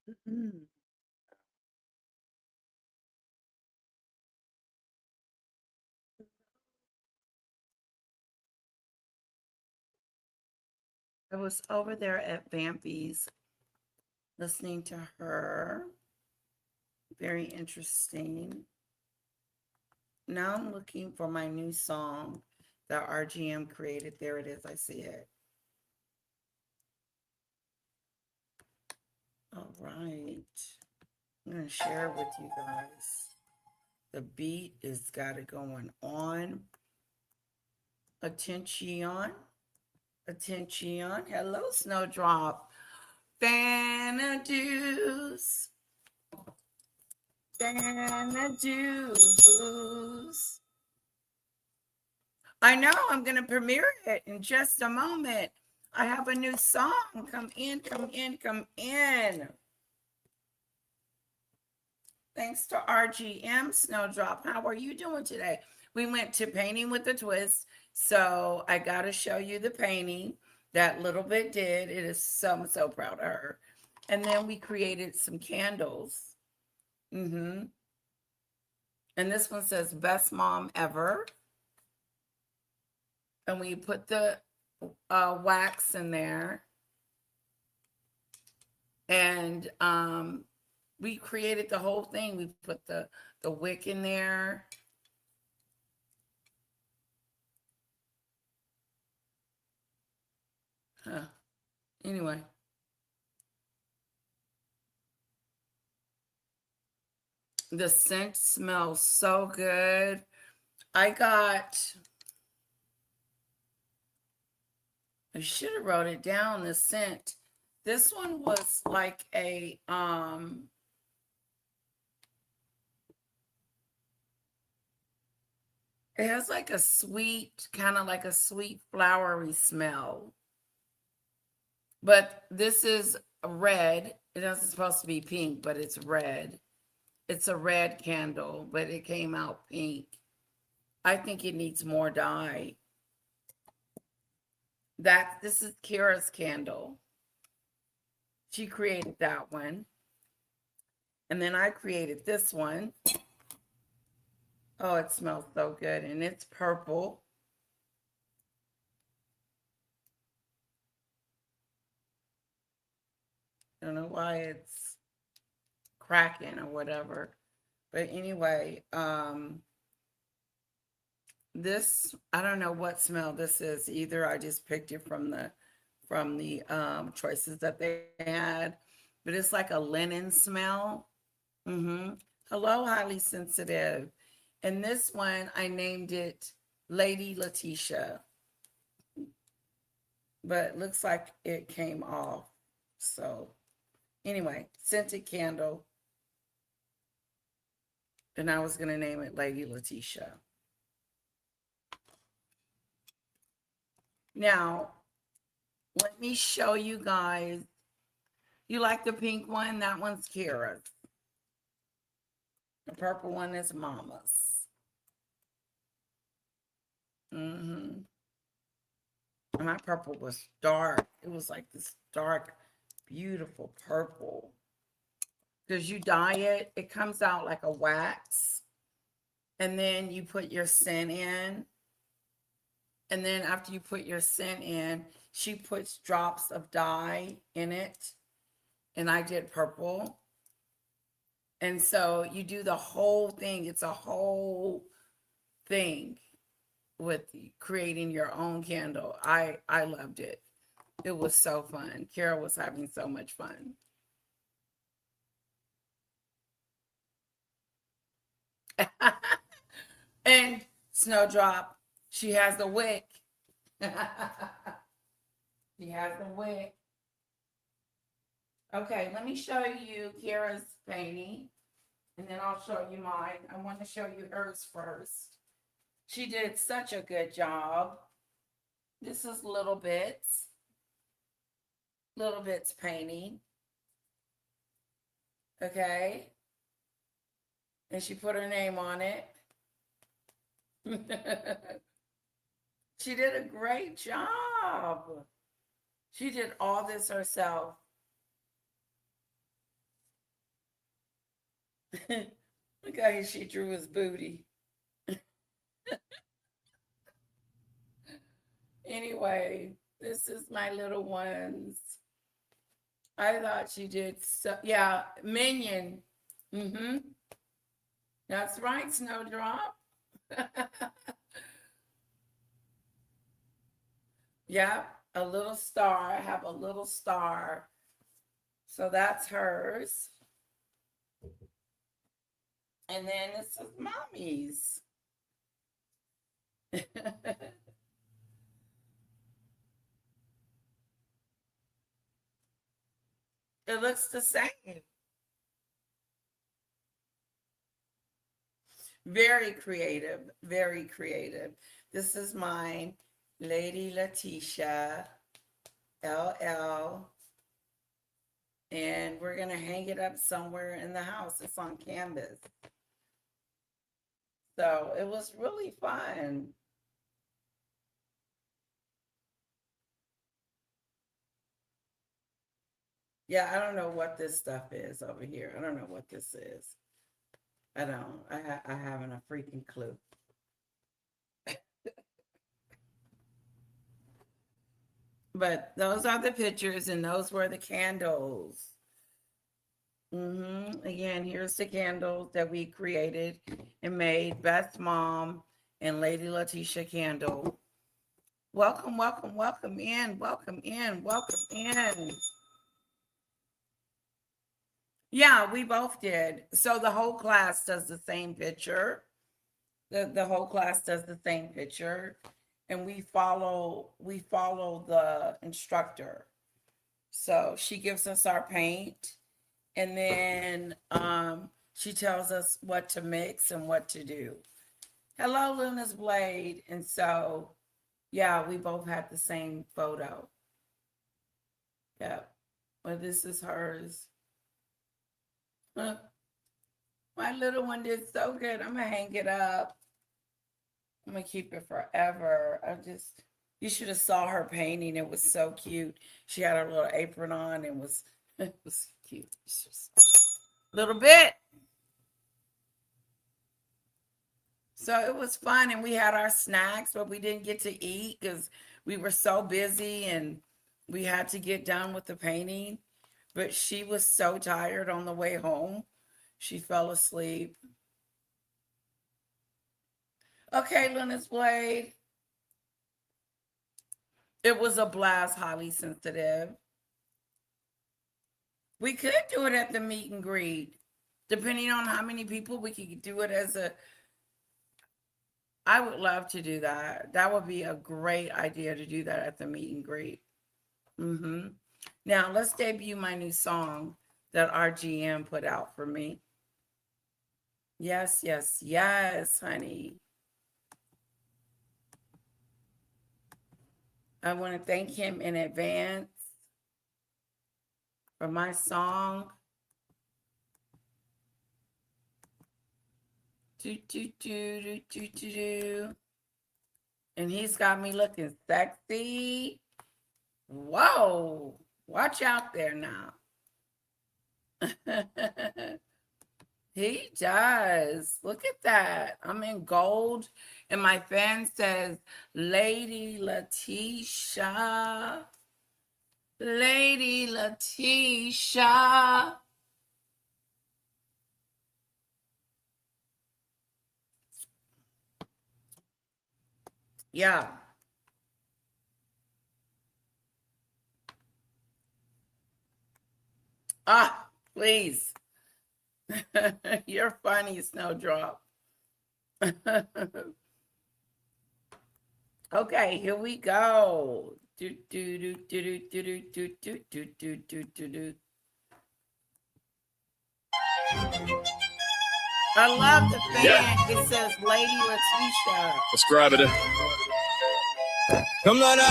Mm. I was over there at Vampy's listening to her. Very interesting. Now I'm looking for my new song that RGM created. There it is. I see it. All right. I'm going to share it with you guys. The beat is got it going on. Attention. Attention. Hello, Snowdrop. Xanadu's. Xanadu's. I know I'm going to premiere it in just a moment. I have a new song. Come in, come in, come in. Thanks to RGM Snowdrop. How are you doing today? We went to Painting with a Twist. So I got to show you the painting that Little Bit did. It is so, I'm so proud of her. And then we created some candles. And this one says Best Mom Ever. And we put the wax in there. And we created the whole thing. We put the wick in there. Anyway, the scent smells so good. I should have wrote it down, the scent. This one was like a it has like a sweet, kind of like a sweet flowery smell. But this is red. It isn't supposed to be pink, but it's red. It's a red candle, but it came out pink. I think it needs more dye. This is Kira's candle. She created that one. And then I created this one. Oh, it smells so good. And it's purple. I don't know why it's cracking or whatever. But anyway, this, I don't know what smell this is either. I just picked it from the choices that they had. But it's like a linen smell. Hello, highly sensitive. And this one, I named it Lady Letitia. But it looks like it came off. So anyway, scented candle. And I was going to name it Lady Letitia. Now, let me show you guys. You like the pink one? That one's Kira's. The purple one is Mama's. And my purple was dark. It was like this dark, beautiful purple. Because you dye it, it comes out like a wax. And then you put your scent in. And then after you put your scent in, she puts drops of dye in it. And I did purple. And so you do the whole thing. It's a whole thing with creating your own candle. I loved it. It was so fun. Kara was having so much fun. And Snowdrop, she has the wick. She has the wick. Okay, let me show you Kara's painting, and then I'll show you mine. I want to show you hers first. She did such a good job. This is Little Bits painting. Okay. And she put her name on it. She did a great job. She did all this herself. Look how she drew his booty. Anyway, this is my little ones. I thought she did so. Yeah, Minion. Mm-hmm. That's right, Snowdrop. Yeah, a little star. I have a little star. So that's hers. And then this is Mommy's. It looks the same. Very creative, very creative. This is mine, Lady Letitia, LL. And we're going to hang it up somewhere in the house. It's on canvas. So it was really fun. Yeah, I don't know what this stuff is over here. I don't know what this is. I don't. I haven't a freaking clue. But those are the pictures, and those were the candles. Again, here's the candles that we created and made. Best Mom and Lady Letitia candle. Welcome, welcome, welcome in. Welcome in. Welcome in. Yeah, we both did. So the whole class does the same picture. The whole class does the same picture, and we follow the instructor. So she gives us our paint, and then she tells us what to mix and what to do. Hello, Luna's Blade. And so, yeah, we both had the same photo. Yeah, well, this is hers. My little one did so good. I'm gonna hang it up. I'm gonna keep it forever. You should have saw her painting. It was so cute. She had her little apron on and it was cute. It's just a little bit. So it was fun, and we had our snacks, but we didn't get to eat because we were so busy and we had to get done with the painting. But she was so tired on the way home. She fell asleep. Okay, Luna's Blade. It was a blast, highly sensitive. We could do it at the meet and greet. Depending on how many people, we could do it as I would love to do that. That would be a great idea to do that at the meet and greet. Now, let's debut my new song that our GM put out for me. Yes, yes, yes, honey. I want to thank him in advance for my song. Do, do, do, do, do, do, do. And he's got me looking sexy. Whoa. Watch out there now. He does. Look at that. I'm in gold. And my fan says, Lady Letitia. Lady Letitia. Yeah. Ah, please. You're funny, Snowdrop. Okay, here we go. Do, do, do, do, do, do, do, do, do, do, do, do, do. I love the fan. Yeah. It says Lady Letitia. Subscribe it. Come on, come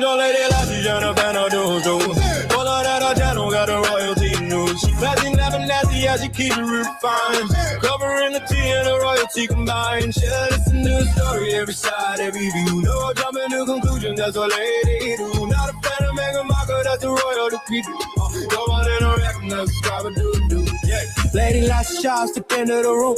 on, Lady Letitia, the fan of those. All of that channel got the royalty news. Flashing, laughing, nasty, nasty as she keeps it refined. Covering the tea and the royalty combined. She'll listen to the story, every side, every view. No jumping to conclusions, that's what lady do. Not a fan of Meghan Markle, that's the royal decree. Go on and recognize, subscribe, do. Yeah. Lady lots shots to the end of the room.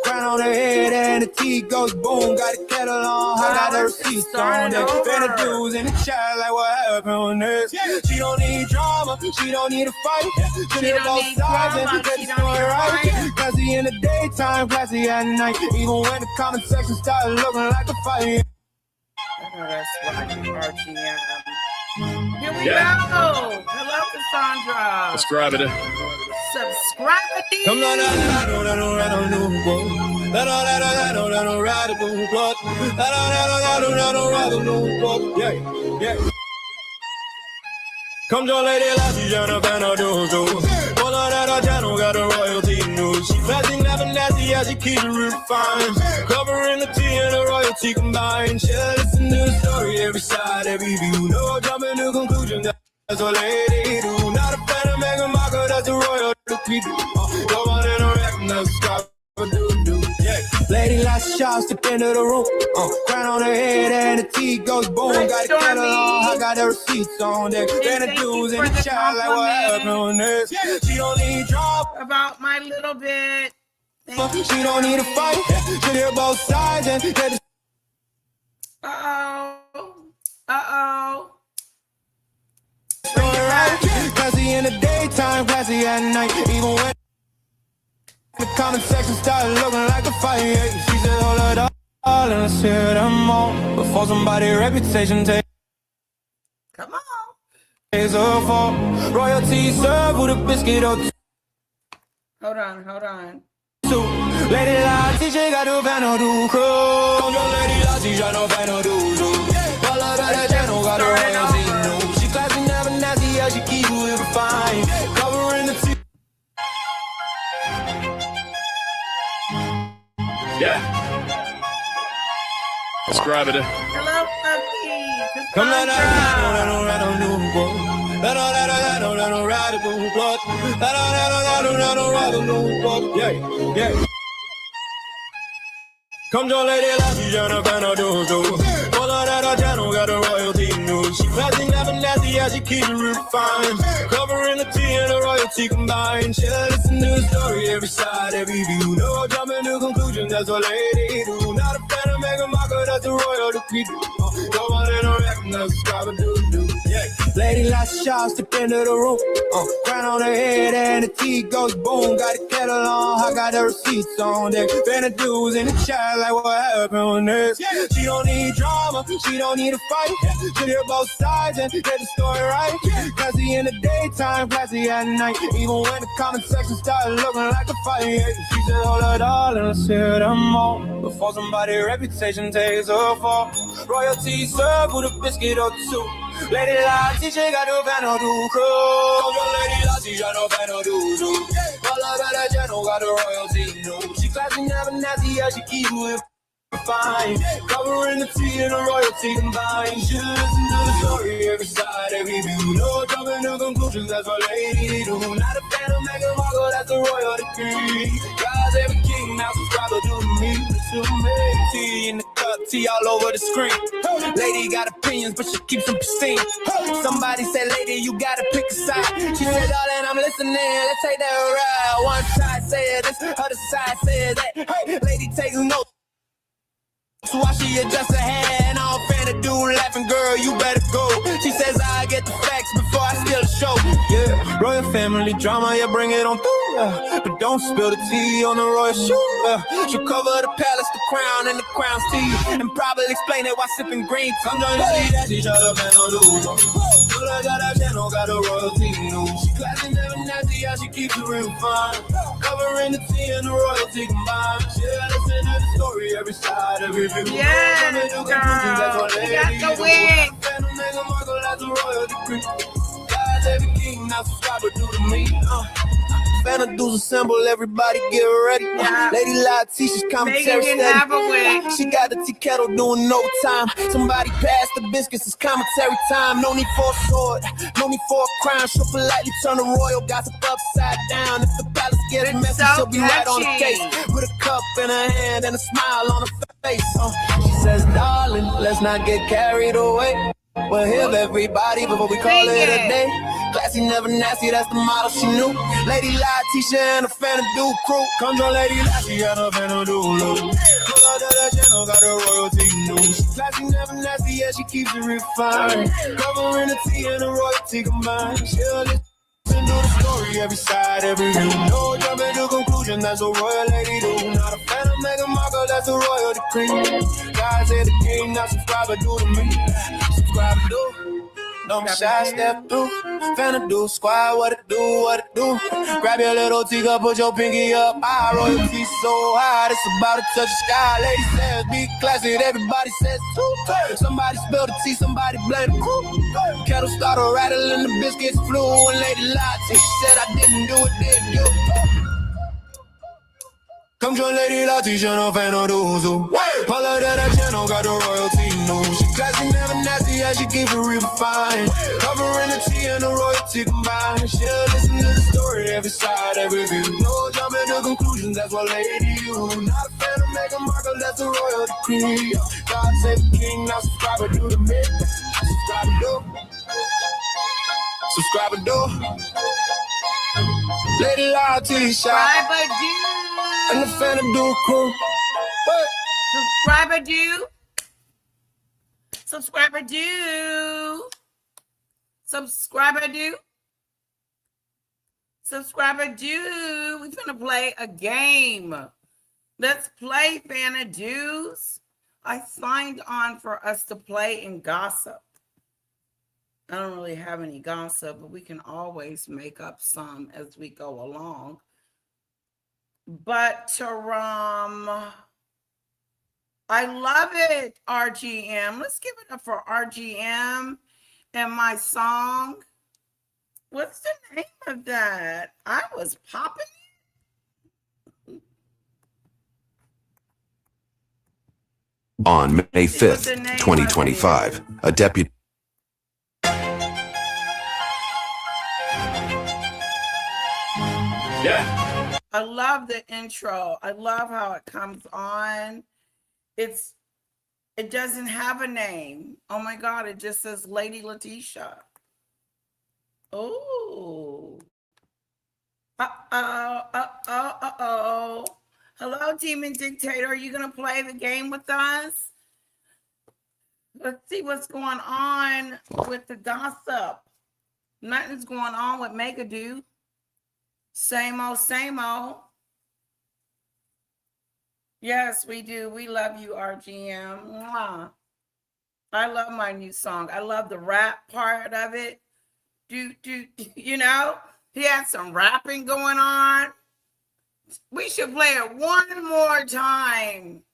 Crown on her head and the tea goes boom. Got a kettle on, I got the receipts on deck. Been the dudes in the chat like what happened on this. She don't need drama, she don't need a fight. She need both sides and she get the story right. Classy in the daytime, classy at night. Even when the comment section started looking like a fight. Oh, that's right, RGM. Here we go. Hello, Cassandra. Subscribe it. Subscribe it. Come on, I don't yeah. Come to Lady Lassie, Jennifer, no do. All of that channel got the royalty news. She classy, never nasty, as she keeps it refined. Covering the tea and the royalty combined. She'll listen to the story, every side, every view. No jumping to conclusions, that's what lady do. Not a fan of Meghan Markle, that's the royal decree. Go on and recognize, subscribe, do. Yeah. Lady lots shots to the end of the room. Crown on her head and the tea goes boom. Got a kettle on, I got the receipts on deck. And the dudes in the chat like what happened on this. She don't need drop about my little bit. She don't need a fight. She hear both sides and get the story right. Classy in the daytime, classy at night. Even when the comment section started looking like a fight. She said hold it up, and let's hear them all before somebody's reputation takes. Come on. Takes a fall. Royalty served with a biscuit or two. Hold on. Lady Lassie, she got to ban or do crew. Come on, Lady Lassie, she no ban or do. All of that channel got a royalty new. She classy, never nasty, as she keep it refined. Covering the tea. Yeah. Subscribe it. Hello, puppy. Come on, yeah. Come to Lady Lassie, Jennifer, no do. All of that channel got the royalty news. She classy, never nasty, as she keeps it refined. Covering the tea and the royalty combined. She'll listen to the story, every side, every view. No jumping to conclusions, that's what lady do. Not a fan of Meghan Markle, that's the royal decree. Go on and recognize, subscribe, do. Yeah. Lady lots shots to the end of the room. Crown on her head and the tea goes boom. Got a kettle on, I got the receipts on deck. Been the dudes in the chat like what happened on this. She don't need drama, she don't need a fight. She hear both sides and get the story right. Classy in the daytime, classy at night. Even when the comment section started looking like a fight. She said hold it all and let's hear them all before somebody's reputation takes a fall. Royalty served with a biscuit or two. Lady Lassie, she got no fan or do crew. Lady Lassie, she no fan or do. All of that channel got the royalty new. She classy, never nasty, as she keep it fine. Covering the tea and the royalty combined. She listen to the story, every side, every view. No jumping to conclusions, that's what lady do. Not a fan of Meghan Markle, that's the royal decree. God's every king, now subscribe to me. To me, tea in the cup, tea all over the screen. Lady got opinions, but she keeps them pristine. Somebody said, lady, you gotta pick a side. She said, darling, I'm listening, let's take that ride. One side said this, other side said that. Hey, lady takes notes. So why she adjust her hand? I'm finna do laughing, girl, you better go. She says I get the facts before I steal the show. Yeah, royal family drama, yeah, bring it on through. But don't spill the tea on the royal shoe. She'll cover the palace, the crown, and the crown's tea. And probably explain it while sipping green. Come join the lead as she shut up and don't lose. I got that channel, got a royalty news. She classy, never nasty, how she keeps it real fine. Covering the tea and the royalty combined. Yeah, listen to the story, every side, every view. Yes, girl. You got the wig. God's every king, not subscriber do to me. Fanta dudes assemble, everybody get ready. Yeah. Lady Latisha's commentary Megan can have a steady. wig. She got the tea kettle doing overtime. Somebody pass the biscuits, it's commentary time. No need for a sword, no need for a crown. She'll politely turn the royal gossip upside down. If the palace gets messy, so she'll be right on the catchy. case. With a cup in her hand and a smile on her face. She says, darling, let's not get carried away. We'll heal everybody before we call Sing it a it. day. Classy, never nasty, that's the model she knew. Lady Latisha and a fan of Duke crew. Control Lady Latisha and a fan of Duke. Pull out that channel, got her royalty news. Classy, never nasty, yeah, she keeps it refined. Covering the tea and the royalty combined. She'll listen to the story, every side, every view. No jumping to conclusion, that's a royal lady do. Not a fan of Meghan Markle, that's a royal decree. God said the king, not subscriber do to me. Subscriber do. Don't be shy, step through. Finna do squad, what it do. Grab your little teacup, put your pinky up. High royalty so high, it's about to touch the sky. Lady says, be classy, everybody says too. Somebody spill the tea, somebody blame the crew. Kettle started rattling, the biscuits flew. And Lady lied, she said I didn't do it, did you? Come join Lady Latisha, no fan of Duzu. Follow that channel, got the royalty news. She classy, never nasty, yeah, she keep it real fine. Covering the tea and the royalty combined. She'll listen to the story, every side, every view. No jumping to conclusions, that's what Lady you. Not a fan of Meghan Markle, that's a royal decree. God save the king, now subscriber do the mid. Subscriber do. Subscriber do. Lady Latisha. Subscriber do. And the fan of Duke crew. What? Subscriber do. Subscriber do. Subscriber do. Subscriber do. We're gonna play a game. Let's play, Fanta Dudes. I signed on for us to play and gossip. I don't really have any gossip, but we can always make up some as we go along. But I love it, RGM. Let's give it up for RGM and my song. What's the name of that? I was popping. On May See what 5th, the name of it 2025, a deputy Yeah. I love the intro. I love how it comes on. It doesn't have a name. Oh my God, it just says Lady Latisha. Oh. Uh-oh. Hello, Demon Dictator. Are you going to play the game with us? Let's see what's going on with the gossip. Nothing's going on with Megadu. Same old, same old. Yes, we do. We love you, RGM. Mwah. I love my new song. I love the rap part of it. You know, he had some rapping going on. We should play it one more time.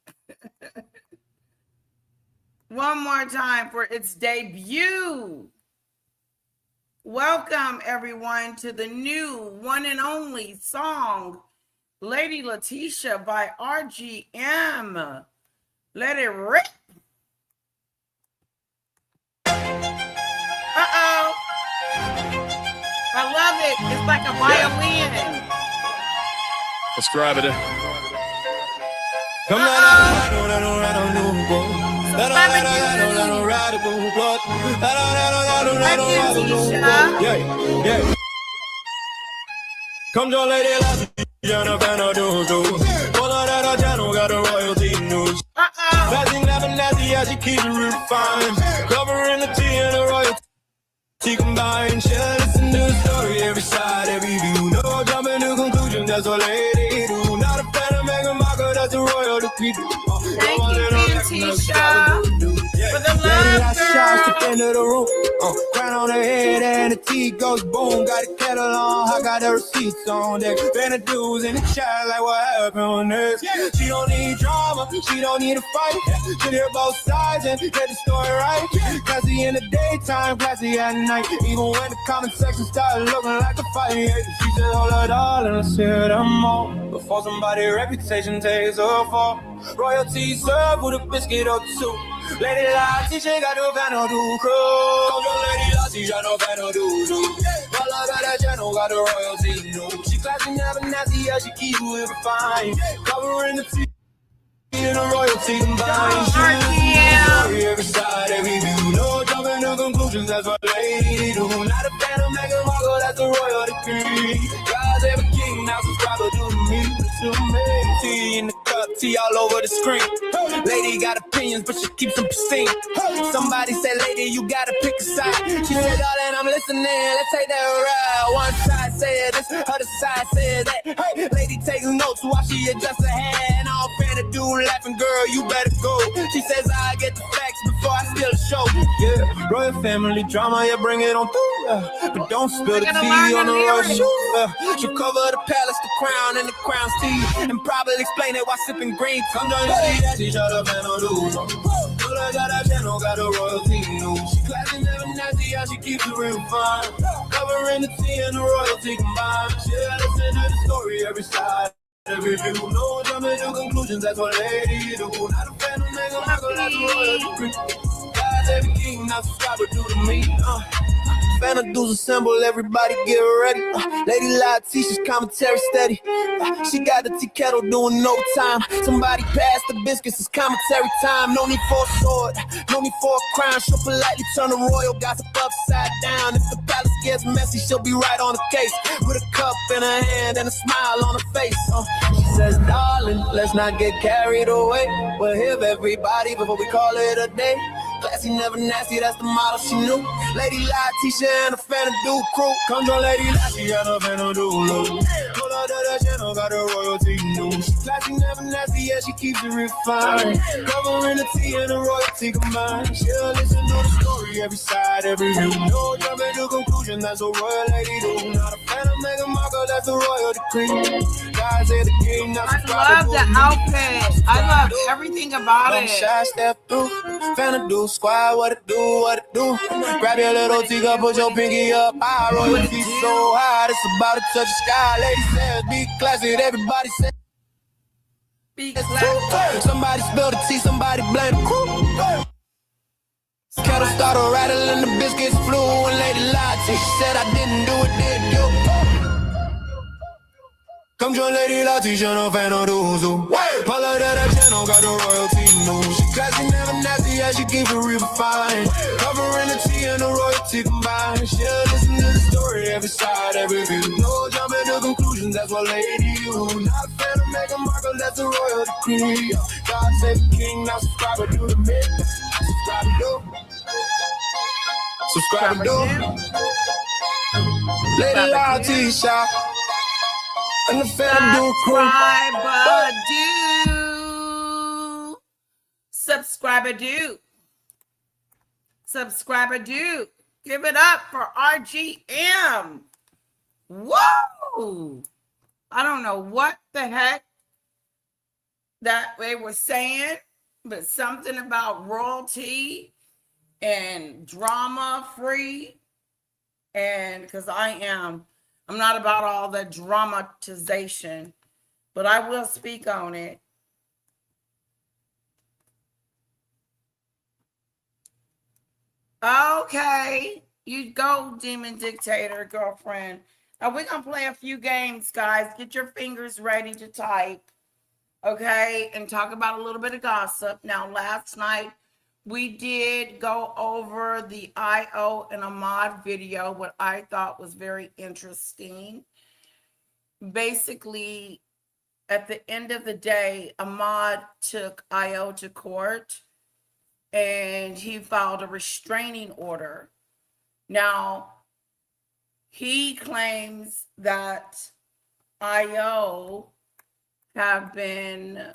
One more time for its debut. Welcome, everyone, to the new one and only song, Lady Latisha by RGM. Let it rip. Uh-oh. I love it. It's like a violin. Subscribe it. Come yeah. Come join Lady Latisha, no fan of Dudu. Follow that channel, got the royalty news. Classy, never nasty, yeah, she keeps it refined. Covering the tea and the royalty combined. She'll listen to the story, every side, every view. No jumping to conclusions, that's what Lady do. Not a fan of Meghan Markle, that's a royal decree. Thank you, Tisha, for the love. lady last up, shot, step girl? into the room. Crown on her head and the tea goes boom. Got a kettle on, I got the receipts on deck. Been a dudes in the chat like what happened next. She don't need drama, she don't need a fight. She hear both sides and get the story right. Classy in the daytime, classy at night. Even when the comment section started looking like a fight. She said, hold it all and let's hear them all. Before somebody's reputation takes a fall. Royalty served with a biscuit or two. Lady Lati, she got no panel do crew. Come on, Lady Lati, she no panel do. All I got that channel got the royalty, no. She classy, never nasty, yeah, she keep it fine. Covering the tea and the royalty combined. RTM. Every side, every view, no jumping to conclusions, that's what lady do. Not a fan of Meghan Markle, that's the royal decree. God's every king, now subscribe to me, to me. Tea in the cup, tea all over the screen. Lady got opinions, but she keeps them pristine. Somebody said, lady, you gotta pick a side. She said, darling, I'm listening, let's take that ride. One side said this, other side said that. Hey, lady takes notes while she adjusts her hand. All fan to do, laughing, girl, you better go. She says, I get the facts before I steal the show. Yeah, royal family drama, yeah, bring it on through. But don't spill the tea on the royal shoe. She'll cover the palace, the crown, and the crown's tea. And probably explain it while sipping green. Come on, lady, she shut up and no do. Girl, I got that channel, got the royalty news. She classy, never nasty, how she keeps it real fine. Covering the tea and the royalty combined. She listen to the story every side. Every view, no jumping to conclusions, that's what lady do. Not a fan of Meghan Markle, that's a royal decree. God's every king, now subscribe to me. Fan of dudes assemble, everybody get ready. Lady Letitia's commentary steady. She got the tea kettle doing no time. Somebody pass the biscuits, it's commentary time. No need for a sword, no need for a crown. She'll politely turn the royal gossip upside down. If the palace gets messy, she'll be right on the case. With a cup in her hand and a smile on her face. She says, darling, let's not get carried away. We'll hear everybody before we call it a day. Classy, never nasty, that's the model she knew. Lady Letitia and a fan of Duke crew. Come on, Lady Letitia and a fan of Duke Lou. Pull out that channel, got the royalty news. Classy, never nasty, yeah, she keeps it refined. Covering the tea and the royalty combined. She'll listen to the story, every side, every view. No jumping to conclusion, that's what royal lady do. Not a fan of Meghan Markle, that's the royal decree. God said the king, now I love the outfit. I love everything about don't it. shy, step through. Fan of do squad, what it do, what it do. Grab your little teacup, put your pinky up high. Royalty so high, it's about to touch the sky. Lady says, be classy, everybody says. Be classy. Somebody spilled the tea, somebody blame the crew. Kettle started rattling, the biscuits flew. And Lady Lati, she said, I didn't do it, did you? Come join Lady Letitia, no fan of Duzu. Pull out that channel, got the royalty news. She classy, never nasty, yeah, she keep it real fine. Covering the tea and the royalty combined. She'll listen to the story, every side, every view. No jumping to conclusions, that's what lady do. Not a fan of Meghan Markle, that's the royal decree. God save the king, now subscribe to the mid. Subscribe to do. Subscribe to do. Lady Letitia. And the fan do Subscribe do. Give it up for RGM. Whoa. I don't know what the heck that they were saying, but something about royalty and drama free. And because I'm not about all the dramatization, but I will speak on it. Okay, you go, Demon Dictator, girlfriend. Now we're going to play a few games, guys. Get your fingers ready to type, okay, and talk about a little bit of gossip. Now, last night, we did go over the IO and Ahmad video, what I thought was very interesting. Basically, at the end of the day, Ahmad took IO to court and he filed a restraining order. Now, he claims that IO have been,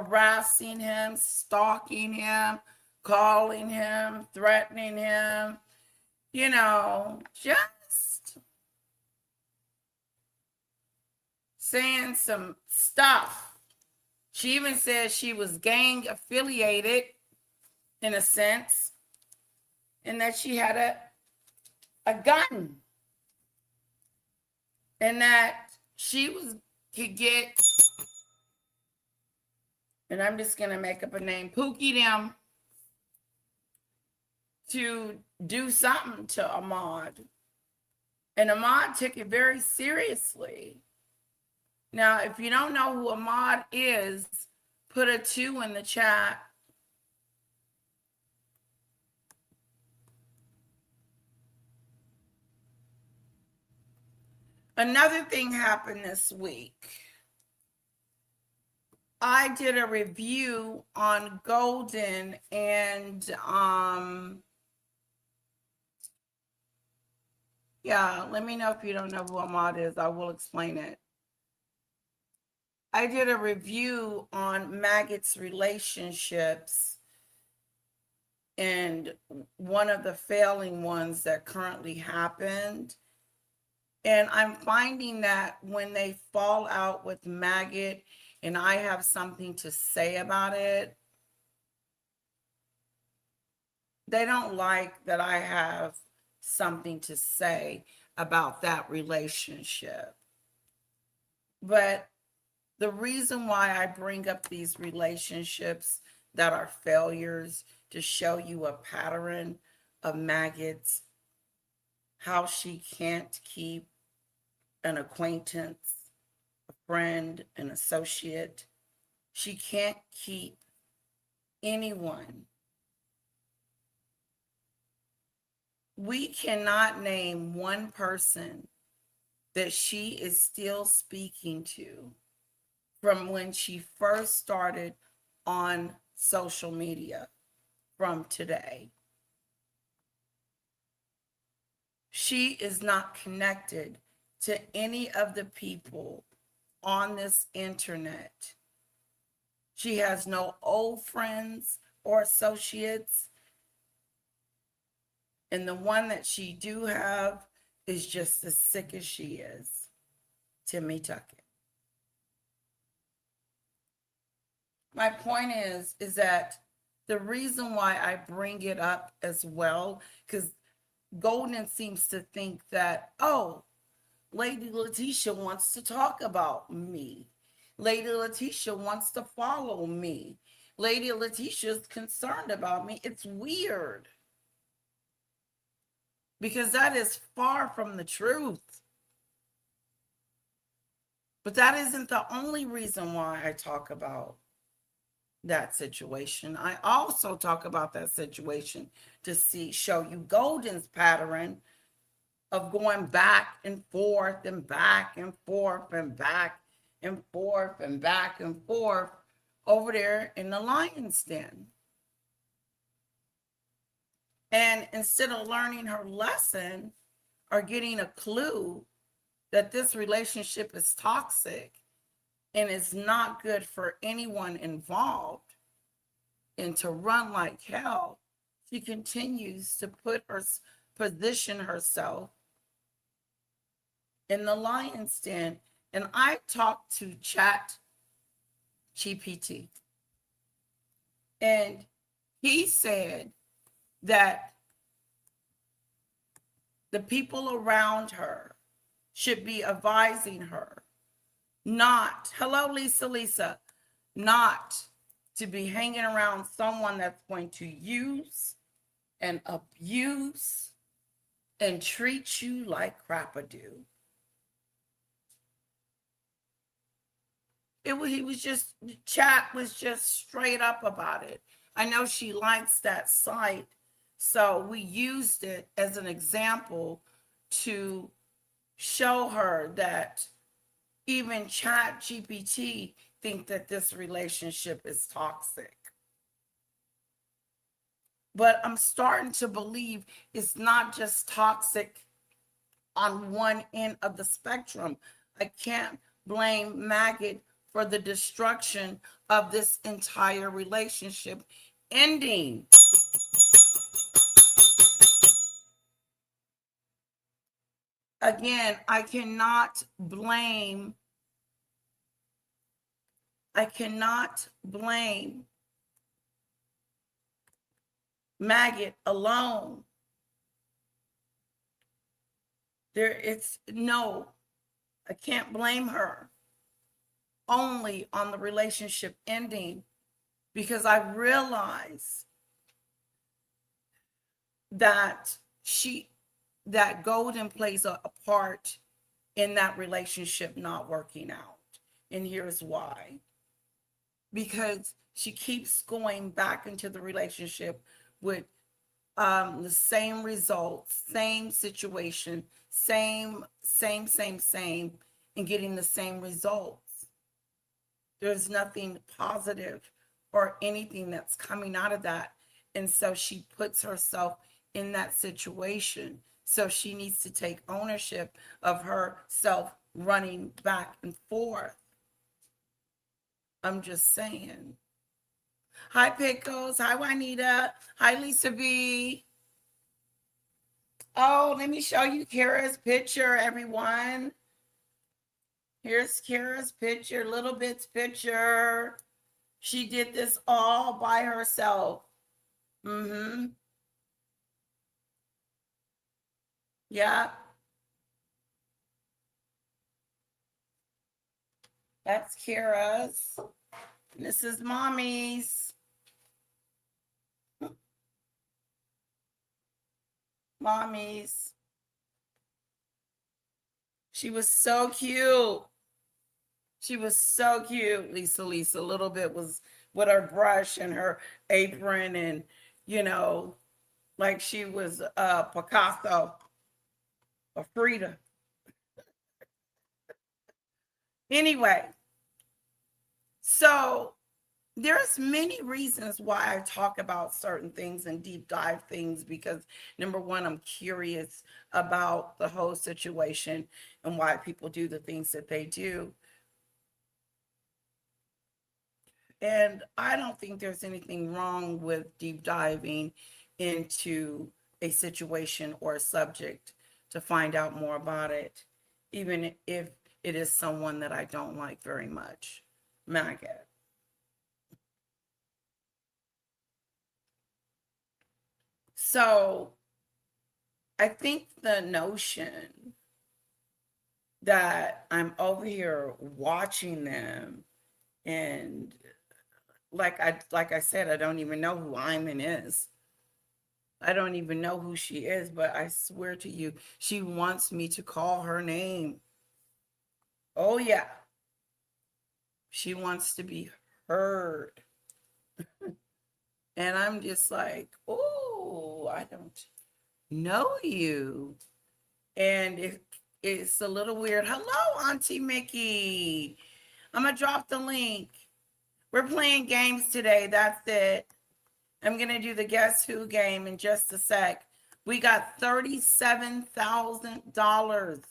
harassing him, stalking him, calling him, threatening him, you know, just saying some stuff. She even said she was gang affiliated in a sense, and that she had a gun, and that she could get, and I'm just gonna make up a name, Pookie them, to do something to Ahmaud. And Ahmaud took it very seriously. Now, if you don't know who Ahmaud is, put a 2 in the chat. Another thing happened this week. I did a review on Golden, and yeah, let me know if you don't know who Ahmaud is. I will explain it. I did a review on maggots relationships, and one of the failing ones that currently happened. And I'm finding that when they fall out with maggot and I have something to say about it, they don't like that I have something to say about that relationship. But the reason why I bring up these relationships that are failures to show you a pattern of maggots, how she can't keep an acquaintance, a friend, an associate. She can't keep anyone. We cannot name one person that she is still speaking to from when she first started on social media from today. She is not connected to any of the people on this internet. She has no old friends or associates. And the one that she do have is just as sick as she is, Timmy Tuckett. My point is that the reason why I bring it up as well, because Golden seems to think that, oh, Lady Letitia wants to talk about me. Lady Letitia wants to follow me. Lady Letitia is concerned about me. It's weird. Because that is far from the truth. But that isn't the only reason why I talk about that situation. I also talk about that situation to show you Golden's pattern of going back and forth and back and forth and back and forth and back and forth over there in the lion's den. And instead of learning her lesson or getting a clue that this relationship is toxic and is not good for anyone involved and to run like hell, she continues to position herself in the lion's den. And I talked to ChatGPT, and he said that the people around her should be advising her not, hello, Lisa, not to be hanging around someone that's going to use and abuse and treat you like crap-a-doo. Chat was just straight up about it. I know she likes that site, so we used it as an example to show her that even ChatGPT think that this relationship is toxic. But I'm starting to believe it's not just toxic on one end of the spectrum. I can't blame Maggot for the destruction of this entire relationship ending. Again, I cannot blame Maggot alone. I can't blame her only on the relationship ending, because I realize that Golden plays a part in that relationship not working out. And here's why. Because she keeps going back into the relationship with the same results, same situation, same, and getting the same results. There's nothing positive or anything that's coming out of that. And so she puts herself in that situation. So she needs to take ownership of herself running back and forth. I'm just saying. Hi, Pickles. Hi, Juanita. Hi, Lisa B. Oh, let me show you Kara's picture, everyone. Here's Kara's picture, Little Bit's picture. She did this all by herself. Yeah. That's Kara's. This is Mommy's. She was so cute. Lisa. Little Bit was with her brush and her apron, and like she was Picasso or Frida. Anyway, so there's many reasons why I talk about certain things and deep dive things, because number one, I'm curious about the whole situation and why people do the things that they do. And I don't think there's anything wrong with deep diving into a situation or a subject to find out more about it, even if it is someone that I don't like very much. Maggot. So I think the notion that I'm over here watching them, and like I said, I don't even know who Iman is. I don't even know who she is, but I swear to you, she wants me to call her name. Oh yeah. She wants to be heard. And I'm just like, oh, I don't know you. And it's a little weird. Hello, Auntie Mickey. I'm going to drop the link. We're playing games today. That's it. I'm going to do the Guess Who game in just a sec. We got $37,000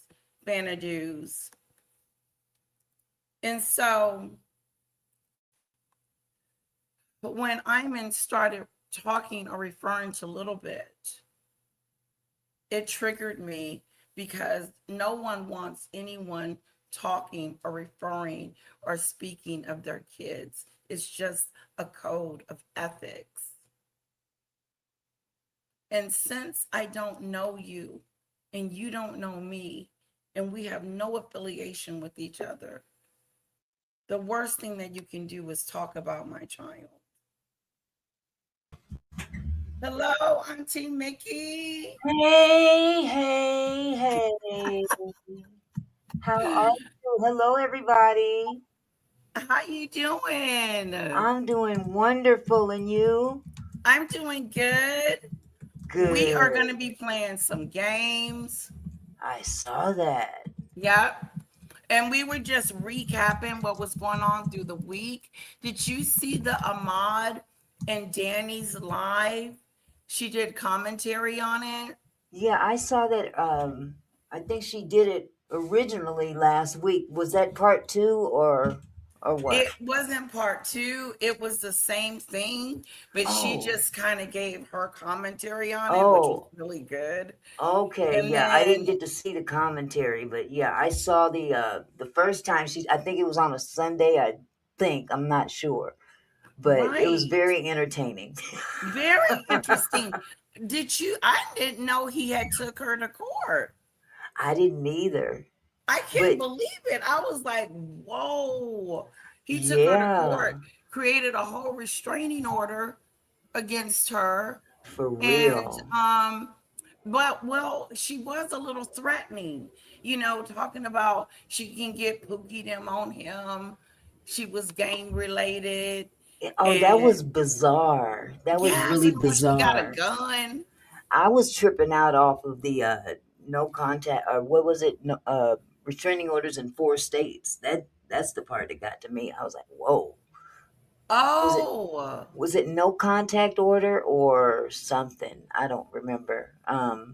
Xanadu's. And so, but when Iman started talking or referring to Little Bit, it triggered me, because no one wants anyone talking or referring or speaking of their kids. It's just a code of ethics. And since I don't know you and you don't know me, and we have no affiliation with each other, the worst thing that you can do is talk about my child. Hello, Auntie Mickey. Hey. How are you? Hello, everybody. How you doing? I'm doing wonderful, and you? I'm doing good. Good. We are going to be playing some games. I saw that. Yep. And we were just recapping what was going on through the week. Did you see the Ahmad and Danny's live? She did commentary on it. Yeah, I saw that. I think she did it originally last week. Was that part 2 or or what? It wasn't part two. It was the same thing, but she Oh, just kind of gave her commentary on it, which was oh, really good. okay. And Yeah, I didn't then, get to see the commentary, but yeah, I saw the first time I think it was on a Sunday, I think, I'm not sure, but it was right, very entertaining. very interesting. I didn't know he had took her to court. I didn't either. I can't But believe it. I was like, whoa. He took her to yeah, court, created a whole restraining order against her. for And real. but well, she was a little threatening, talking about she can get Pookie them on him. She was gang related. Oh, that And was bizarre. That was yes, really and when she got a bizarre. gun. I was tripping out off of the no contact, or what was it? No, restraining orders in 4 states. That's the part that got to me. I was like, whoa. Was it Oh, was it no contact order or something? I don't remember.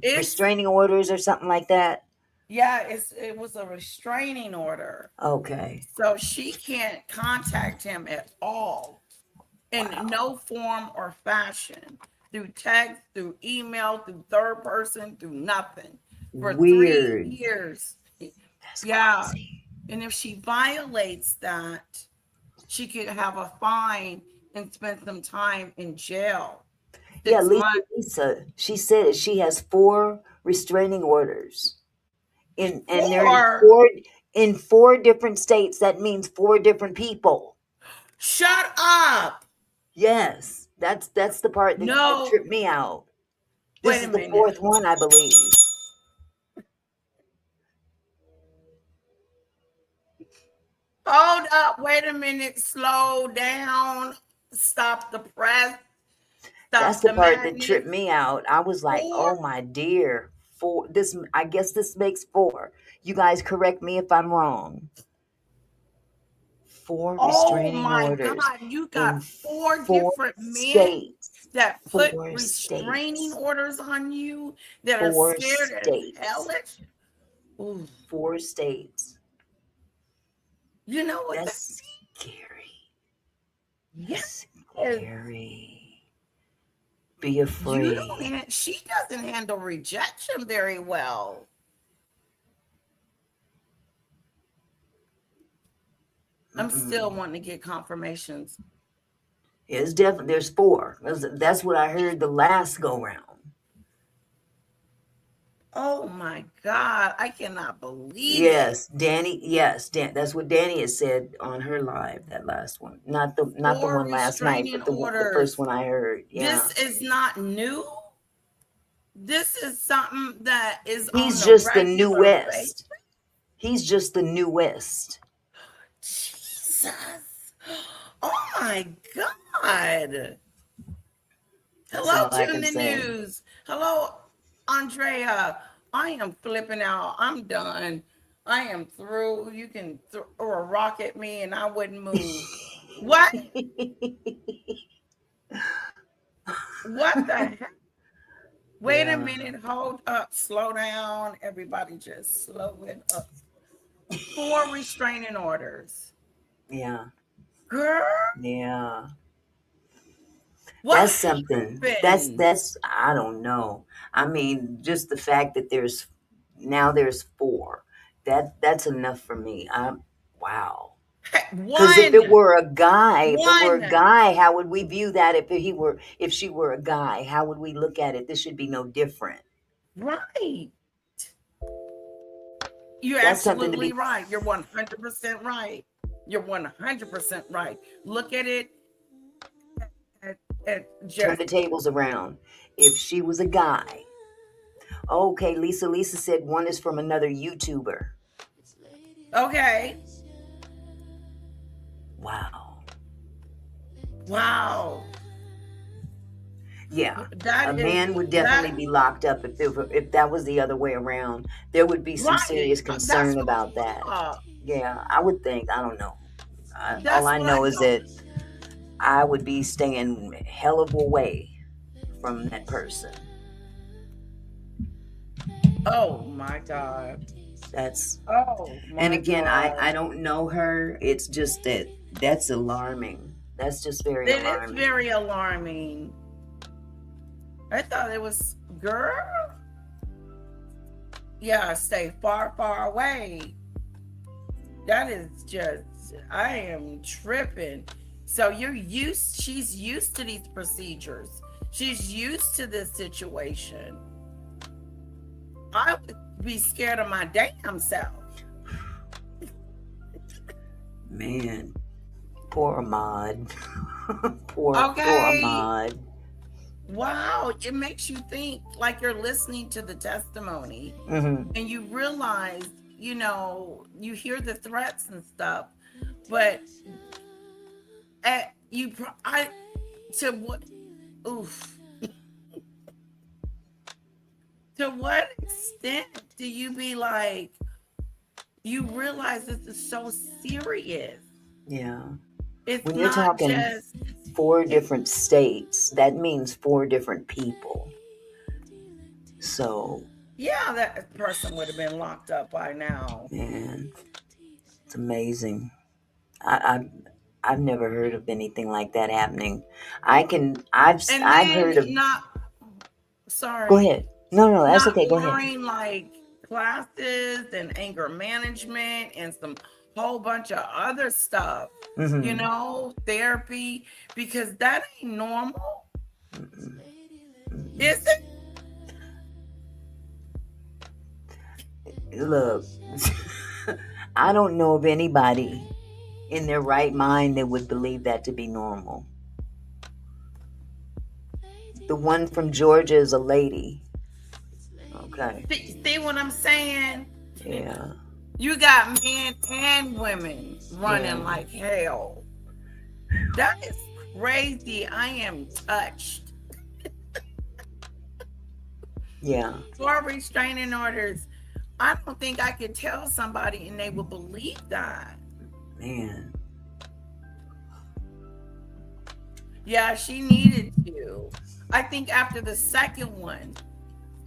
it's Restraining orders or something like that. yeah, it was a restraining order. Okay. So she can't contact him at all in Wow. no form or fashion, through text, through email, through third person, through nothing for three Weird. years. That's Yeah. crazy. And if she violates that, she could have a fine and spend some time in jail. Yeah, 6 months. Lisa. She said she has 4 restraining orders. And they're Or in 4 different states. That means 4 different people. shut up. Yes, that's the part that No, tripped me out. This wait a is the minute. 4th one, I believe. Hold up. Wait a minute. Slow down. Stop the press. That's Stop the the part that madness. tripped me out. I was like, Four. "Oh my dear, 4 this I guess this makes 4. You guys correct me if I'm wrong. 4 Oh restraining my orders God. You in got four 4 different men states. that put 4 restraining states. orders on you that are 4 scared as states. hellish. Ooh, 4 states. you know what that That's scary. yes. That's scary. Be You don't afraid. she doesn't handle rejection very well. I'm still Mm-mm. wanting to get confirmations. It's definitely there's 4. That's what I heard the last go round. Oh my God. I cannot believe it. Yes, Danny. Yes, that's what Danny has said on her live. That last one, not the Four one last night, restraining but the first orders. one I heard. Yeah, This is not new. This is something that is on he's the just the regular basis. newest. He's just the newest. Jesus. Oh my God. That's Hello, all I Tune can the say. News. Hello, Andrea. I am flipping out. I'm done. I am through. You can throw a rock at me and I wouldn't move. What? What the heck? Wait a Yeah, minute. Hold up. Slow down. Everybody just slow it up. 4 restraining orders. yeah, Girl, yeah. what That's something. happened? That's I don't know. I mean, just the fact that there's 4. That's enough for me. Wow. Because if it One. were a guy, One. how would we view that? If she were a guy, how would we look at it? This should be no different. Right. You're That's something to absolutely be right. You're 100% right. You're 100% right. Look at it at turn just the tables around. If she was a guy, okay. Lisa said one is from another YouTuber. okay. Wow. Wow. Yeah, a That is man would that definitely be locked up if that was the other way around. There would be some right. serious That's concern what about I that. thought. Yeah, I would think. I don't know. All That's I what I know is thought. that I would be staying hell of a way from that person. Oh my God. That's Oh and my again, God. I don't know her. It's just that That's alarming. That's just very It is alarming. very alarming. I thought it was, girl. Yeah, stay far, far away. That is just, I am tripping. So she's used to these procedures. She's used to this situation. I would be scared of my damn self. Man, poor Ahmad. poor Okay. Ahmad. Wow, it makes you think, like you're listening to the testimony Mm-hmm. and you realize, you hear the threats and stuff, but to what, oof. To what extent do you be like, you realize this is so serious? Yeah. It's When you're not talking just 4 different states, that means 4 different people. So, yeah, that person would have been locked up by now. man, it's amazing. I've never heard of anything like that happening. I've And heard of. then sorry. Go ahead. No, that's Not okay. Go ahead. ordering like classes and anger management and some whole bunch of other stuff, Mhm. Therapy, because that ain't normal. Mm-mm. Is it? Look, I don't know of anybody in their right mind that would believe that to be normal. The one from Georgia is a lady. Okay. See what I'm saying? Yeah. You got men and women running Yeah. like hell. That is crazy. I am touched. Yeah. For restraining orders, I don't think I could tell somebody and they would believe that. Man. Yeah, she needed to. I think after the second one,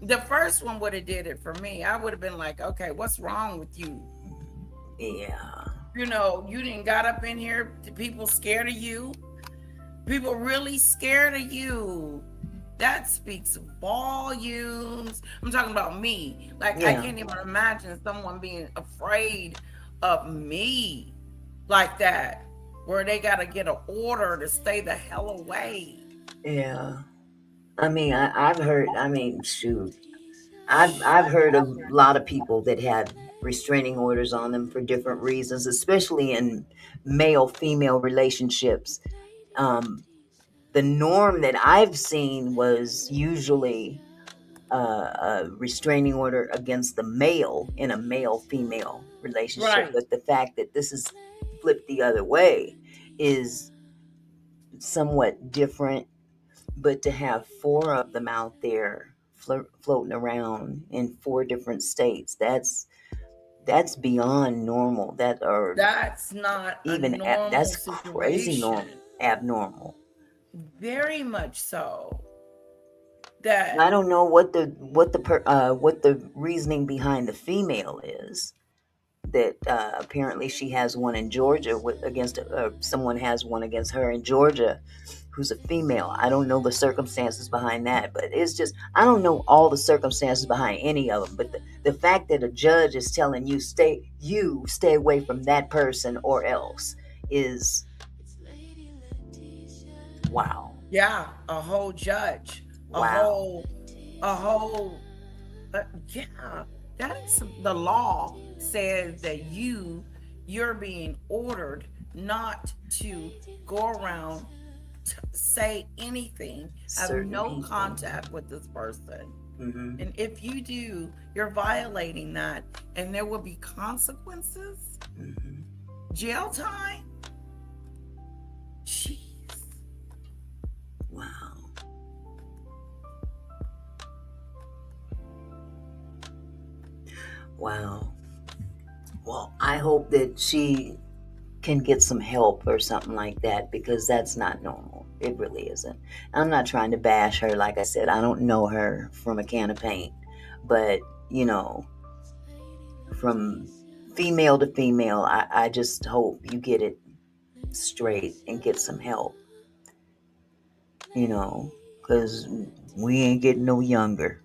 the first one would have did it for me. I would have been like, okay, what's wrong with you? Yeah. You didn't got up in here. People scared of you. People really scared of you. That speaks volumes. I'm talking about me. Like, I Yeah. can't even imagine someone being afraid of me like that, where they got to get an order to stay the hell away. Yeah. I mean, I've heard. I mean, shoot. I've heard of a lot of people that had restraining orders on them for different reasons, especially in male-female relationships. The norm that I've seen was usually a restraining order against the male in a male-female relationship. Right. But the fact that this is flipped the other way is somewhat different. But to have 4 of them out there floating around in 4 different states, that's beyond normal. That's not Even a normal that's crazy situation. abnormal. Very much so. I That don't know what the reasoning behind the female is. That apparently she has one in Georgia against someone has one against her in Georgia, who's a female. I don't know the circumstances behind that, but it's just I don't know all the circumstances behind any of them. But the fact that a judge is telling you stay away from that person or else is wow. yeah, a whole judge, Wow. a whole yeah, that is the law says that you're being ordered not to go around to say anything, have Certain no people. contact with this person. Mm-hmm. And if you do, you're violating that, and there will be consequences, Mm-hmm. jail time. Jeez. Wow. Wow. Well, I hope that she can get some help or something like that because that's not normal. It really isn't. I'm not trying to bash her. Like I said, I don't know her from a can of paint. But, from female to female, I just hope you get it straight and get some help, because we ain't getting no younger.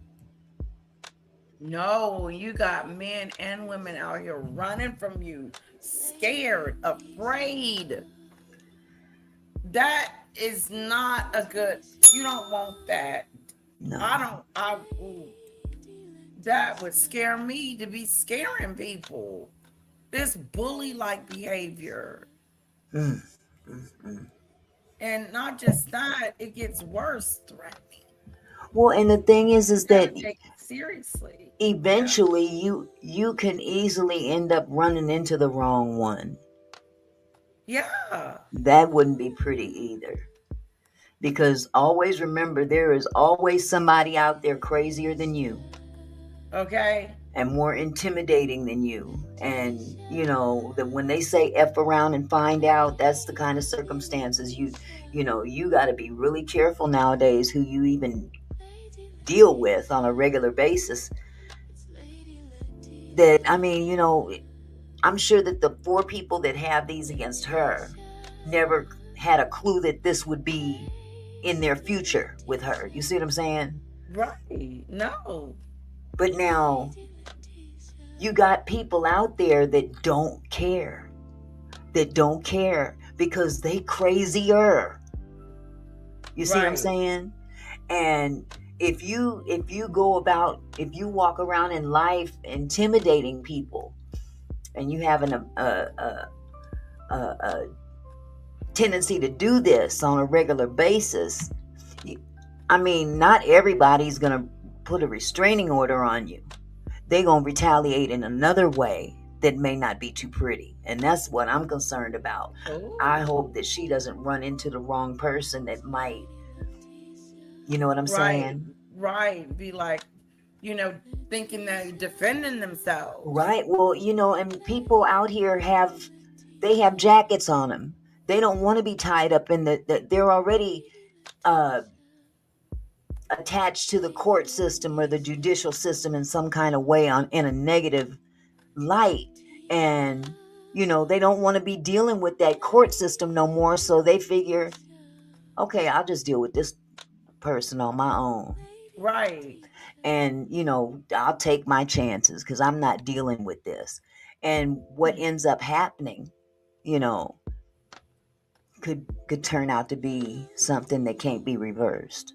No, you got men and women out here running from you, scared, afraid. That is not a good, you don't want that. No. That would scare me to be scaring people. This bully-like behavior. And not just that, it gets worse, threatening. Well, and the thing is that take it seriously. Eventually, you can easily end up running into the wrong one. Yeah. That wouldn't be pretty either. Because always remember, there is always somebody out there crazier than you. Okay. And more intimidating than you. And, that when they say F around and find out, that's the kind of circumstances you got to be really careful nowadays who you even deal with on a regular basis. That, I'm sure that the 4 people that have these against her never had a clue that this would be in their future with her. You see what I'm saying? Right. No. But now you got people out there that don't care. Because they crazier. You see what I'm saying? And if you walk around in life intimidating people, and you have a tendency to do this on a regular basis, not everybody's gonna put a restraining order on you. They're gonna retaliate in another way that may not be too pretty, and that's what I'm concerned about. Ooh. I hope that she doesn't run into the wrong person that might, you know what I'm saying? Right. Be like, thinking they're defending themselves. Right. Well, and people out here have jackets on them. They don't want to be tied up in they're already attached to the court system or the judicial system in some kind of way in a negative light. And, they don't want to be dealing with that court system no more. So they figure, okay, I'll just deal with this person on my own. Right. And, I'll take my chances because I'm not dealing with this. And what ends up happening, could turn out to be something that can't be reversed.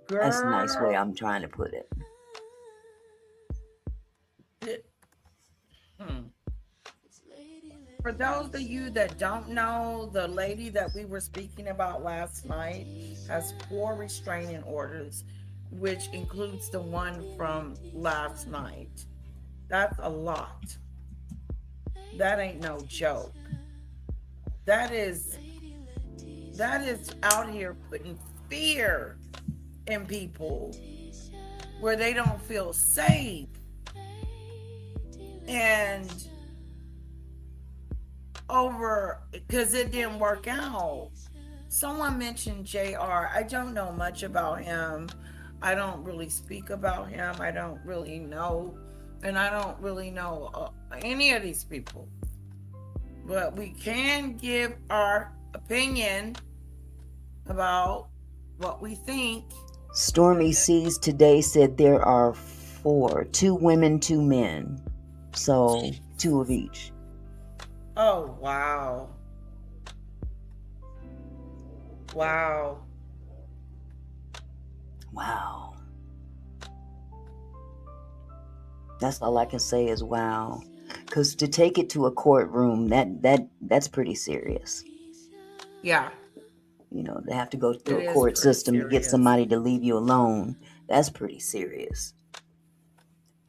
Girl. That's a nice way I'm trying to put it. For those of you that don't know, the lady that we were speaking about last night has 4 restraining orders, which includes the one from last night. That's a lot. That ain't no joke. That is out here putting fear in people where they don't feel safe. And because it didn't work out. Someone mentioned JR. I don't know much about him. I don't really speak about him. I don't really know. And I don't really know any of these people. But we can give our opinion about what we think. Stormy Seas today said there are 4, 2 women, 2 men. So 2 of each. Oh, wow. Wow. Wow. That's all I can say is wow. Because to take it to a courtroom, that's pretty serious. Yeah. They have to go through a court system to get somebody to leave you alone. That's pretty serious.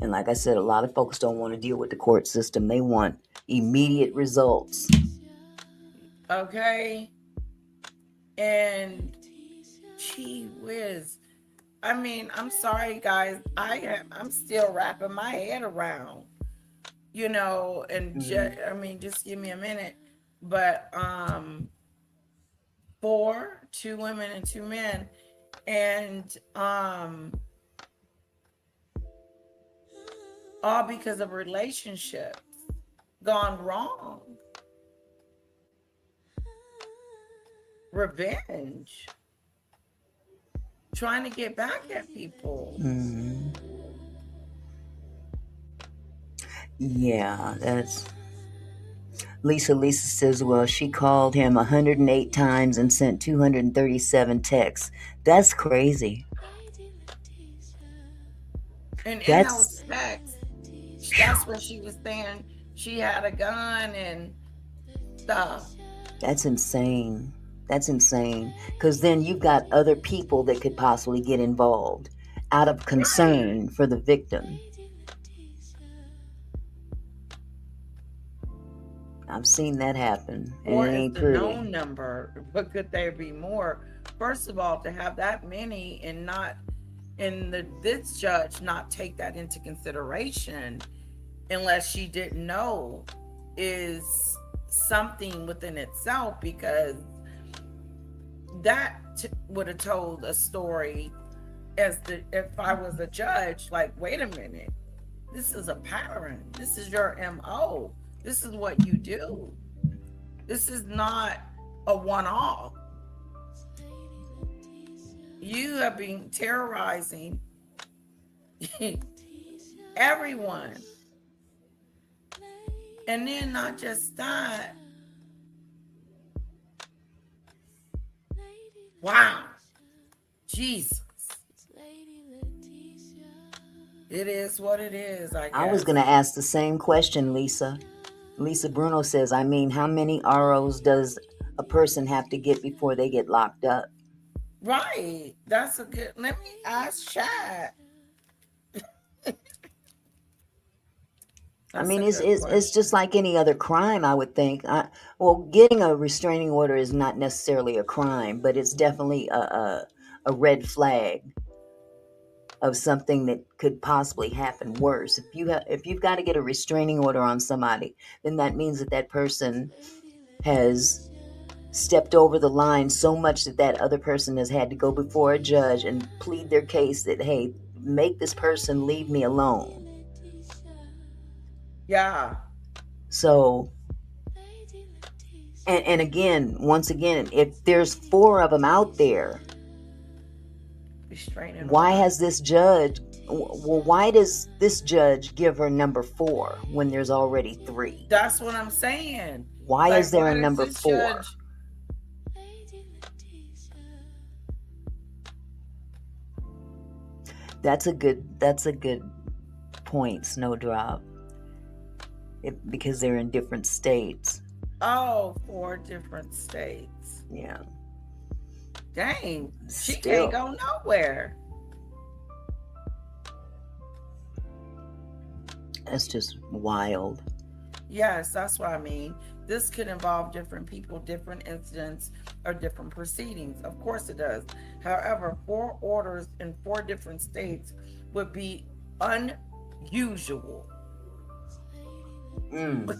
And like I said, a lot of folks don't want to deal with the court system. They want immediate results. Okay. And gee whiz. I'm sorry, guys. I'm still wrapping my head around, and just give me a minute. But 4, 2 women and 2 men, and all because of relationships gone wrong. revenge, trying to get back at people. Mm. Yeah, that's Lisa. Lisa says, well, she called him 108 times and sent 237 texts. That's crazy. And in That's those texts, that's when she was saying she had a gun and stuff. that's insane. That's insane. Because then you've got other people that could possibly get involved out of concern for the victim. I've seen that happen. And Or it is ain't the pretty. known number, but could there be more? First of all, to have that many and not, and this judge not take that into consideration unless she didn't know, is something within itself, because that would have told a story if I was a judge, like, wait a minute, this is a pattern. This is your MO. This is what you do. This is not a one-off. You have been terrorizing everyone. And then not just that. Wow. Jesus. It is what it is, I guess. I was going to ask the same question, Lisa. Lisa Bruno says, I mean, how many ROs does a person have to get before they get locked up? Right. That's a good. Let me ask Shad. I mean, it's just like any other crime, I would think. Well, getting a restraining order is not necessarily a crime, but it's definitely a red flag of something that could possibly happen worse. If you've got to get a restraining order on somebody, then that means that person has stepped over the line so much that other person has had to go before a judge and plead their case that, hey, make this person leave me alone. Yeah. So, and again, once again, if there's 4 of them out there, why has this judge, well, why does this judge give her number 4 when there's already 3? That's what I'm saying. Why is there a number 4? Judge... That's a good point, Snowdrop. Because they're in different states. Oh, 4 different states. Yeah. Dang, she Still. can't go nowhere. That's just wild. Yes, that's what I mean. This could involve different people, different incidents, or different proceedings. Of course it does. However, 4 orders in 4 different states would be unusual. And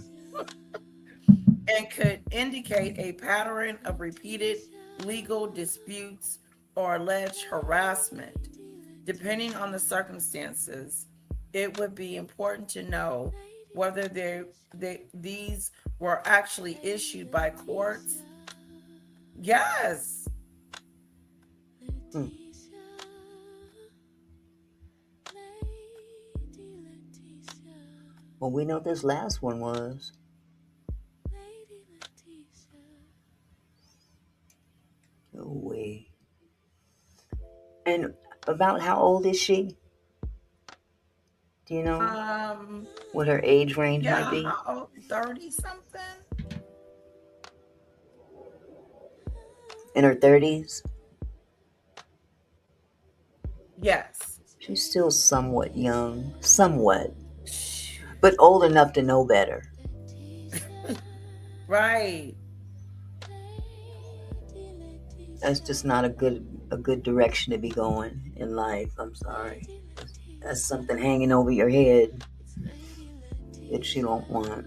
could indicate a pattern of repeated legal disputes or alleged harassment. Depending on the circumstances, it would be important to know whether these were actually issued by courts. Yes. Well, we know this last one was. No way. And about how old is she? Do you know what her age range might be? How old? 30 something? In her 30s? Yes. She's still somewhat young. Somewhat. But old enough to know better. Right. That's just not a good direction to be going in life. I'm sorry. That's something hanging over your head that you don't want.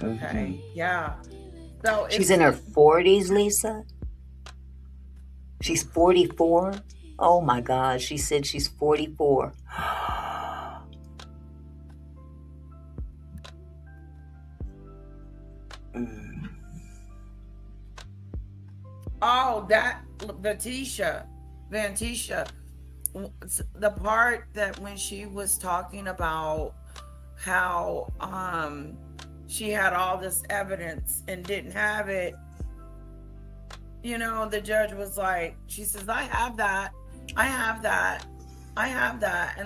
Okay. Yeah. So she's in her 40s, Lisa? She's 44? Oh my God, she said she's 44. Mm. Oh, that Vantisha. The part that when she was talking about how she had all this evidence and didn't have it, you know, the judge was like, she says, I have that. And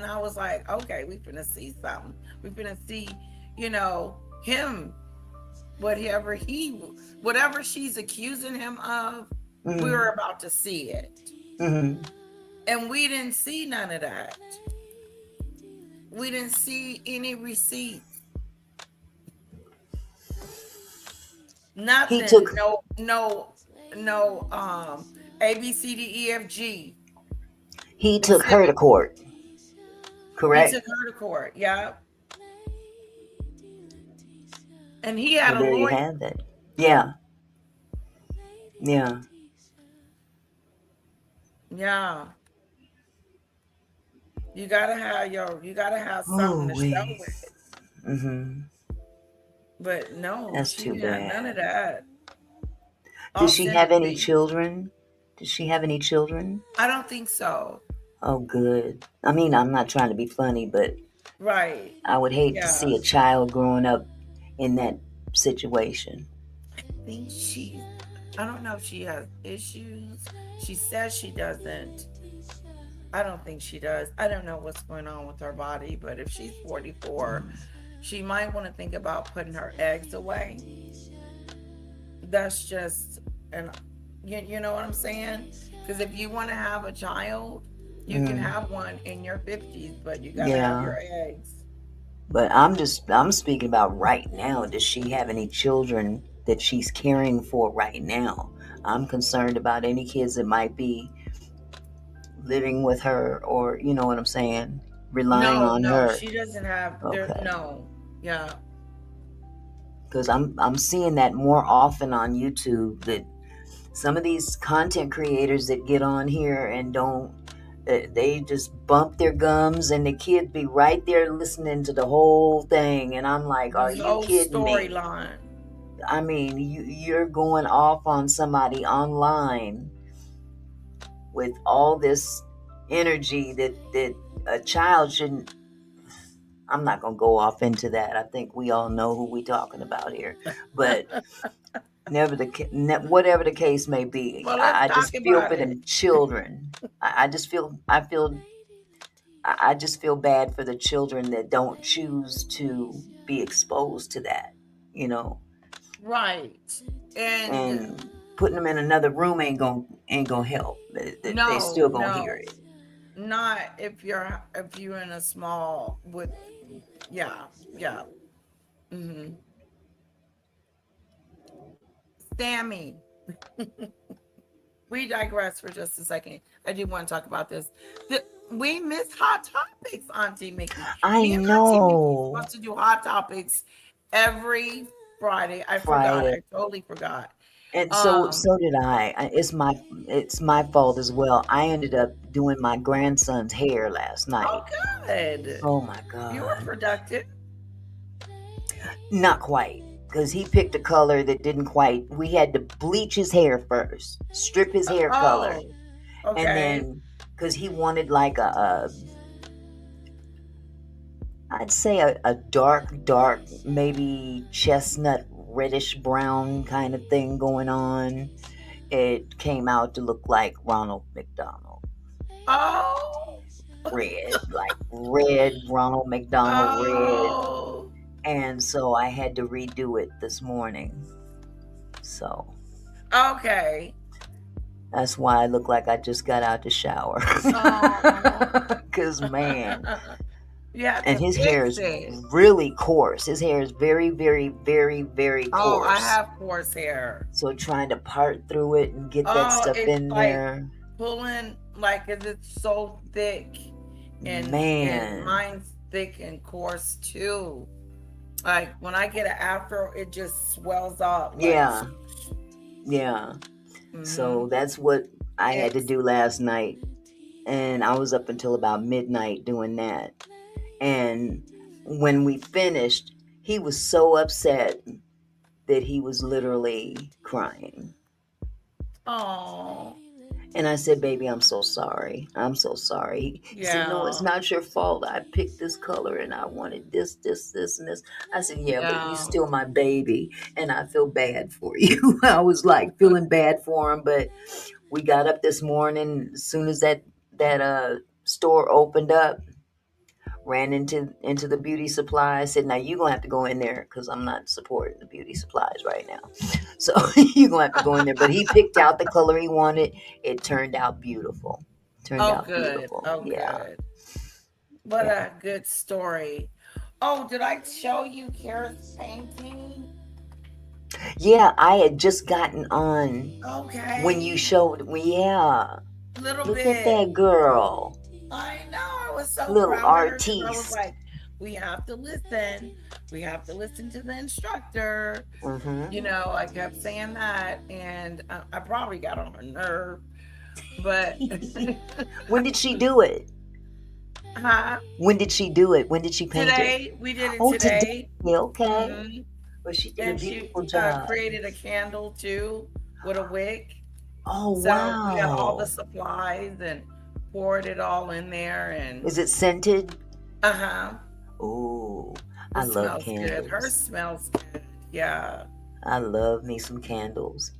I was like, okay, we finna see something. We finna see, you know, him, whatever she's accusing him of, we were about to see it. Mm-hmm. And we didn't see none of that. We didn't see any receipts. Nothing. No A, B, C, D, E, F, G. He took her to court. Correct? He took her to court, yeah. And he had Well, a there you lawyer. have that. Yeah. Yeah. Yeah. You gotta have something to show it. Mm-hmm. But no, That's she too had none of that. Does she have any children? Does she have any children? I don't think so. Oh, good. I mean, I'm not trying to be funny, but right. I would hate to see a child growing up in that situation. I think I don't know if she has issues. She says she doesn't. I don't think she does. I don't know what's going on with her body, but if she's 44, she might want to think about putting her eggs away. That's just, and you know what I'm saying? Because if you want to have a child, you can have one in your 50s, but you gotta have your eggs. But I'm speaking about right now. Does she have any children that she's caring for right now? I'm concerned about any kids that might be living with her, or you know what I'm saying, relying on her. No, she doesn't have. Okay. No, yeah. Because I'm seeing that more often on YouTube, that some of these content creators that get on here and they just bump their gums, and the kid be right there listening to the whole thing, and I'm like, are you kidding me? Storyline. I mean, you're going off on somebody online with all this energy that a child shouldn't. I'm not going to go off into that. I think we all know who we're talking about here. But whatever the case may be, I just feel for them children. I just feel bad for the children that don't choose to be exposed to that, you know. Right. And putting them in another room ain't gonna help. They still gonna hear it. Not if you're in a small with, yeah. Mm-hmm. Sammy. We digress for just a second. I do want to talk about this. We miss Hot Topics, Auntie Mickey. I know. Auntie Mickey wants to do Hot Topics every Friday. I forgot. I totally forgot. And so did I. It's my fault as well. I ended up doing my grandson's hair last night. Oh, good. Oh my God. You were productive. Not quite, because he picked a color that didn't quite. We had to bleach his hair first, strip his hair color, okay. And then because he wanted like I'd say a dark, maybe chestnut, reddish brown kind of thing going on. It came out to look like Ronald McDonald. Oh. Red, like red Ronald McDonald red. And so I had to redo it this morning. So. Okay. That's why I look like I just got out the shower. Because, man. Yeah, and his hair is really coarse. His hair is very, very, very, very coarse. Oh, I have coarse hair. So trying to part through it and get that stuff in there. Pulling, like, it's so thick. And, man. And mine's thick and coarse, too. Like, when I get an afro, it just swells up. Like, yeah. Mm-hmm. So that's what I had to do last night. And I was up until about midnight doing that. And when we finished, he was so upset that he was literally crying. Oh, And I said, baby, I'm so sorry. I'm so sorry. He said, no, it's yeah. not your fault. I picked this color and I wanted this, and this. I said, yeah, but you Yeah. still my baby. And I feel bad for you. I was like feeling bad for him. But we got up this morning. As soon as that store opened up, ran into the beauty supply. I said, now you're going to have to go in there because I'm not supporting the beauty supplies right now. So you're going to have to go in there. But he picked out the color he wanted. It turned out beautiful. Oh, good. Beautiful. Oh, Yeah. good. What Yeah. a good story. Oh, did I show you Kara's painting? Yeah, I had just gotten on Okay. when you showed me. Yeah. Little Look bit. at that girl. I know. I was so Little proud of her 'cause I was artiste. like, we have to listen. We have to listen to the instructor. Mm-hmm. You know, I kept saying that, and I probably got on her nerve. But When did she do it? huh? When did she do it? When did she paint it? Today we did it Oh, today. today. Okay. Mhm. Well, she did a And she beautiful job. created a candle too with a wick. Oh, So we got all wow. the supplies and poured it all in there, and Is it scented? uh-huh. Oh, It I love smells candles. good. Hers smells good. Yeah. I love me some candles.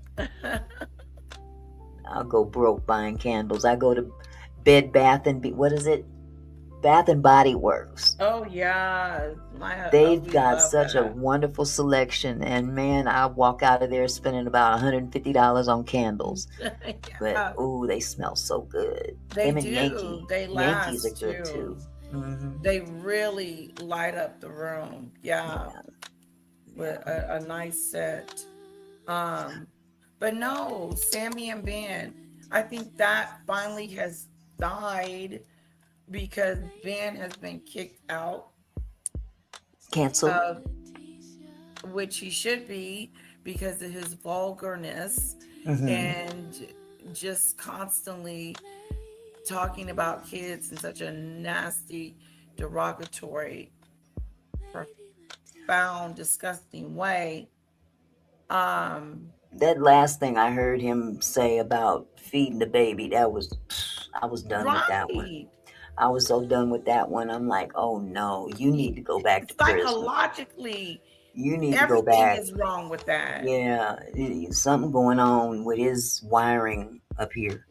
I'll go broke buying candles. I go to Bed Bath and what is it? Bath and Body Works. Oh yeah. They've we got love such a that. wonderful selection, and man, I walk out of there spending about $150 on candles. But Yeah, ooh, they smell so good. they Them and do. Yankee. They Yankees are last good too. too. Mm-hmm. They really light up the room. Yeah. Yeah. With a nice set. But no, Sammy and Ben, I think that finally has died because Ben has been kicked out Cancel. of which he should be because of his vulgarness Mm-hmm. and just constantly talking about kids in such a nasty, derogatory, profound, disgusting way. That last thing I heard him say about feeding the baby, I was done with that one. Right. I was so done with that one. I'm like, oh no, you need to go back to prison. Psychologically, You need to go everything back. is wrong with that. Yeah, something going on with his wiring up here.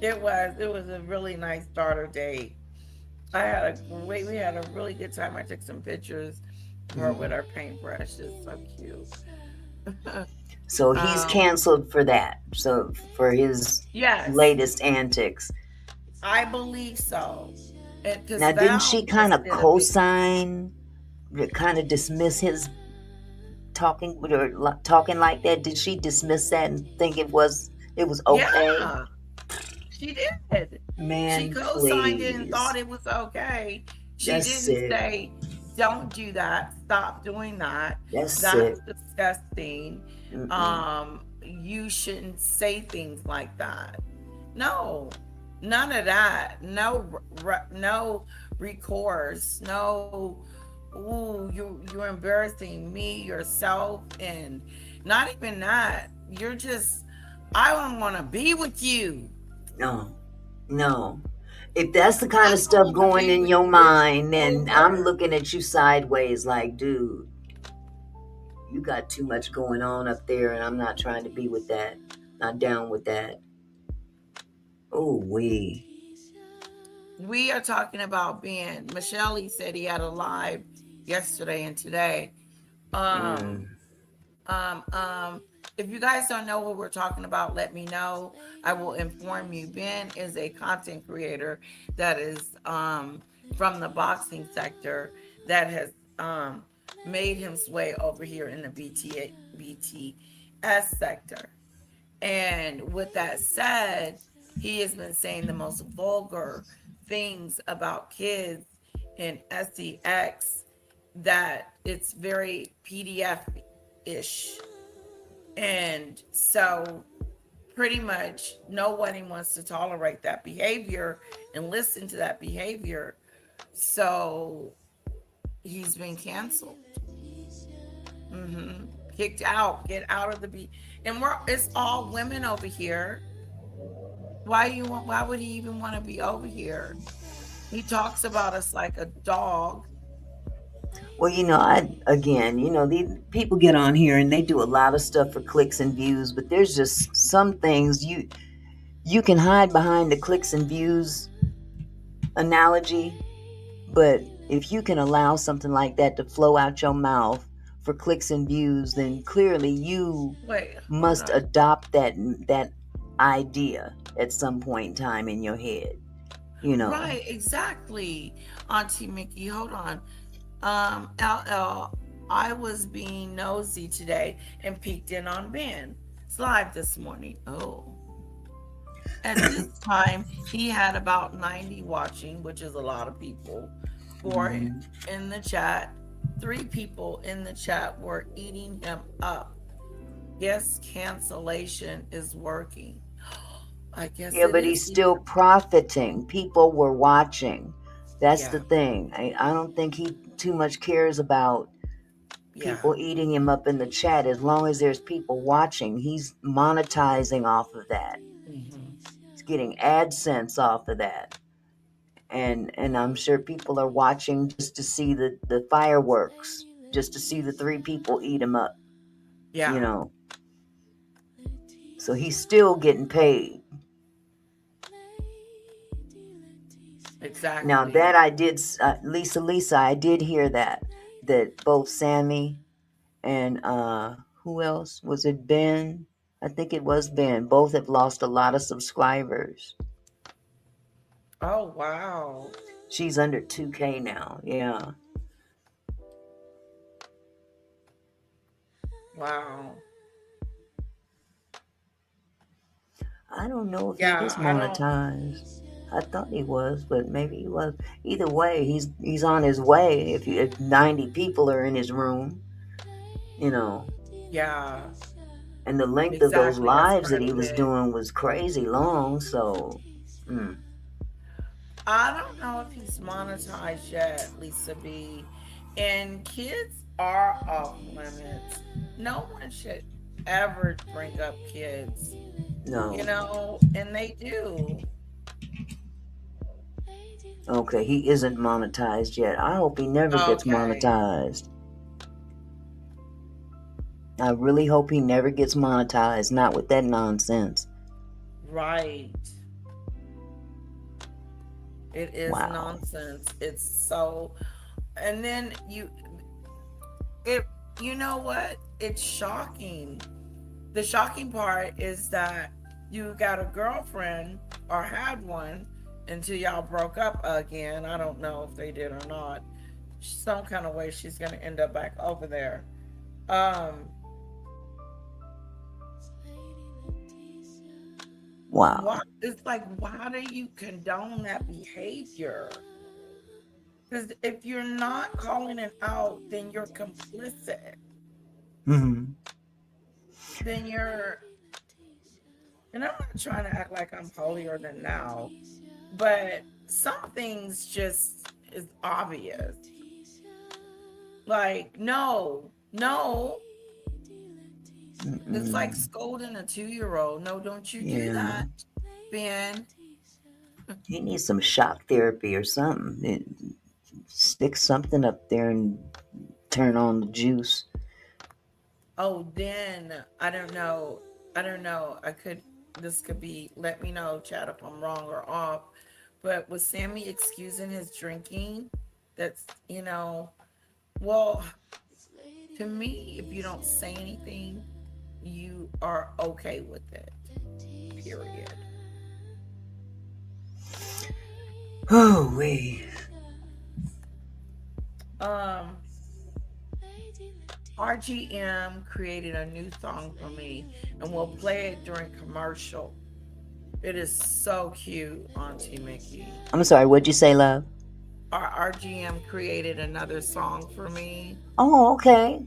It was a really nice starter date. We had a really good time. I took some pictures of her with our paintbrush. It's so cute. So he's canceled for that. So for his Yes, latest antics. I believe so. Now, didn't she kind of co-sign, kind of dismiss his talking like that? Did she dismiss that and think it was okay? Yeah, she did. Man, She co-signed it and please. thought it was okay. She That's didn't sick. say, "Don't do that. Stop doing that. That's sick. That's disgusting. Mm-mm. You shouldn't say things like that." No, none of that. No recourse. No. Ooh, you're embarrassing me, yourself, and not even that. You're just. I don't want to be with you. No. If that's the kind of stuff going in your mind, then I'm looking at you sideways like, dude, you got too much going on up there, and I'm not trying to be with that. Not down with that. Oh, we are talking about Ben. Michelle, he said he had a live yesterday and today. If you guys don't know what we're talking about, let me know. I will inform you. Ben is a content creator that is from the boxing sector that has made his way over here in the BTS sector. And with that said, he has been saying the most vulgar things about kids in SEX that it's very PDF-ish. And so pretty much nobody wants to tolerate that behavior and listen to that behavior. So he's been canceled. Mm-hmm. Kicked out. Get out of the beach. And it's all women over here. Why would he even want to be over here? He talks about us like a dog. Well, these people get on here and they do a lot of stuff for clicks and views, but there's just some things you can hide behind the clicks and views analogy, but if you can allow something like that to flow out your mouth for clicks and views, then clearly you must adopt that idea at some point in time in your head. Right, exactly. Auntie Mickey, hold on. LL, I was being nosy today and peeked in on Ben. It's live this morning. Oh. At this time, he had about 90 watching, which is a lot of people. 4 in the chat. 3 people in the chat were eating him up. Yes, cancellation is working. I guess. Yeah, but he's still profiting. People were watching. That's the thing. I don't think he too much cares about people eating him up in the chat. As long as there's people watching, he's monetizing off of that. He's getting AdSense off of that. And I'm sure people are watching just to see the fireworks, just to see the 3 people eat him up. Yeah. So he's still getting paid. Exactly. Now that I did, Lisa, I did hear that both Sammy and who else was it? Ben? I think it was Ben. Both have lost a lot of subscribers. Oh wow. She's under 2K now. Yeah. Wow. I don't know if he is monetized. I thought he was, but maybe he was. Either way, he's on his way. If 90 people are in his room, Yeah. And the length of those lives that he was doing was crazy long. So, I don't know if he's monetized yet, Lisa B. And kids are off limits. No one should ever bring up kids. No. And they do. Okay, he isn't monetized yet. I hope he never gets monetized. I really hope he never gets monetized. Not with that nonsense. Right. It is nonsense. It's so, and then you know what? It's shocking. The shocking part is that you got a girlfriend or had one until y'all broke up again. I don't know if they did or not. Some kind of way she's going to end up back over there. Wow. It's like, why do you condone that behavior? Because if you're not calling it out, then you're complicit. Mm-hmm. Then you're, and I'm not trying to act like I'm holier than thou, but some things just is obvious. Like, no. Mm-mm. It's like scolding a 2-year-old. No, don't you do that, Ben. He needs some shock therapy or something. Stick something up there and turn on the juice. Oh, then I don't know. This could be, let me know, chat, if I'm wrong or off. But was Sammy excusing his drinking? That's, well, to me, if you don't say anything, you are okay with it. Period. Oh, wait. RGM created a new song for me, and we'll play it during commercial. It is so cute, Auntie Mickey. I'm sorry, what'd you say, love? Our RGM created another song for me. Oh, okay.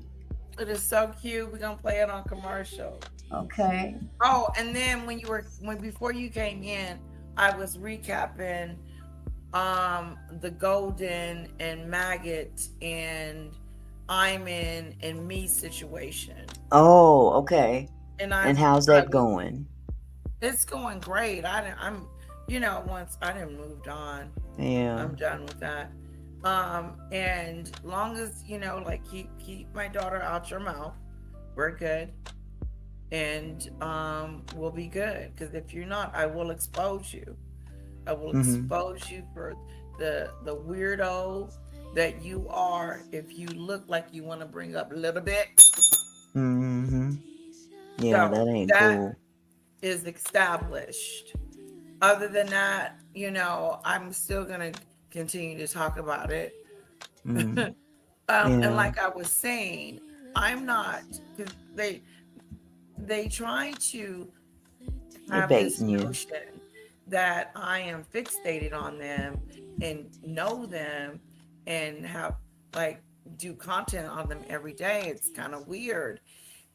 It is so cute. We're gonna play it on commercial. Okay. Oh, and then before you came in, I was recapping the Golden and Maggot and I'm in and me situation. Oh, okay. And And I how's that going? it's going great. I'm once I done moved on. Yeah. I'm done with that. And long as, like keep my daughter out your mouth, we're good. And we'll be good. Because if you're not, I will expose you. I will Mm-hmm. expose you for the weirdo that you are if you look like you want to bring up a little bit. Mm-hmm. Yeah, So that ain't that cool. is established. Other than that, I'm still gonna continue to talk about it. Mm. And Yeah. like I was saying, I'm not because they try to They're have this baiting you. notion that I am fixated on them and know them and have like do content on them every day. It's kind of weird.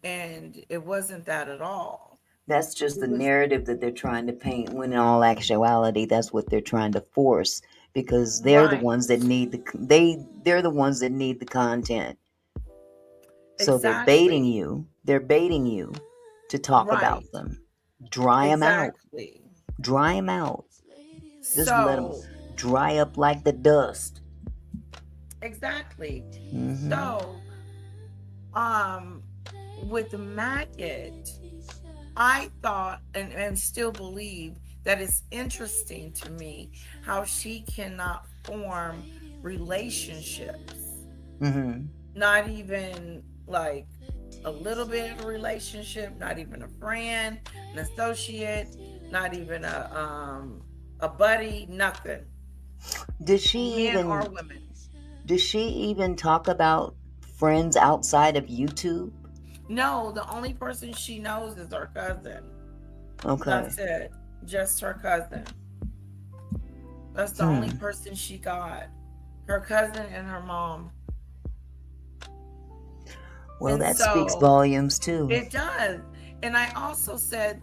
And it wasn't that at all. That's just the It was narrative that they're trying to paint, when in all actuality, that's what they're trying to force, because they're the right. ones that need they're the ones that need the content. So they're baiting Exactly. you. They're baiting you to talk Right. about them. Dry them out. Exactly. Dry them out. Just let them So, dry up like the dust. exactly. Mm-hmm. So, um, with the maggot, I thought and still believe that it's interesting to me how she cannot form relationships. Mm-hmm. Not even like a little bit of a relationship, not even a friend, an associate, not even a buddy, nothing. Did she Men or even women. does she even talk about friends outside of YouTube? No, the only person she knows is her cousin. Okay. That's it. Just her cousin. That's the only Hmm. person she got. Her cousin and her mom. Well, And that speaks so volumes too. it does. And I also said,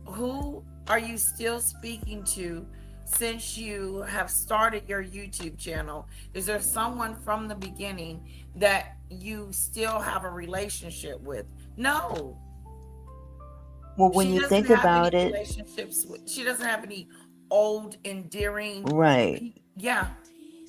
who are you still speaking to since you have started your YouTube channel? Is there someone from the beginning that you still have a relationship with? No. Well, when She you doesn't think have any about it, relationships with, she doesn't have any old, endearing right. people. Yeah.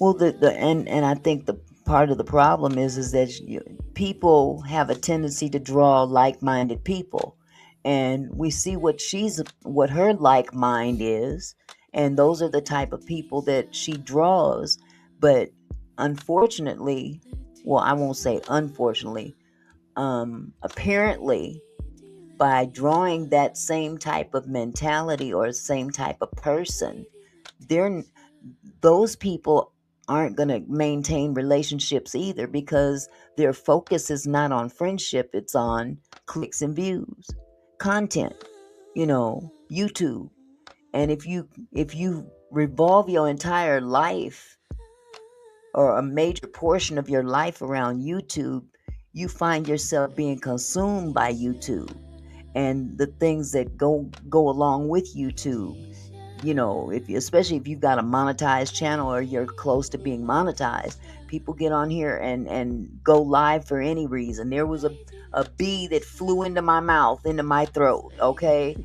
Well, the and I think the part of the problem is that people have a tendency to draw like-minded people, and we see what her like mind is, and those are the type of people that she draws. But unfortunately, well, I won't say unfortunately, apparently, by drawing that same type of mentality or same type of person, they're those people aren't going to maintain relationships either, because their focus is not on friendship, it's on clicks and views, content, YouTube. And if you revolve your entire life or a major portion of your life around YouTube, you find yourself being consumed by YouTube and the things that go along with YouTube. Especially if you've got a monetized channel or you're close to being monetized, people get on here and go live for any reason. There was a bee that flew into my mouth, into my throat. Okay,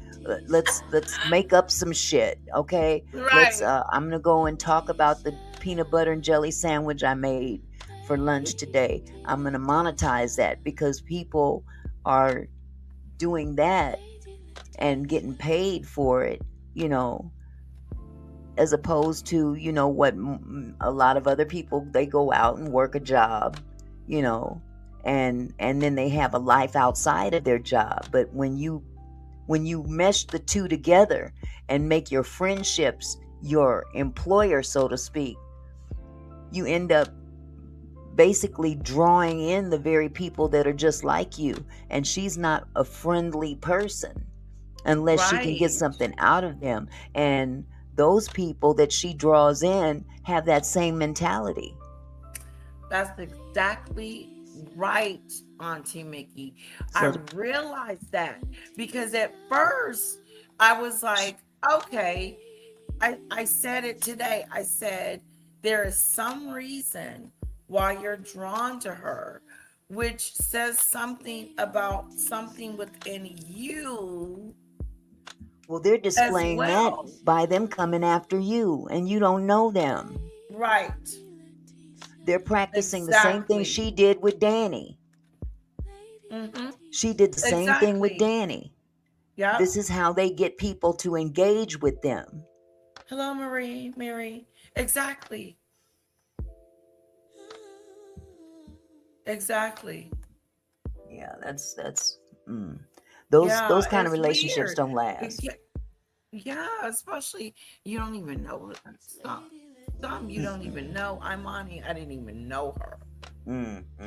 let's make up some shit. Okay, let's. Right. I'm gonna go and talk about the peanut butter and jelly sandwich I made for lunch today. I'm gonna monetize that because people are doing that and getting paid for it. You know, as opposed to what a lot of other people, they go out and work a job, you know and then they have a life outside of their job. But when you mesh the two together and make your friendships your employer, so to speak, you end up basically drawing in the very people that are just like you. And she's not a friendly person unless she can get Right. something out of them. And those people that she draws in have that same mentality. That's exactly right, Auntie Mickey. I So, realized that because at first I was like, okay, I said it today. I said, there is some reason why you're drawn to her, which says something about something within you Well, they're as displaying that well. by them coming after you, and you don't know them. Right. They're practicing the same thing Exactly. she did with Danny. Mm-hmm. She did the same thing with Exactly. Danny. Yep. This is how they get people to engage with them. Hello, Mary. Exactly. Exactly. Yeah, that's those Yeah, kind of it's relationships weird. don't last. Yeah, especially you don't even know some you don't even know. Imani, I didn't even know her.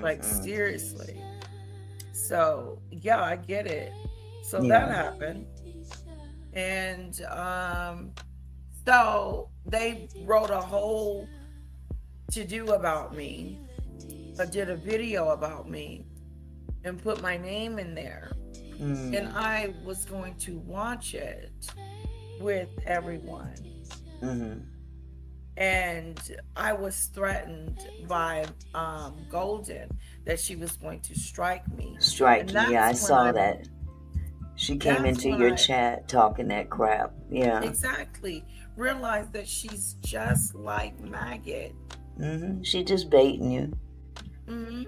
Like seriously. So yeah, I get it. So that Yeah. happened. And so they wrote a whole to do about me. I did a video about me and put my name in there. And I was going to watch it with everyone. And I was threatened by Golden that she was going to strike me. Strike And you. Yeah, I that's when saw that. She came that's into when your I chat talking that crap. Yeah. exactly realized that she's just like Maggot. She just baiting you.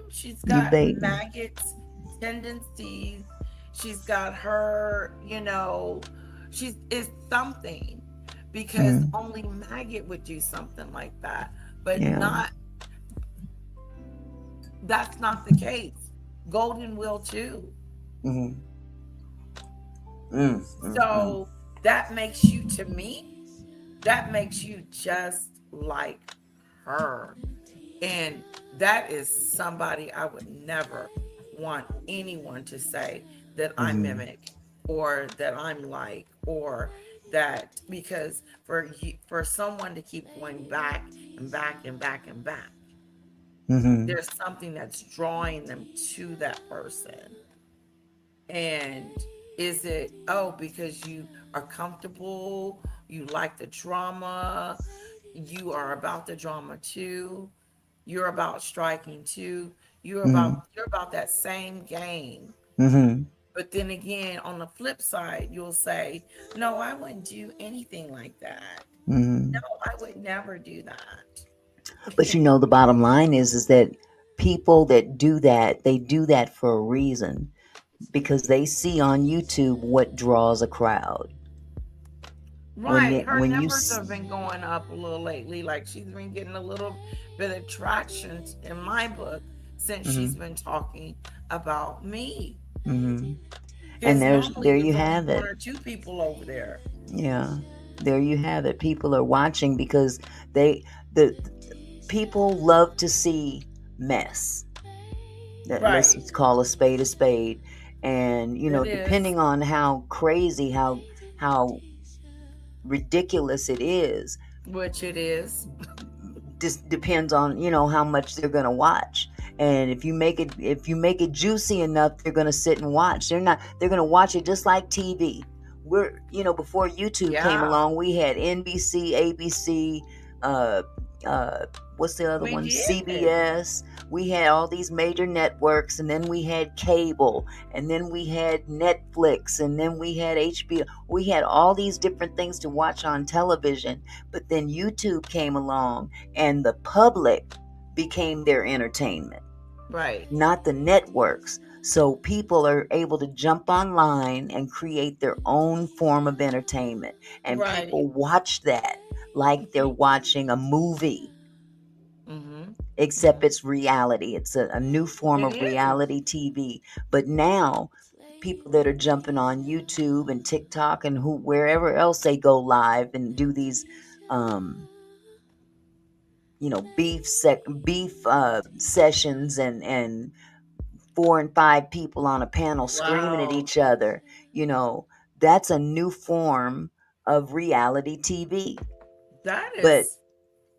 She's You got baiting. Maggot's tendencies. She's got her, it's something because only Maggot would do something like that, but that's not the case. Golden will too. So that makes you, to me, that makes you just like her. And that is somebody I would never want anyone to say that I mimic or that I'm like, or that, because for someone to keep going back and back and back and back, there's something that's drawing them to that person. And is it, because you are comfortable, you like the drama, you are about the drama too, you're about striking too, you're about that same game. But then again, on the flip side, you'll say, no, I wouldn't do anything like that. No, I would never do that. But the bottom line is that people that do that, they do that for a reason, because they see on YouTube what draws a crowd. Right. Her numbers have been going up a little lately. Like she's been getting a little bit of traction in my book since she's been talking about me. And there you have it. One or two people over there. Yeah, there you have it. People are watching because the people love to see mess. Let's call a spade. And depending on how crazy, how ridiculous it is, which it is, just depends on how much they're going to watch. And if you make it juicy enough, they're going to sit and watch. They're going to watch it just like TV. We're before YouTube came along, we had NBC, ABC, what's the other one? CBS. We had all these major networks, and then we had cable, and then we had Netflix, and then we had HBO. We had all these different things to watch on television. But then YouTube came along, and the public became their entertainment. Right. Not the networks. So people are able to jump online and create their own form of entertainment. And people watch that like they're watching a movie. Except it's reality. It's a new form of reality TV. But now people that are jumping on YouTube and TikTok and wherever else they go live and do these beef sessions and 4 and 5 people on a panel screaming at each other, that's a new form of reality TV. That is. But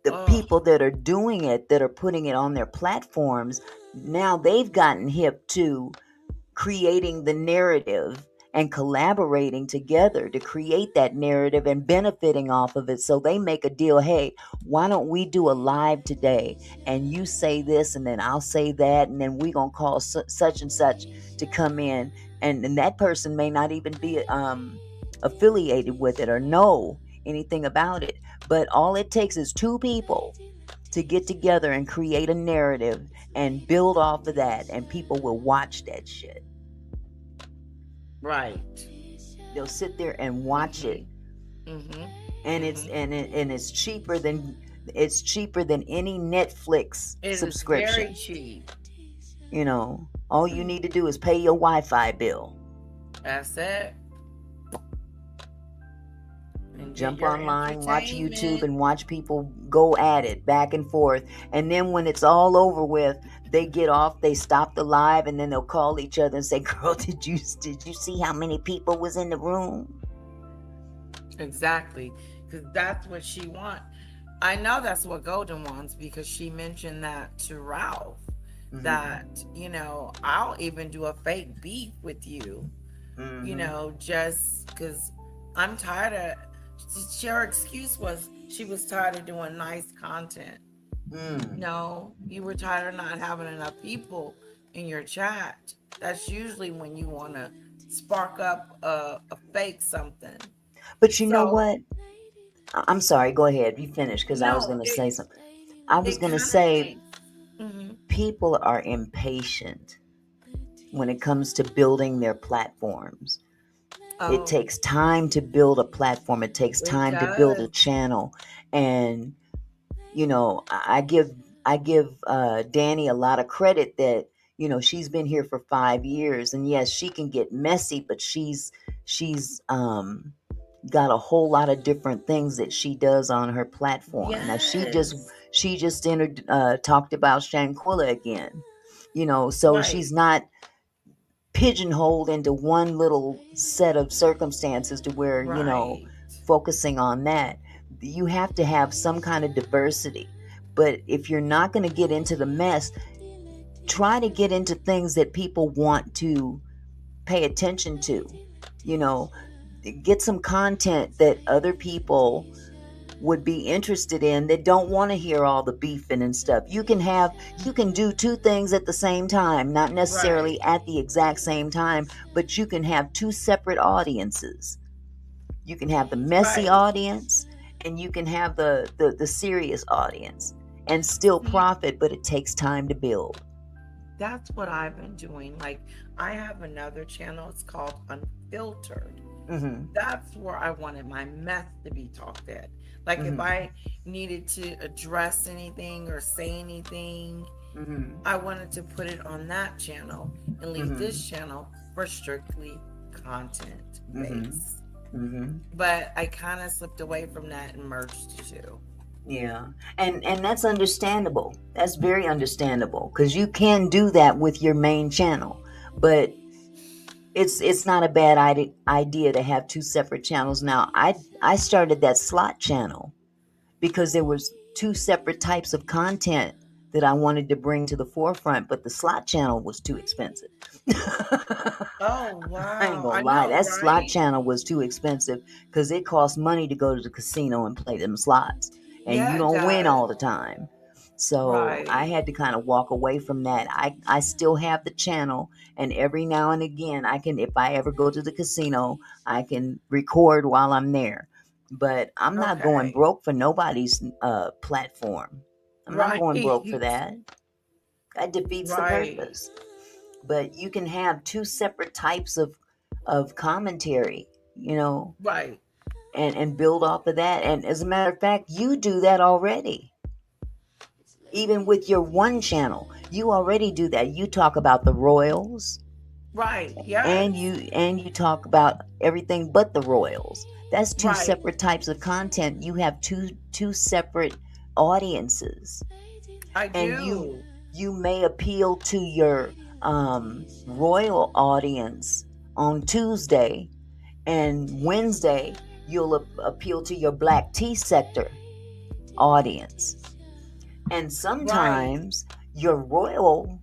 the people that are doing it, that are putting it on their platforms, now they've gotten hip to creating the narrative and collaborating together to create that narrative and benefiting off of it. So they make a deal. Hey, why don't we do a live today? And you say this, and then I'll say that, and then we're going to call such and such to come in. And that person may not even be affiliated with it or know anything about it. But all it takes is two people to get together and create a narrative and build off of that, and people will watch that shit. Right. They'll sit there and watch it, and it's cheaper than any Netflix It subscription. is very cheap. You know, all you need to do is pay your Wi-Fi bill. That's it. And Jump get your online, watch YouTube, entertainment. and watch people go at it back and forth. And then when it's all over with, they get off, they stop the live, and then they'll call each other and say, "Girl, did you see how many people was in the room?" Exactly, because that's what she wants. I know that's what Golden wants, because she mentioned that to Ralph. That, you know, I'll even do a fake beef with you, you know, just because I'm tired of. Her excuse was she was tired of doing nice content. No, you were tired of not having enough people in your chat. That's usually when you want to spark up a fake something. But you know what? I'm sorry. Go ahead. You finish, because I was going to say something. I was going to say people are impatient when it comes to building their platforms. It takes time to build a platform. It takes time to build a channel. And, you know, I give Danny a lot of credit that, you know, she's been here for 5 years. And yes, she can get messy, but she's got a whole lot of different things that she does on her platform. Now she just talked about Shanquilla again, you know, so she's not pigeonholed into one little set of circumstances to where, you know, focusing on that. You have to have some kind of diversity. But if you're not going to get into the mess, try to get into things that people want to pay attention to. You know, get some content that other people would be interested in that don't want to hear all the beefing and stuff. You can do two things at the same time, not necessarily at the exact same time, but you can have two separate audiences. You can have the messy audience, and you can have the serious audience, and still profit, but it takes time to build. That's what I've been doing. Like, I have another channel, it's called Unfiltered. That's where I wanted my mess to be talked at. Like, if I needed to address anything or say anything, I wanted to put it on that channel and leave this channel for strictly content based. But I kind of slipped away from that and merged the two. Yeah, and that's understandable. That's very understandable, because you can do that with your main channel, but it's not a bad idea to have two separate channels. Now, I started that slot channel because there was two separate types of content that I wanted to bring to the forefront, but the slot channel was too expensive. Oh, wow. I ain't gonna lie, that slot channel was too expensive because it costs money to go to the casino and play them slots, and you don't win all the time. So I had to kind of walk away from that. I still have the channel, and every now and again if I ever go to the casino, I can record while I'm there. But I'm not going broke for nobody's platform. I'm not going broke for that. That defeats the purpose. But you can have two separate types of commentary, you know, and build off of that. And as a matter of fact, you do that already. Even with your one channel, you already do that. You talk about the Royals. And you talk about everything but the Royals. That's two separate types of content. You have two separate audiences. And you may appeal to your Royal audience on Tuesday, and Wednesday you'll appeal to your Black Tea sector audience. And sometimes your Royal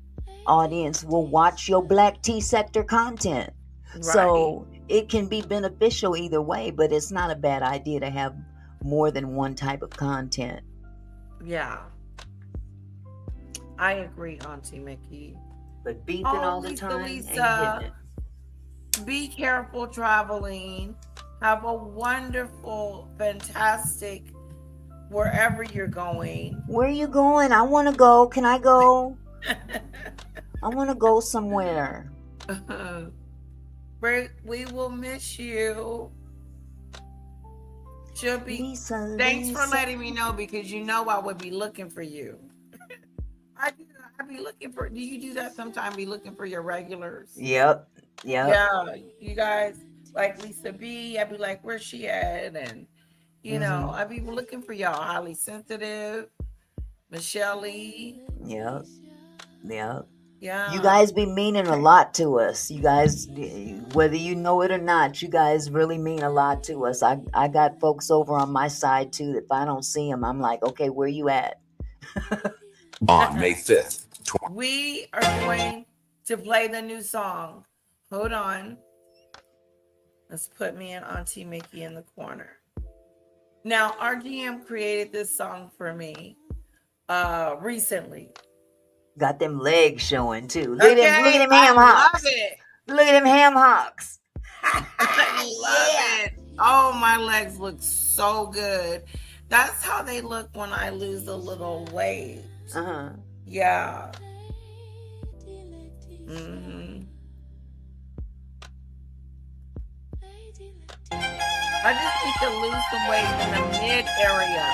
audience will watch your Black Tea sector content. So it can be beneficial either way, but it's not a bad idea to have more than one type of content. Yeah. I agree, Auntie Mickey. But beeping Oh, all the Lisa, time Lisa. ain't hitting it. Be careful traveling. Have a wonderful, fantastic wherever you're going. Where are you going? I want to go. Can I go? I want to go somewhere. We will miss you. She'll be. Lisa, Thanks for Lisa. letting me know, because you know I would be looking for you. I be looking for. Do you do that sometime? Be looking for your regulars. Yep. Yeah, you guys like Lisa B. I'd be like, where's she at? And you know, I'd be looking for y'all. Highly Sensitive, Michelle Lee. Yep. Yep. Yeah, You guys be meaning a lot to us. You guys, whether you know it or not, you guys really mean a lot to us. I got folks over on my side too. If I don't see them, I'm like, okay, where you at? On May 5th, we are going to play the new song. Hold on. Let's put me and Auntie Mickey in the corner. Now, RGM created this song for me recently. Got them legs showing too. Look at them Okay, ham hocks. love it. Look at them ham hocks. I love it. Oh, my legs look so good. That's how they look when I lose a little weight. Uh-huh. Yeah. Mm-hmm. I just need to lose some weight in the mid area.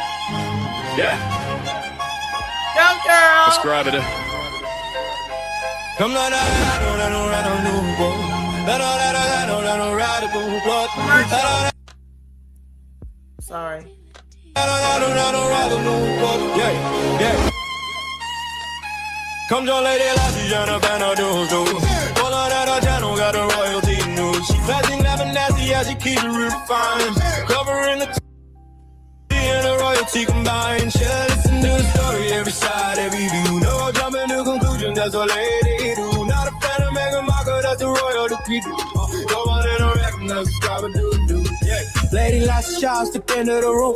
Yeah. Go, girl. Describe it. Come on, Sorry. yeah. Come on, lady, like Jenna Banado. All of that channel got a royalty news. She flashing, laughing nasty, yeah, she keeps it refined. Covering the and the royalty combined. She'll listen to the story, every side, every view. No jumping to conclusions, that's what lady do. Not a fan of Meghan Markle, that's the royal decree. Go on and recognize, subscribe and do. Yeah. Lady lots shots to the end of the room.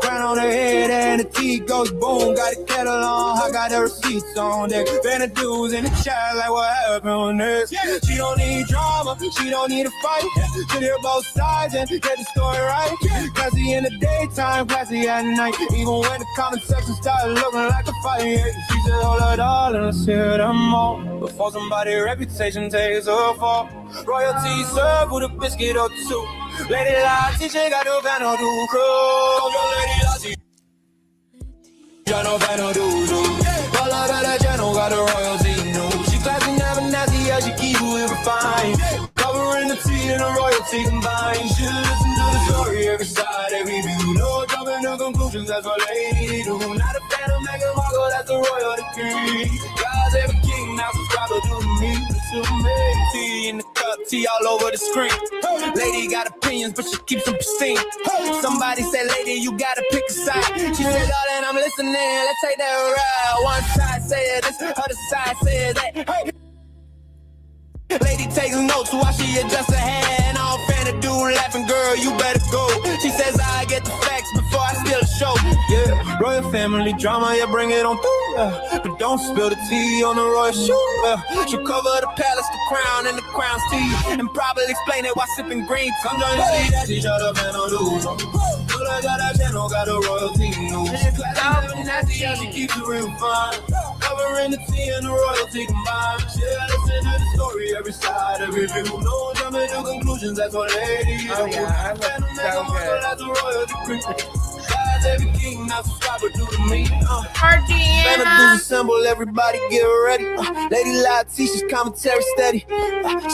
Crown on her head and the tea goes boom. Got a kettle on, I got the receipts on deck. Van the dudes in the chat like what happened on this. She don't need drama, she don't need a fight. She'll hear both sides and get the story right. Classy in the daytime, classy at night. Even when the comment section started looking like a fight. She said, hold it all and let's hear them all. Before somebody's reputation takes a fall. Royalty served with a biscuit or two. Lady Lati, she got no van or do crew. Lady Lati, got no van or do. All of that channel got a royalty news. She classy, never nasty, yeah, she keep it refined. Covering the tea and the royalty combined. She listen to the story, every side, every view. No jumping to conclusions, that's what lady do. Not a fan of Meghan Markle, that's the royal decree. God's every king, now subscribe to me. To me, tea in the cup, tea all over the screen. Lady got opinions, but she keeps them pristine. Somebody said, lady, you gotta pick a side. She said, darling, I'm listening, let's take that ride. One side said this, other side said that. Hey. Lady takes notes while she adjusts her hand. All fan to do laughing, girl, you better go. She says I get the facts before I steal the show. Yeah, royal family drama, yeah, bring it on through. But don't spill the tea on the royal shoe. She'll cover the palace, the crown, and the crown's tea, and probably explain it while sipping green. Come join me, that she shut up and don't lose. I got that channel, got a royalty news. Classy, nasty, yeah, she keeps it real fine. Covering the tea and the royalty combined. Yeah, listen to the story, every side, every view. No jumping to conclusions, that's what lady do. Oh, yeah, I look so good. That's a royal decree. God's every king, now subscribe to me. RGM. Assemble, everybody get ready. Lady Lati, she's commentary steady.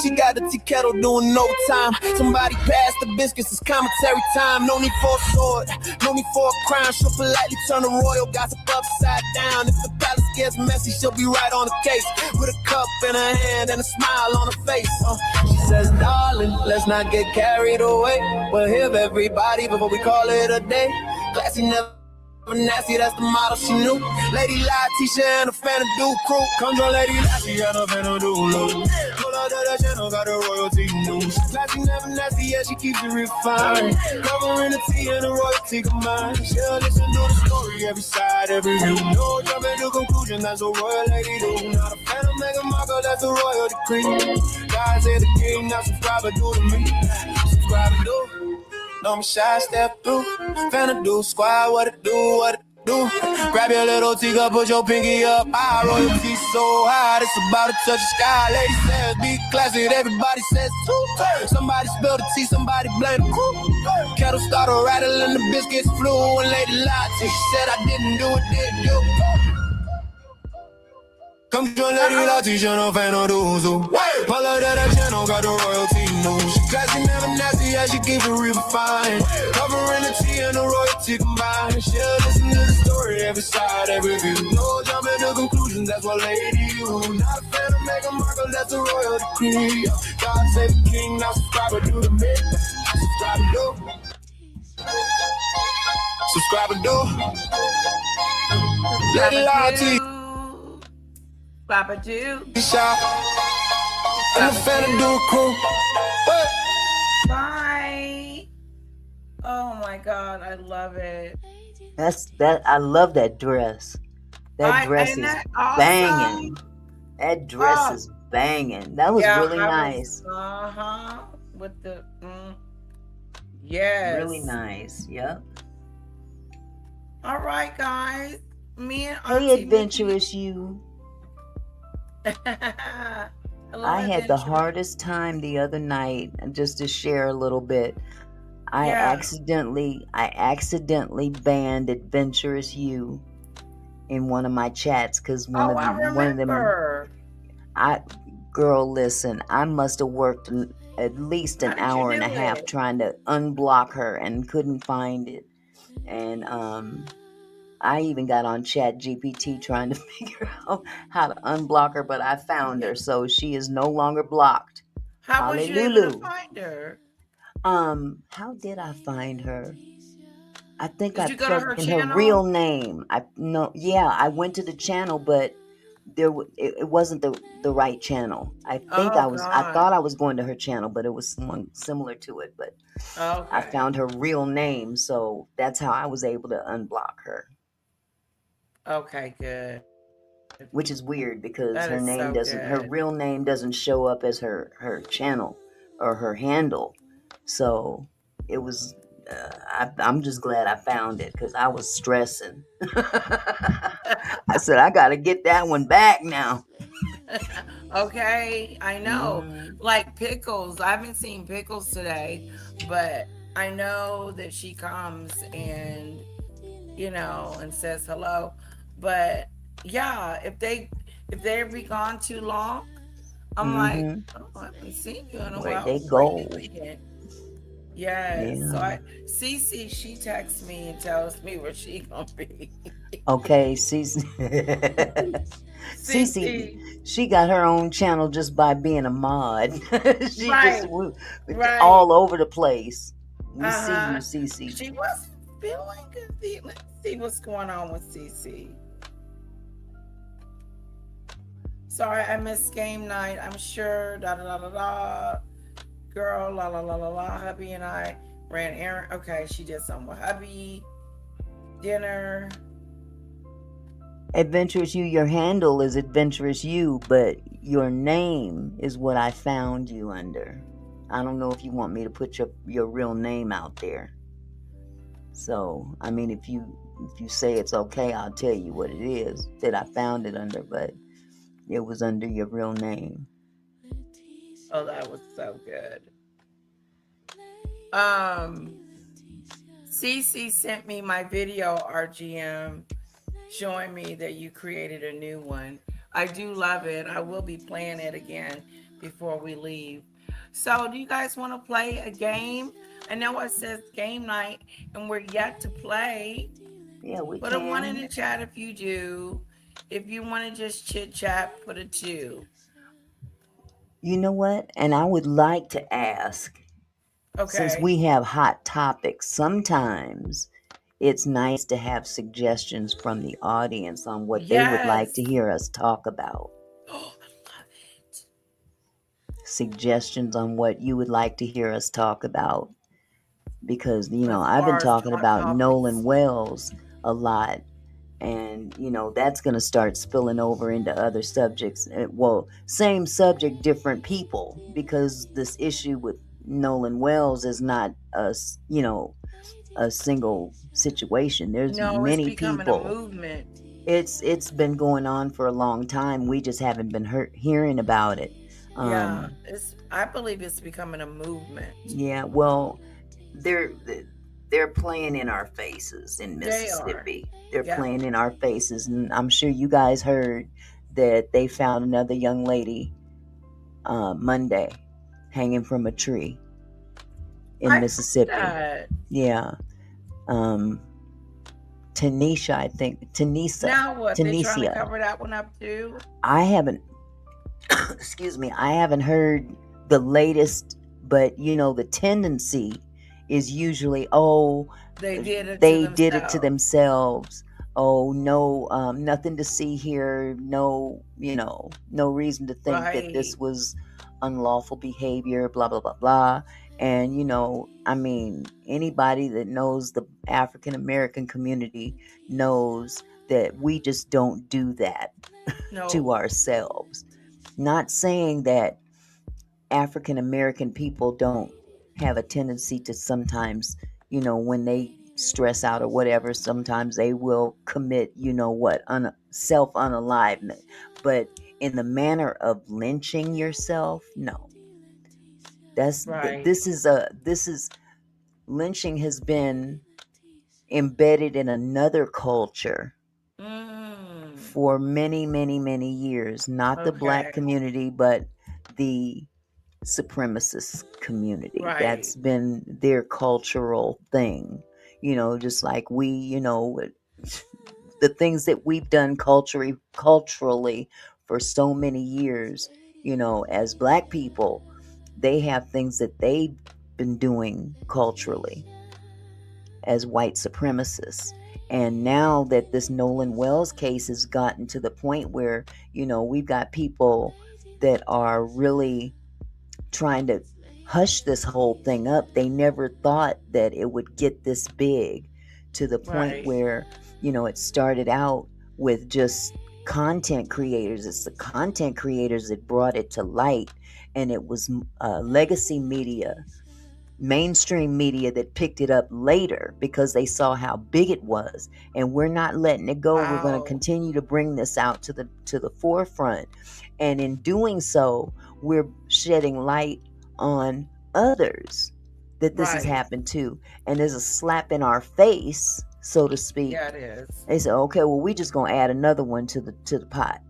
She got the tea kettle doing overtime. Somebody pass the biscuits, it's commentary time. No need for a sword, no need for a crown. She'll politely turn the royal gossip upside down. If the palace gets messy, she'll be right on the case. With a cup in her hand and a smile on her face. She says, darling, let's not get carried away. We'll hear everybody before we call it a day. Classy, never nasty, that's the model she knew. Lady Lati, and a fan of do crew. Come on, Lady Lati, and a fan of do low. Hold on, Follow that channel, got the royalty news. Classy, never nasty, yeah, she keeps it refined. Covering the tea and the royalty combined. She'll listen to the story, every side, every view. No jumping to conclusion, that's what royal lady do. Not a fan of Meghan Markle, that's the royal decree. God say the king, now subscribe and do to me. Subscribe and do. No, I'm shy, step through. Finna do squad, what it do. Grab your little teacup, put your pinky up high. Royalty so high, it's about to touch the sky. Lady says be classy, everybody says too. Somebody spilled the tea, somebody blame the crew. Kettle started rattling, the biscuits flew. And lady lied to, she said I didn't do it, did you? Come join Lady Lati, channel fan of the Uzu. Follow that channel, got the royalty news. She classy, never nasty, yeah, she keep it real fine. Covering the tea and the royalty combined. She'll listen to the story, every side, every view. No jumping to conclusions, that's what lady you. Not a fan of Meghan Markle, that's a royal decree. God save the king, now subscribe and do the mix. Subscribe and do. Subscribe and do. Lady Lati. Papa do. Shop. And the fan of do crew. Bye. Oh my God, I love it. I love that dress. That dress is awesome? banging. That dress is banging. That was really nice. With the yes. Really nice. Yep. All right, guys. Me and Hey, Adventurous You. I had the hardest time the other night, and just to share a little bit, I accidentally banned Adventurous You in one of my chats because one of them. Girl, listen, I must have worked at least an hour and a half trying to unblock her and couldn't find it, and I even got on Chat GPT trying to figure out how to unblock her, but I found her, so she is no longer blocked. How was you able to find her? How did I find her? I think I put in channel? her real name. I went to the channel, but it wasn't the right channel. I think I thought I was going to her channel, but it was someone similar to it. But I found her real name, so that's how I was able to unblock her. Okay, good. Which is weird because her name her real name doesn't show up as her channel or her handle. So it was, I'm just glad I found it because I was stressing. I said, I got to get that one back now. Okay, I know. Like Pickles, I haven't seen Pickles today, but I know that she comes and, and says hello. But yeah, if they be gone too long, I'm like, I haven't seen you in a while. Where they go? Yes. Yeah. So Cece, she texts me and tells me where she gonna be. Okay, Cece. Cece, she got her own channel just by being a mod. She just all over the place. We see you, Cece. She was feeling good. Let's see what's going on with Cece. Sorry, I missed game night. I'm sure. Girl, la la la la la. Hubby and I ran errand. Okay, she did something with hubby. Dinner. Adventurous You, your handle is Adventurous You, but your name is what I found you under. I don't know if you want me to put your real name out there. So, I mean, if you say it's okay, I'll tell you what it is that I found it under, but it was under your real name. Oh, that was so good. Cece sent me my video, RGM, showing me that you created a new one. I do love it. I will be playing it again before we leave. So do you guys want to play a game? I know it says game night and we're yet to play. Yeah, we put can. A 1 in the chat if you do. If you want to just chit chat, put a 2. You know what? And I would like to ask, since we have hot topics, sometimes it's nice to have suggestions from the audience on what they would like to hear us talk about. Oh, I love it. suggestions on what you would like to hear us talk about, because As I've been far as talking hot about topics. Nolan Wells a lot, and that's going to start spilling over into other subjects. Well, same subject, different people, because this issue with Nolan Wells is not a single situation. There's No, it's many becoming a people. movement. It's been going on for a long time. We just haven't been hearing about it. Yeah, I believe it's becoming a movement. Yeah, well, they're they're playing in our faces in They are. Mississippi. They're Yeah. playing in our faces, and I'm sure you guys heard that they found another young lady Monday hanging from a tree in I heard Mississippi. that. Yeah. Tanisha, I think. Tanisa. Now what? They trying to Tanisha. cover that one up too? I haven't excuse me, I haven't heard the latest, but the tendency is usually, They did it they to did it to themselves. themselves. Oh, no, nothing to see here. No, no reason to think that this Right. was unlawful behavior, blah, blah, blah, blah. And, I mean, anybody that knows the African American community knows that we just don't do that to No. ourselves. Not saying that African American people don't have a tendency to sometimes, when they stress out or whatever, sometimes they will commit, self unalivement. But in the manner of lynching yourself, no. Right. This is lynching has been embedded in another culture for many, many, many years. Not the black Okay. community, but the supremacist community. Right. That's been their cultural thing. Just like we, the things that we've done culturally for so many years, as black people, they have things that they've been doing culturally as white supremacists. And now that this Nolan Wells case has gotten to the point where, we've got people that are really trying to hush this whole thing up. They never thought that it would get this big, to the point Right. where, it started out with just content creators. It's the content creators that brought it to light, and it was legacy media, mainstream media, that picked it up later because they saw how big it was. And we're not letting it go. We're going to Wow. continue to bring this out to the forefront, and in doing so, we're shedding light on others that this has Right. happened to. And there's a slap in our face, so to speak. Yeah, it is. They say, okay, well, we just gonna add another one to the pot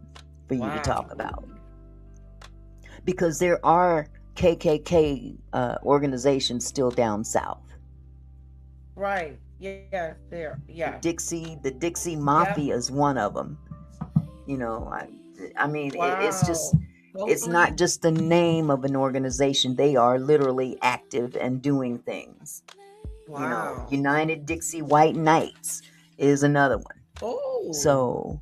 for you to talk Wow. about, because there are KKK organizations still down south. Right. Yeah, there. Yeah. The Dixie Mafia is one of them. I mean, it's just, Wow. it's not just the name of an organization. They are literally active and doing things. Wow. United Dixie White Knights is another one. Oh. So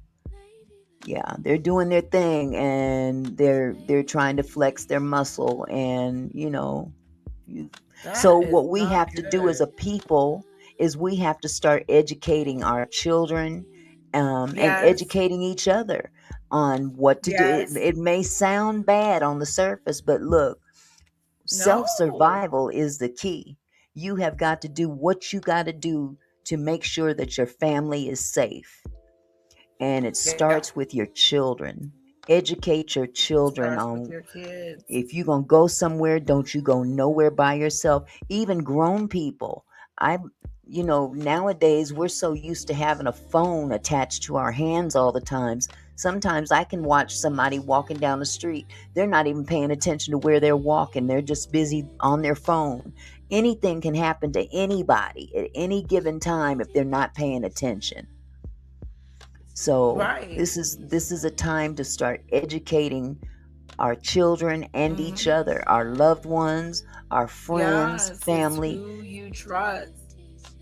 yeah, they're doing their thing, and they're trying to flex their muscle, and so what we have to do as a people is we have to start educating our children, and educating each other on what to Yes. do. It may sound bad on the surface, but look, self-survival is the key. You have got to do what you got to do to make sure that your family is safe. And it starts with your children. Educate your children Starts on, with your kids. if you're going to go somewhere, don't you go nowhere by yourself. Even grown people. Nowadays we're so used to having a phone attached to our hands all the times. Sometimes I can watch somebody walking down the street. They're not even paying attention to where they're walking. They're just busy on their phone. Anything can happen to anybody at any given time if they're not paying attention. So Right. this is a time to start educating our children and each other, our loved ones, our friends, Yes, family. it's who you trust.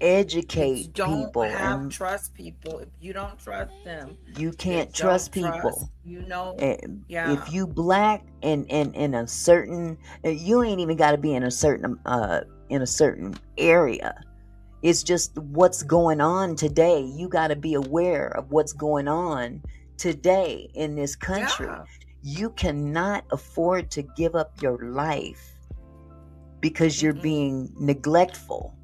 It's educate don't people, have and trust people. If you don't trust them, you then can't don't trust trust. people. You know, And if yeah, you black and in a certain, you ain't even got to be in a certain area. It's just what's going on today. You got to be aware of what's going on today in this country. yeah, You cannot afford to give up your life because you're mm-mm. being neglectful.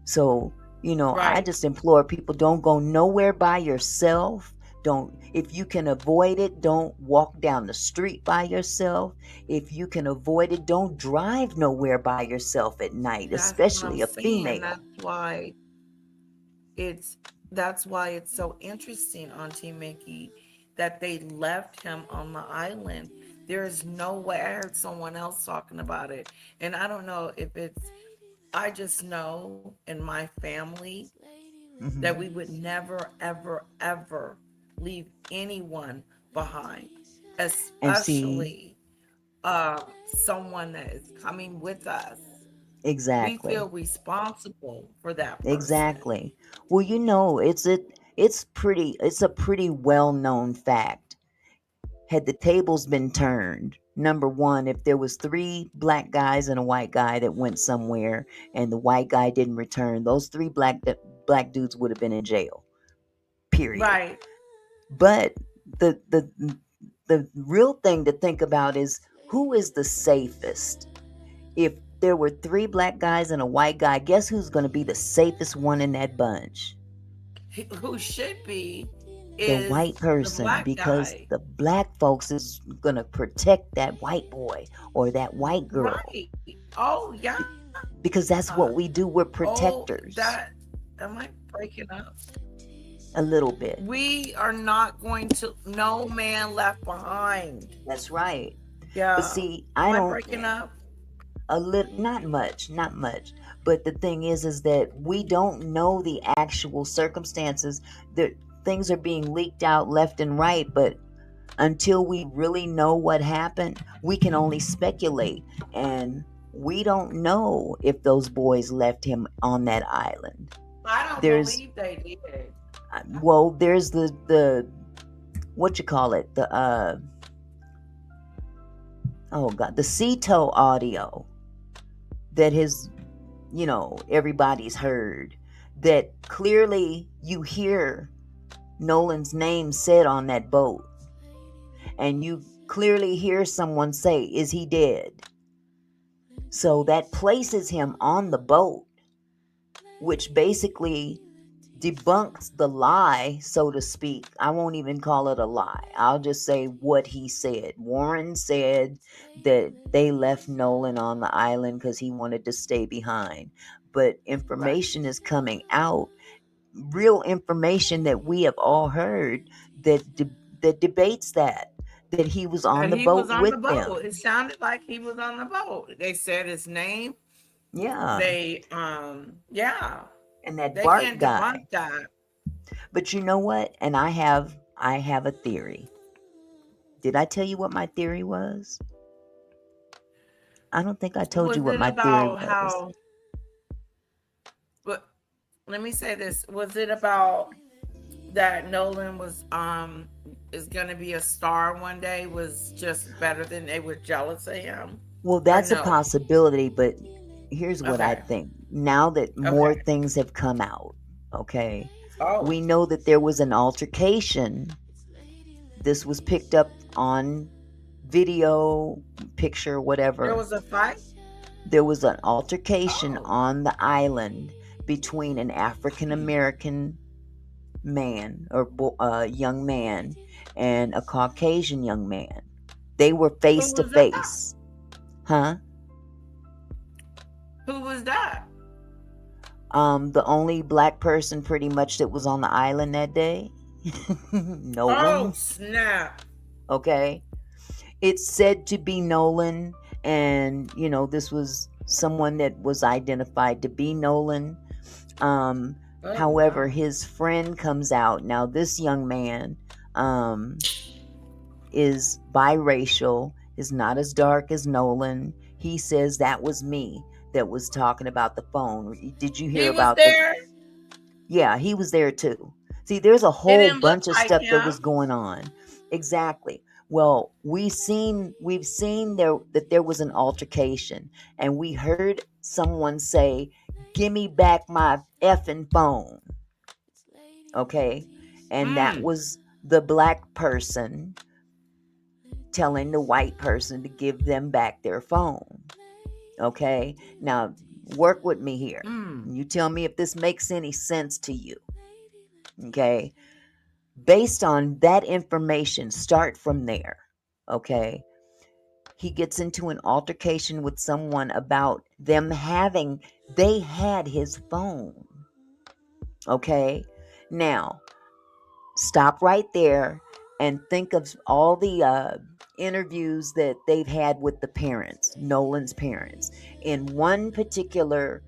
So, I Right. just implore people, don't go nowhere by yourself. Don't, if you can avoid it, don't walk down the street by yourself. If you can avoid it, don't drive nowhere by yourself at night, That's what I'm especially a saying. female. It's that's why it's so interesting, Auntie Mickey, that they left him on the island. There is no way. I heard someone else talking about it, and I don't know if it's. I just know in my family that Hmm. we would never, ever, ever leave anyone behind, And see, especially someone that is coming with us. We feel exactly. responsible for that person. Exactly. Well, it's a pretty well-known fact. Had the tables been turned, number one, if there was three black guys and a white guy that went somewhere and the white guy didn't return, those three black dudes would have been in jail. Period. Right. But the the the real thing to think about is, who is the safest? If there were three black guys and a white guy, guess who's going to be the safest one in that bunch? Who should be The is white the person, black because guy. the black folks is going to protect that white boy or that white girl, Right. Oh, yeah. because that's what we do. We're Oh, protectors. that. Am I breaking up? A little bit. We are not going to. No man left behind. That's right. But Yeah. see, Am I I don't, breaking up? a little, not much. But the thing is that we don't know the actual circumstances. That things are being leaked out left and right, but until we really know what happened, we can only speculate. And we don't know if those boys left him on that island. I don't There's, believe they did. well, there's the what you call it, the oh god, the Ceto audio that has, everybody's heard, that clearly you hear Nolan's name said on that boat, and you clearly hear someone say, "Is he dead?" So that places him on the boat, which basically debunks the lie, so to speak. I won't even call it a lie. I'll just say what he said. Warren said that they left Nolan on the island because he wanted to stay behind. But Right. information is coming out, real information that we have all heard, that debates that he was on And the he was boat on with the boat. them. It sounded like he was on the boat. They said his name. Yeah, They yeah. and that They Bart can't guy. debunk that. But you know what? And I have a theory. Did I tell you what my theory was? I don't think I told you Was what it my theory about was. how but let me say this. Was it about that Nolan was is gonna be a star one day, was just better than they were jealous of him? Well, Or that's a no? possibility, but here's what I Okay. think. Now that more Okay. things have come out, okay, Oh. we know that there was an altercation. This was picked up on video, picture, There whatever. was a fight? There was an altercation Oh. on the island between an African American man or young man and a Caucasian young man. They were face Who to was that? face. Huh? Who was that? The only black person pretty much that was on the island that day. Oh Nolan. snap. Okay. It's said to be Nolan, and this was someone that was identified to be Nolan. Oh However, wow. his friend comes out. Now, this young man is biracial, is not as dark as Nolan. He says, that was me that was talking about the phone. Did you hear He was about there. Yeah, he was there too. See, there's a It whole didn't look bunch of like stuff that him. was going on. Exactly. Well, we've seen that there was an altercation, and we heard someone say, "Give me back my effing phone." Okay? And that was the black person telling the white person to give them back their phone. Okay? Now, work with me here. You tell me if this makes any sense to you. Okay? Based on that information, start from there. Okay? He gets into an altercation with someone about they had his phone. Okay? Now, stop right there and think of all the interviews that they've had with the parents, Nolan's parents. In one particular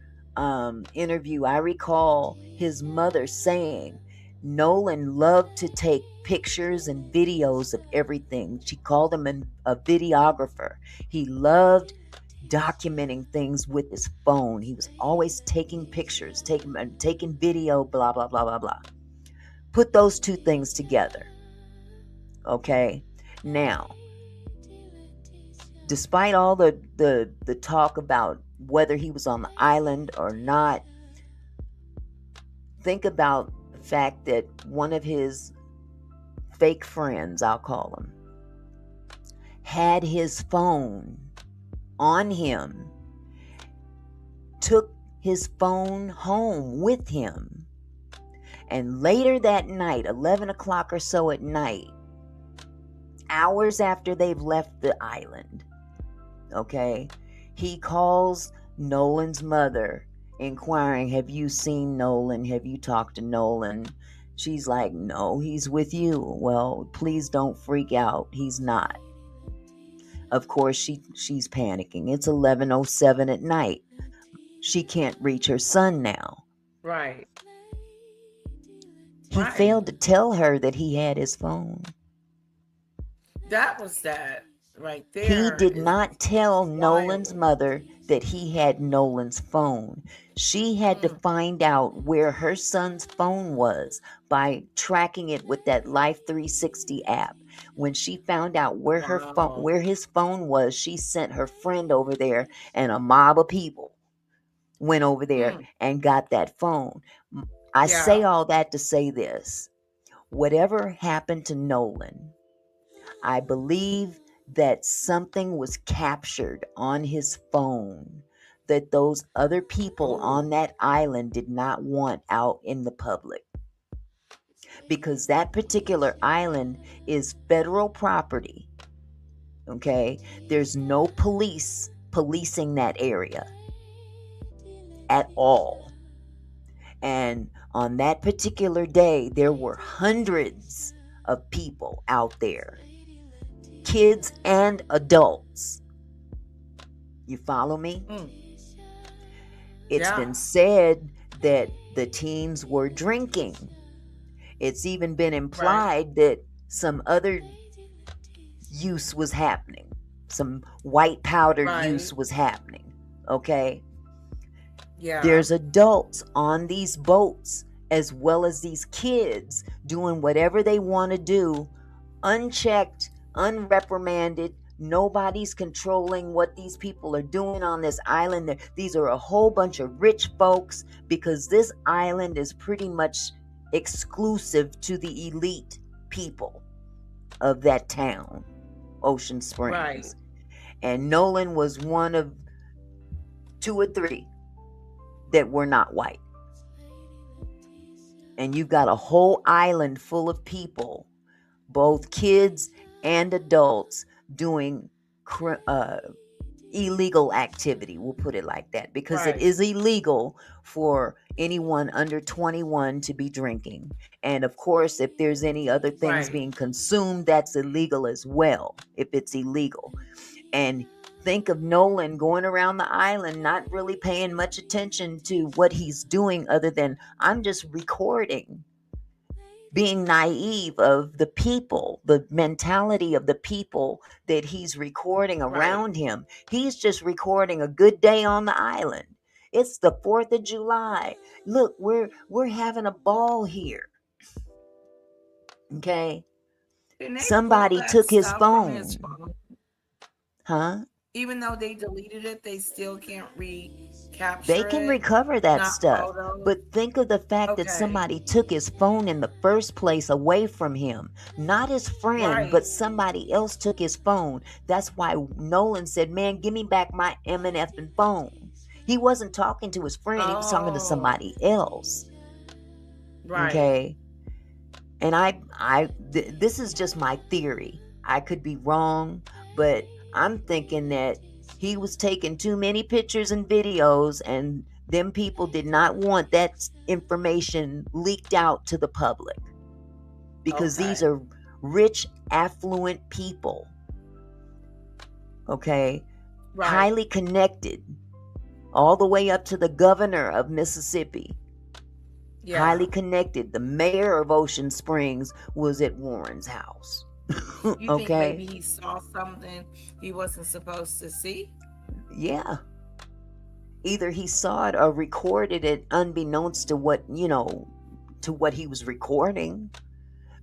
interview, I recall his mother saying Nolan loved to take pictures and videos of everything. She called him a videographer. He loved documenting things with his phone. He was always taking pictures, taking video, blah, blah, blah, blah, blah. Put those two things together. Okay? Now, despite all the talk about whether he was on the island or not, think about the fact that one of his fake friends, I'll call him, had his phone on him, took his phone home with him, and later that night, 11 o'clock or so at night, hours after they've left the island, okay, he calls Nolan's mother inquiring, "Have you seen Nolan? Have you talked to Nolan?" She's like, "No, he's with you." "Well, please don't freak out. He's not." Of course, she's panicking. It's 11:07 at night. She can't reach her son now. Right. He failed to tell her that he had his phone. That was that right there. He did not tell Nolan's mother that he had Nolan's phone. She had to find out where her son's phone was by tracking it with that Life 360 app. When she found out where where his phone was, she sent her friend over there, and a mob of people went over there and got that phone. I say all that to say this. Whatever happened to Nolan, I believe that something was captured on his phone that those other people on that island did not want out in the public. Because that particular island is federal property. Okay? There's no policing that area at all. And on that particular day, there were hundreds of people out there. Kids and adults. You follow me? It's been said that the teens were drinking. It's even been implied that some other use was happening. Some white powder use was happening. Okay? Yeah. There's adults on these boats as well as these kids doing whatever they want to do, unchecked, unreprimanded. Nobody's controlling what these people are doing on this island. These are a whole bunch of rich folks because this island is pretty much exclusive to the elite people of that town, Ocean Springs. Right. And Nolan was one of 2 or 3 that were not white. And you've got a whole island full of people, both kids and adults, doing illegal activity. We'll put it like that, because it is illegal for anyone under 21 to be drinking. And of course, if there's any other things being consumed, that's illegal as well, if it's illegal. And think of Nolan going around the island, not really paying much attention to what he's doing other than, I'm just recording. being naive of the people, the mentality of the people that he's recording Right. around him. He's just recording a good day on the island. It's the 4th of July. Look, we're having a ball here. Okay? Can they pull Somebody that took his stuff from his phone. phone? Huh? Even though they deleted it, they still can't recapture They can it. recover that Not stuff. photos. But think of the fact that Okay. somebody took his phone in the first place away from him. Not his friend, Right. but somebody else took his phone. That's why Nolan said, man, give me back my M&F phone. He wasn't talking to his friend. He was talking to Oh, somebody else. right. Okay? And this is just my theory. I could be wrong, but I'm thinking that he was taking too many pictures and videos, and them people did not want that information leaked out to the public, because these Okay. are rich, affluent people. Okay? Right. Highly connected, all the way up to the governor of Mississippi. Yeah. Highly connected. The mayor of Ocean Springs was at Warren's house. You think Okay? maybe he saw something he wasn't supposed to see? Yeah. Either he saw it or recorded it unbeknownst to what, to what he was recording.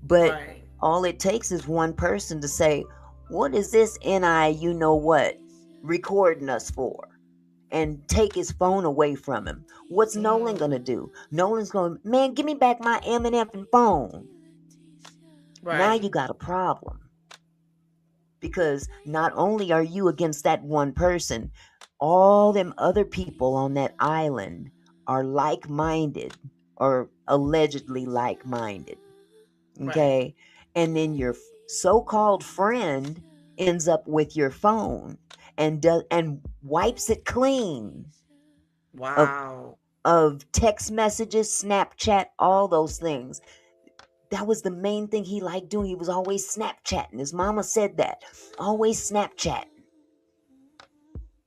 But Right. all it takes is one person to say, what is this you know what recording us for? And take his phone away from him. What's Nolan gonna do? Nolan's going, man, give me back my M&F phone. Now Right. you got a problem. Because not only are you against that one person, all them other people on that island are like-minded, or allegedly like-minded. Right. Okay? And then your so-called friend ends up with your phone and wipes it clean Wow. of text messages, Snapchat, all those things. That was the main thing he liked doing. He was always Snapchatting. His mama said that. Always Snapchatting.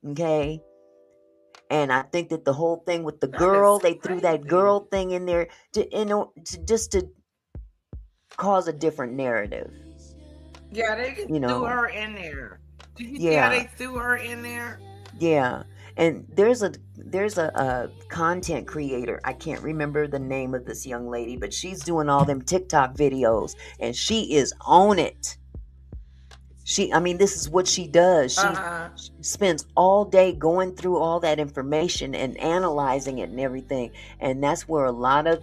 Okay? And I think that the whole thing with the That girl, is they threw that crazy. girl thing in there to cause a different narrative. Yeah, they You threw know. her in there. Did you see how Yeah. they threw her in there? Yeah. And there's a content creator. I can't remember the name of this young lady, but she's doing all them TikTok videos, and she is on it. This is what she does. She spends all day going through all that information and analyzing it and everything. And that's where a lot of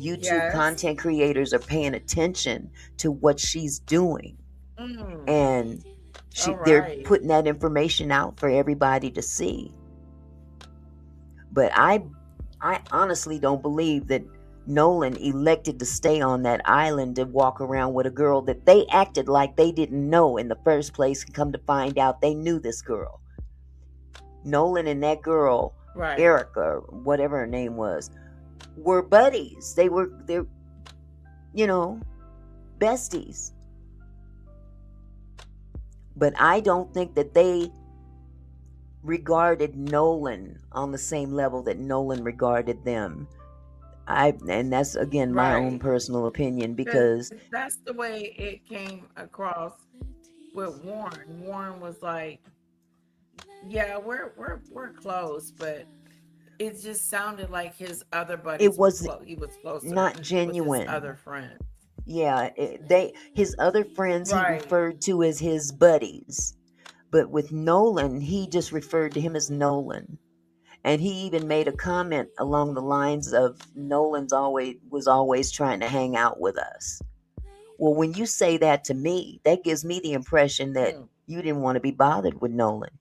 YouTube Yes. content creators are paying attention to what she's doing. Mm. And All they're right. putting that information out for everybody to see. But I honestly don't believe that Nolan elected to stay on that island to walk around with a girl that they acted like they didn't know in the first place, and come to find out they knew this girl. Nolan and that girl, Right. Erica, or whatever her name was, were buddies. They're besties. But I don't think that they regarded Nolan on the same level that Nolan regarded them. And that's, again, my own Right. personal opinion, because that's the way it came across with Warren. Warren was like, "Yeah, we're close," but it just sounded like his other buddies. It was he was closer not with genuine. his other friend. Yeah, his other friends he Right. referred to as his buddies. But with Nolan, he just referred to him as Nolan. And he even made a comment along the lines of, Nolan's was always trying to hang out with us. Well, when you say that to me, that gives me the impression that you didn't want to be bothered with Nolan.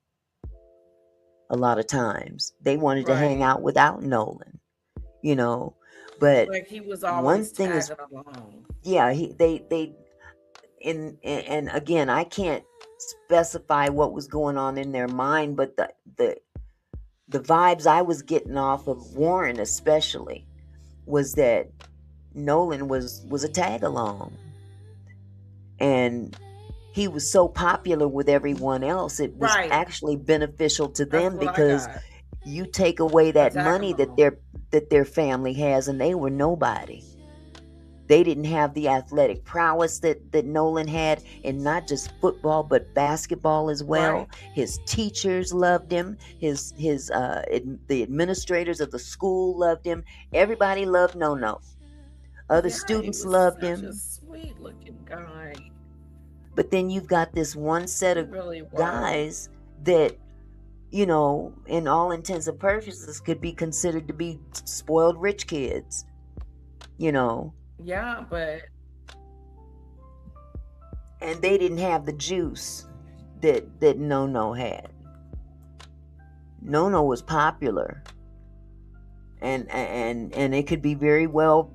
A lot of times they wanted to hang Right. out without Nolan, but Like he was one always thing is, tagging along. yeah, and again, I can't specify what was going on in their mind, but the vibes I was getting off of Warren especially was that Nolan was a tag along, and he was so popular with everyone else, it was Right. actually beneficial to That's them, what I because got. you take away that tag money along. that their family has, and they were nobody. They didn't have the athletic prowess that Nolan had, and not just football but basketball as well. Right. His teachers loved him. The administrators of the school loved him. Everybody loved No. Other Yeah, he students was loved such a him. sweet looking guy. But then you've got this one set He of really was. guys that, in all intents and purposes, could be considered to be spoiled rich kids. Yeah, but And they didn't have the juice that No had. No was popular, and it could be very well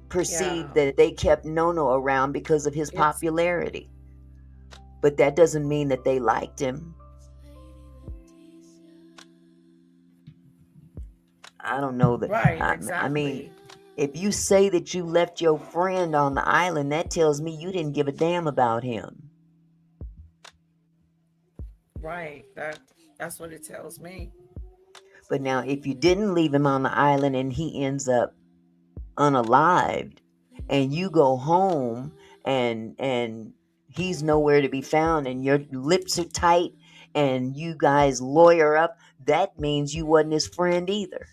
perceived yeah, that they kept No around because of his it's popularity. But that doesn't mean that they liked him. I don't know that. right, I mean, exactly. if you say that you left your friend on the island, that tells me you didn't give a damn about him. Right. That's what it tells me. But now, if you didn't leave him on the island and he ends up unalived, and you go home and he's nowhere to be found, and your lips are tight, and you guys lawyer up, that means you wasn't his friend either.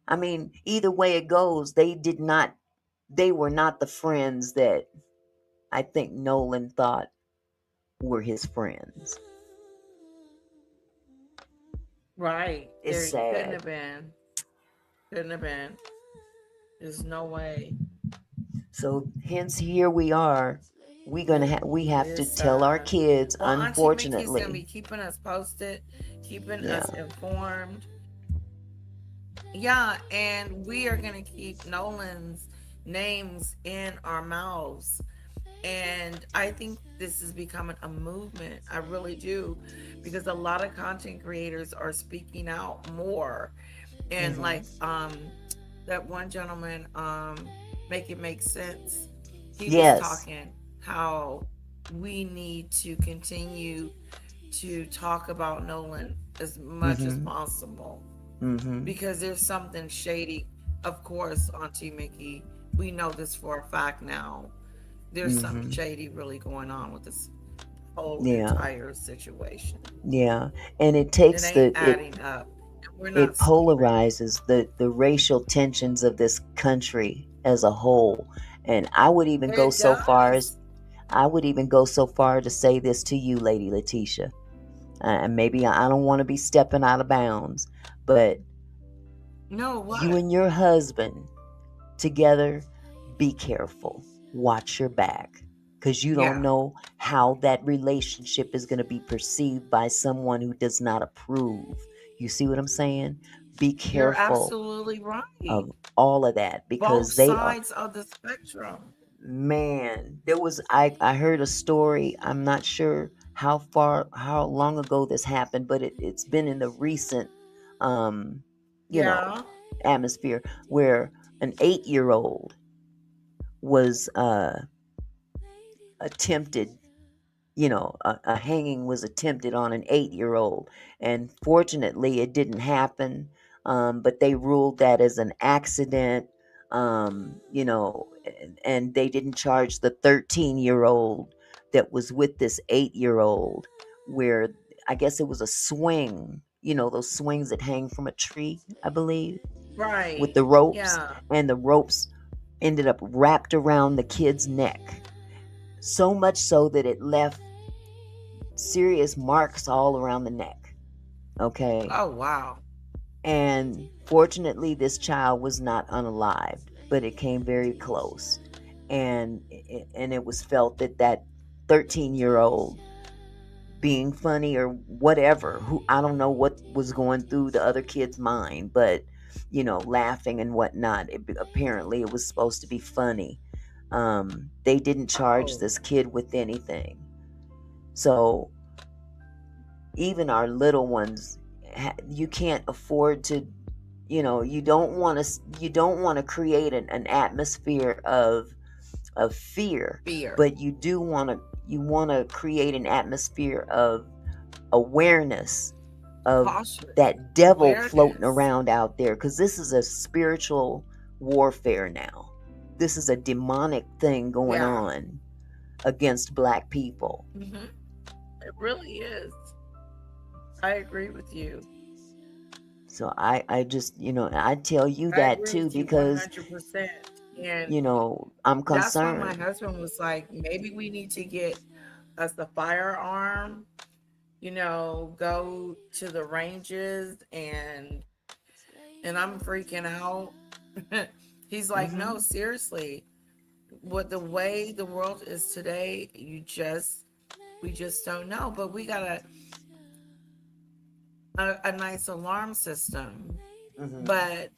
I mean, either way it goes, they were not the friends that I think Nolan thought were his friends. Right. It's There couldn't sad. have been. Couldn't have been. There's no way. So hence here we are. We have to It's tell our sad. kids, Well, Auntie Mickey's gonna be unfortunately. keeping us posted, keeping Yeah. us informed. Yeah, and we are gonna keep Nolan's names in our mouths. And I think this is becoming a movement. I really do, because a lot of content creators are speaking out more. And like that one gentleman, Make It Make Sense, he was Yes. talking how we need to continue to talk about Nolan as much as possible, because there's something shady. Of course, Auntie Mickey, we know this for a fact now. There's something shady really going on with this whole Yeah. entire situation. Yeah. And it It takes ain't adding up. And we're it not stupid. polarizes the racial tensions of this country as a whole. And I would even go It so far does. to say this to you, Lady Letitia. And maybe I don't want to be stepping out of bounds, but No, you what? and your husband together, be careful. Watch your back, because you don't Yeah. know how that relationship is going to be perceived by someone who does not approve. You see what I'm saying? Be You're careful absolutely right. of all of that, Both because they are, sides of the spectrum. man, I heard a story. I'm not sure how long ago this happened, but it's been in the recent Yeah. atmosphere, where an 8-year-old was attempted, a hanging was attempted on an 8-year-old, and fortunately it didn't happen, but they ruled that as an accident, and they didn't charge the 13-year-old that was with this 8-year-old, where I guess it was a swing, those swings that hang from a tree, I believe, with Right. the ropes, Yeah. and the ropes ended up wrapped around the kid's neck, so much so that it left serious marks all around the neck. Okay. Oh, wow. And fortunately, this child was not unalived, but it came very close. And it was felt that 13-year-old, being funny or whatever, who I don't know what was going through the other kid's mind, but laughing and whatnot. Apparently, it was supposed to be funny. They didn't charge Oh. this kid with anything. So even our little ones, you can't afford to, you don't want to create an atmosphere of fear, Fear. but you want to create an atmosphere of awareness of Caution. that devil floating Awareness. around out there, because this is a spiritual warfare now. this is a demonic thing going Yeah. on against black people. It really is. I agree with you. So I just, I tell you I that agree too, with you because, 100%. And I'm that's why my concerned. husband was like, maybe we need to get us a firearm, go to the ranges, and I'm freaking out. He's like, no, Hmm. seriously. What the way the world is today, we just don't know. But we got a nice alarm system. Hmm. But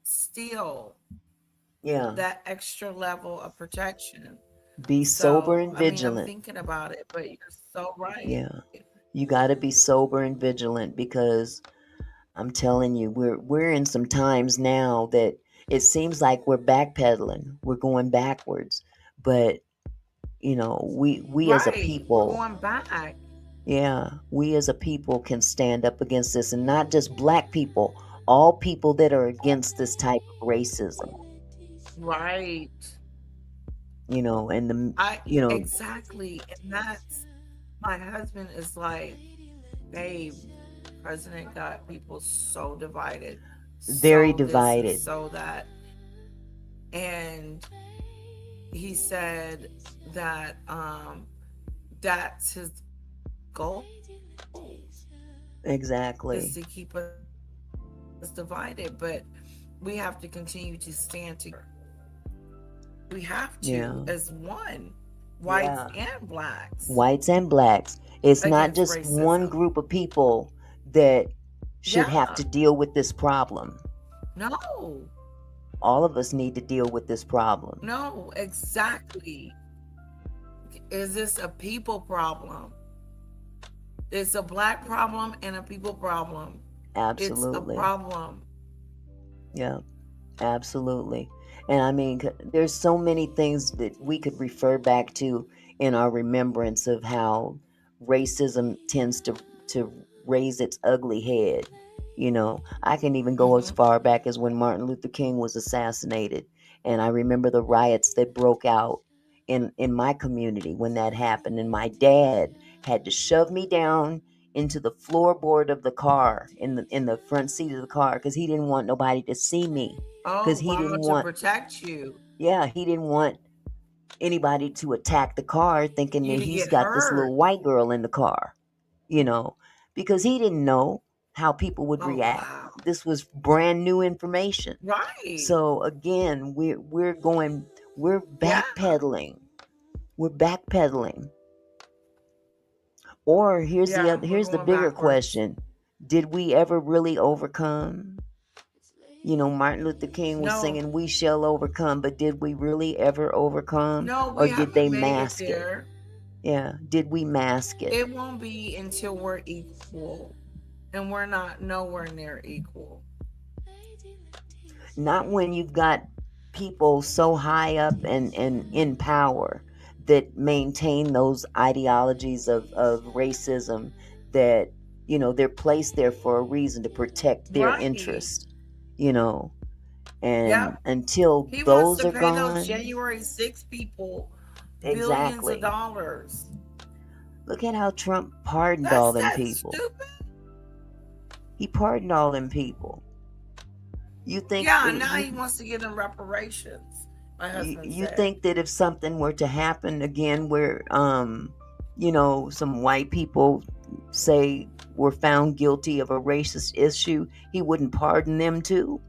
still, Yeah. that extra level of protection. Be sober So, and I mean, I'm vigilant. thinking about it, but you're so right. Yeah. You got to be sober and vigilant, because I'm telling you, we're in some times now that it seems like we're backpedaling. We're going backwards. But, we as a Right. We're people, going back. yeah, we as a people can stand up against this, and not just black people, all people that are against this type of racism, Right. and you know, Exactly. And that's, my husband is like, babe, president got people so divided, very so this and divided. so that. And he said that that's his goal, is Exactly. to keep us divided. But we have to continue to stand together. We have to, Yeah. as one, whites Yeah. and blacks, Whites and blacks. It's not against just one racism. group of people that should have Yeah. to deal with this problem. No. All of us need to deal with this problem. No, exactly. Is this a people problem? It's a black problem and a people problem. It's a Absolutely. problem. Yeah, absolutely. And I mean, there's so many things that we could refer back to in our remembrance of how racism tends to raise its ugly head. I can even go as Hmm. far back as when Martin Luther King was assassinated, and I remember the riots that broke out in my community when that happened, and my dad had to shove me down into the floorboard of the car, in the front seat of the car, because he didn't want nobody to see me, because Oh, he wow, didn't to want protect you, yeah, he didn't want anybody to attack the car thinking you that to he's get got this hurt. little white girl in the car, you know, because he didn't know how people would Oh, react. wow. This was brand new information. Right. So again, we're Yeah. backpedaling. We're backpedaling. Or Yeah. We're here's the going bigger backwards. question. Did we ever really overcome? Martin Luther King was No. singing "We shall overcome," but did we really ever overcome, No, or we did they haven't made it mask it? there. Yeah, did we mask it? It won't be until we're equal. And we're not nowhere near equal. Not when you've got people so high up and in power that maintain those ideologies of racism, that they're placed there for a reason, to protect their Right. interest, you know and Yep. until He wants those to are pay those gone. January 6 people billions of Exactly. dollars. Look at how Trump pardoned all That's them that people. stupid. He pardoned all them people. You think Yeah, now he you wants to give them reparations, my you, husband you said. think that if something were to happen again, where some white people say were found guilty of a racist issue, he wouldn't pardon them too?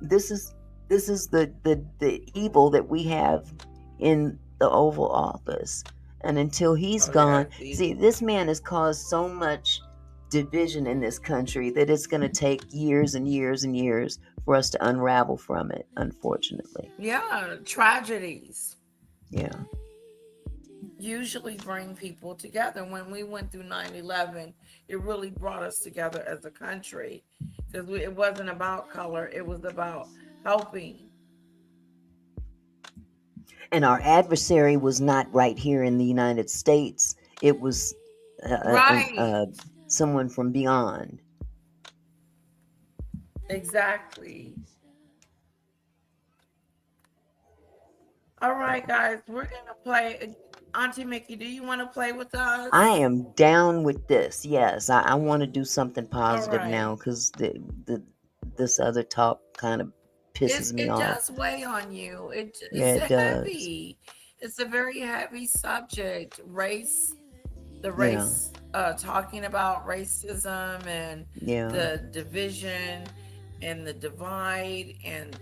This is the evil that we have in the Oval Office. And until he's Oh, yeah. gone, see, this man has caused so much division in this country that it's going to take years and years and years for us to unravel from it, unfortunately. Yeah, tragedies Yeah. usually bring people together. When we went through 9/11, it really brought us together as a country, because it wasn't about color, it was about helping. And our adversary was not right here in the United States. It was Right. someone from beyond. Exactly. All right, guys, we're gonna play. Auntie Mickey, do you want to play with us? I am down with this. Yes, I want to do something positive right. now because this other talk kind of pisses me It off. does weigh on you. Yeah, It's it does. heavy. It's a very heavy subject. Race, talking about racism and Yeah. the division and the divide, and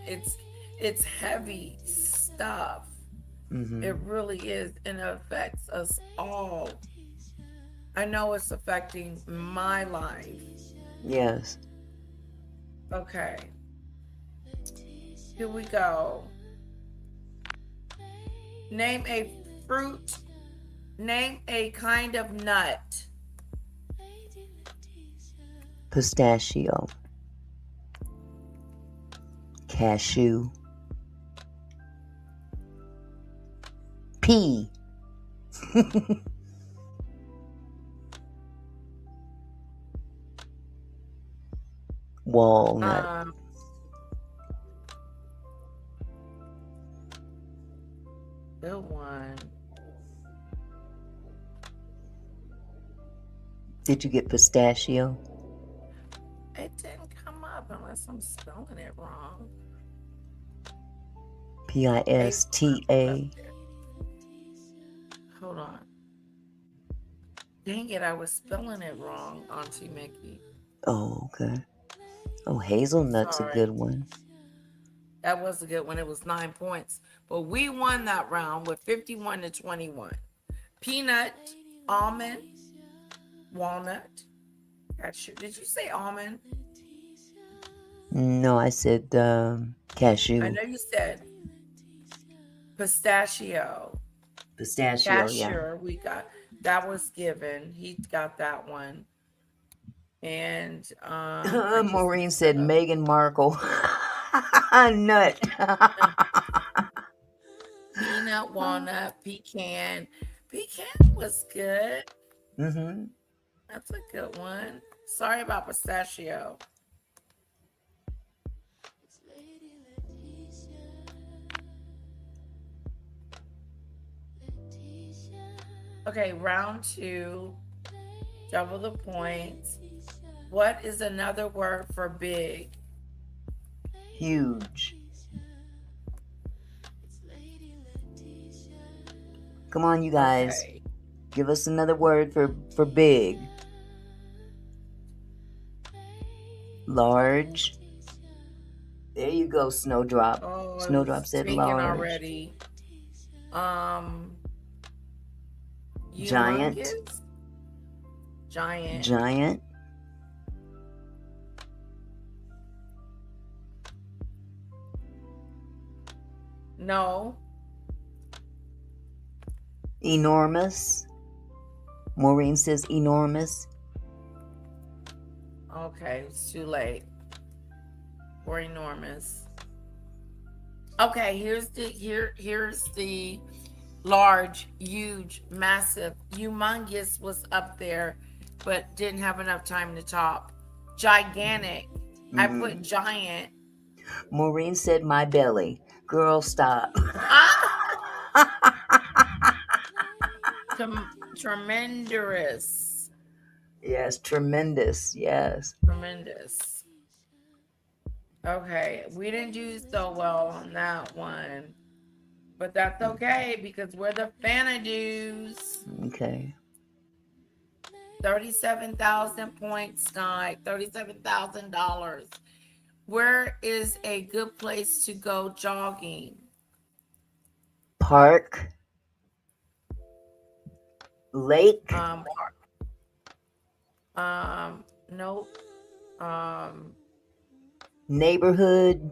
it's heavy stuff. Mm-hmm. It really is, and it affects us all. I know it's affecting my life. Yes. Okay. Here we go. Name a fruit. Name a kind of nut. Pistachio. Cashew. Pea. Walnut. Good one. Did you get pistachio? It didn't come up unless I'm spelling it wrong. Pista. Hold on. Dang it, I was spelling it wrong, Auntie Mickey. Oh, okay. Oh, hazelnut's a good one. That was a good one. It was 9 points. But we won that round with 51-21. Peanut, almond, walnut, cashew. Did you say almond? No, I said cashew. I know you said pistachio. Pistachio, Cashier, we got that was given. He got that one. And Maureen said Meghan Markle. Nut. Peanut, walnut, pecan. Pecan was good. Mm-hmm. That's a good one. Sorry about pistachio. Okay, round 2. Double the points. What is another word for big? Huge. Come on, you guys. Okay. Give us another word for big. Large. There you go, Snowdrop. Oh, Snowdrop said large. Already. Giant. Humongous? Giant. Giant. No. Enormous. Maureen says enormous. Okay, it's too late. Or enormous. Okay, here's the large, huge, massive. Humongous was up there, but didn't have enough time to top. Gigantic. Mm-hmm. I put giant. Maureen said my belly. Girl, stop. Tremendous. Yes, tremendous. Yes. Tremendous. Okay, we didn't do so well on that one. But that's okay because we're the Fanadoos. Okay. 37,000 points, Sky. $37,000. Where is a good place to go jogging? Park. Lake. Nope. Neighborhood.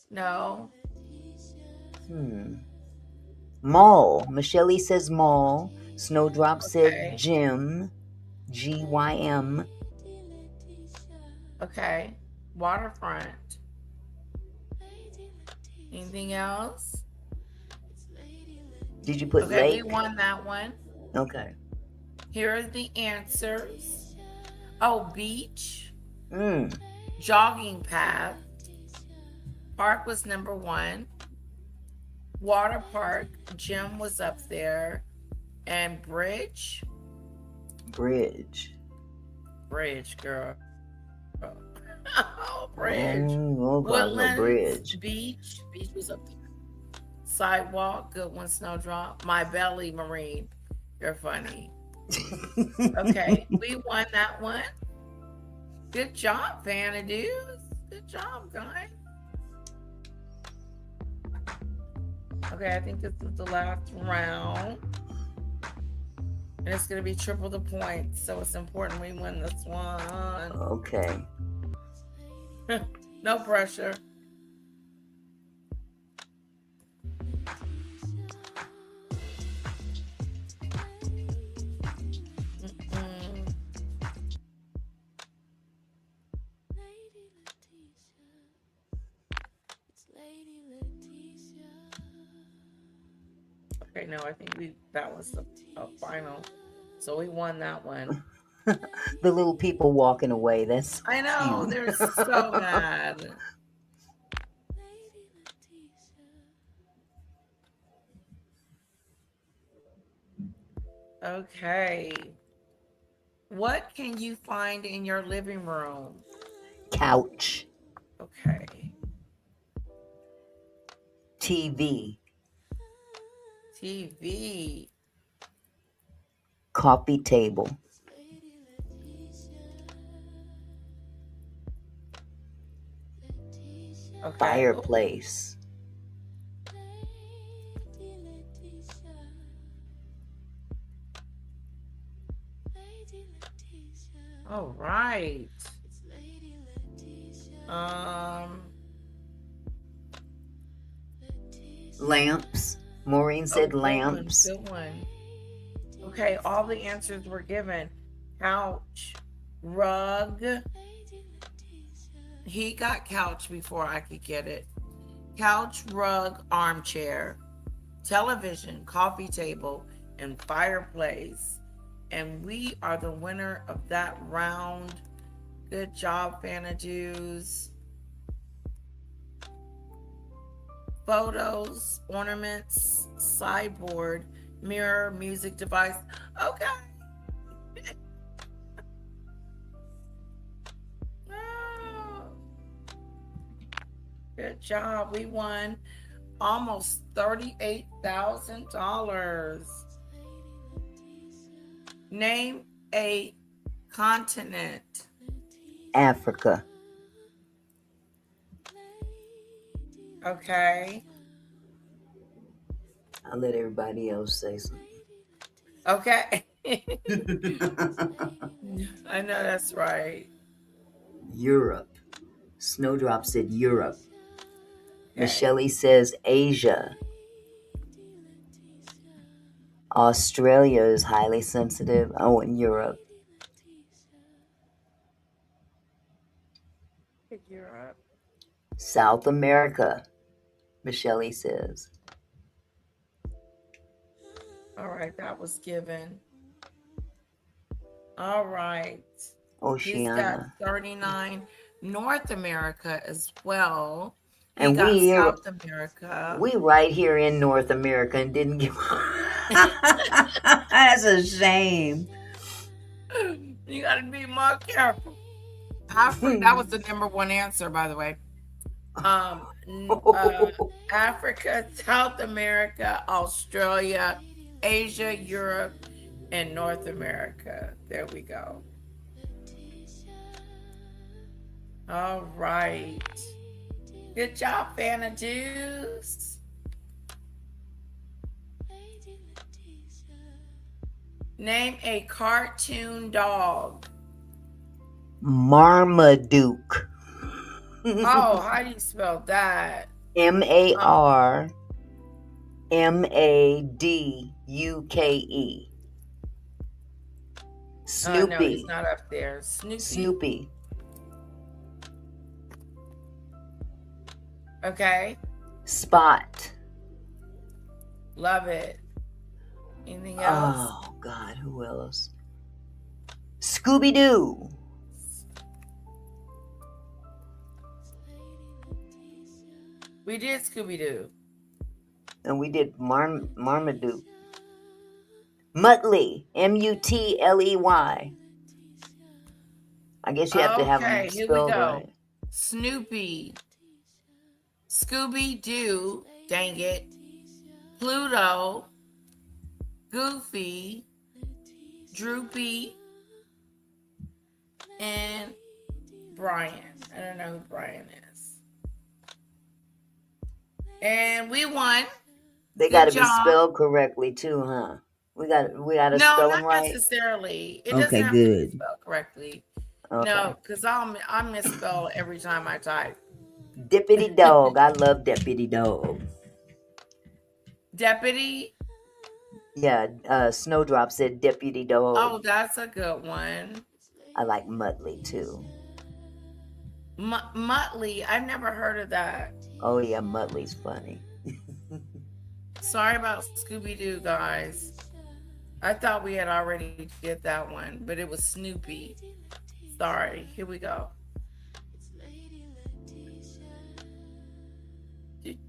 No. Mall. Michelle says mall. Snowdrop said gym. GYM. Okay. Waterfront. Anything else? Did you put okay, lake? We won that one. Okay. Here are the answers. Oh, beach, Mm. jogging path. Park was number 1. Water park, gym was up there. And bridge, Bridge. girl. Oh, bridge. Oh, Woodlands, bridge. beach was up there. Sidewalk, good one, snowdrop. My belly, marine. You're funny. Okay, we won that one. Good job, Vanadoo. Good job, guys. Okay, I think this is the last round. And it's going to be triple the points, so it's important we win this one. Okay. No pressure. Mm-mm. Okay, no, I think that was the final. So we won that one. The little people walking away. That's I know, cute. they're so mad. Okay. What can you find in your living room? Couch. Okay. TV. TV. Coffee table. Okay. Fireplace. All right. Lamps. Maureen said good lamps. One, good one. Okay, all the answers were given. Couch, rug. He got couch before I could get it. Couch, rug, armchair, television, coffee table, and fireplace. And we are the winner of that round. Good job, Fanajuice. Photos, ornaments, sideboard, mirror, music device. Okay. Oh. Good job. We won almost $38,000. Name a continent. Africa. Okay. I'll let everybody else say something. Okay. I know that's right. Europe. Snowdrop said Europe. Okay. Michelle says Asia. Australia is highly sensitive. Oh, and Europe. Europe. South America, Michelle says. All right, that was given. All right. He's got Oceania. 39. North America as well. He And got we here, South America. we right here in North America and didn't give. That's a shame. You got to be more careful. Africa, that was the number one answer, by the way. Africa, South America, Australia, Asia, Europe, and North America. There we go. All right. Good job, Fanajuice. Name a cartoon dog. Marmaduke. Oh, how do you spell that? Marmaduke. Snoopy. No, he's not up there. Snoopy. Okay. Spot. Love it. Anything else? Oh, God, who else? Scooby-Doo. We did Scooby Doo. And we did Marmaduke. Muttley. Mutley. I guess you have to have them Okay, here we spelled go. right. Snoopy, Scooby Doo, dang it, Pluto, Goofy, Droopy, and Brian. I don't know who Brian is. And we won. They Good got to be job. spelled correctly too, huh? We got to No, spell them not right. necessarily. It Okay, doesn't have to good. be spelled correctly. Okay. No, because I misspell every time I type. Deputy Dog. I love Deputy Dog. Deputy. Yeah, Snowdrop said Deputy Dog. Oh, that's a good one. I like Muttley too. Muttley. I've never heard of that. Oh yeah, Muttley's funny. Sorry about Scooby Doo, guys. I thought we had already did that one, but it was Snoopy. Sorry. Here we go.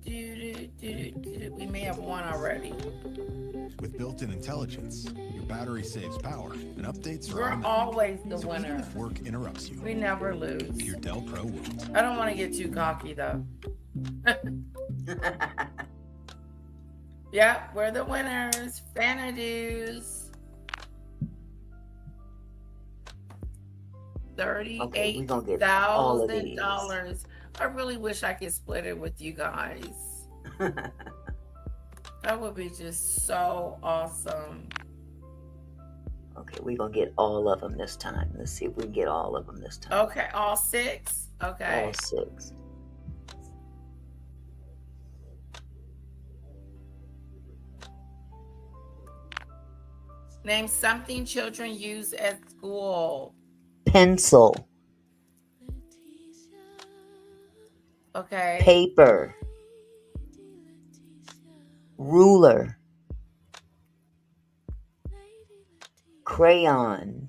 We may have one already. With built-in intelligence, your battery saves power and updates are We're automatic. always the So even winner. if work interrupts you, We never lose. your Dell Pro won't. I don't want to get too cocky though. Yeah, we're the winners. Fanadoos. Okay, we're gonna get all of these. $38,000. I really wish I could split it with you guys. That would be just so awesome. Okay, we're gonna get all of them this time. Let's see if we can get all of them this time. Okay, all 6. Okay. All 6. Name something children use at school. Pencil. Okay. Paper. Ruler. Crayon.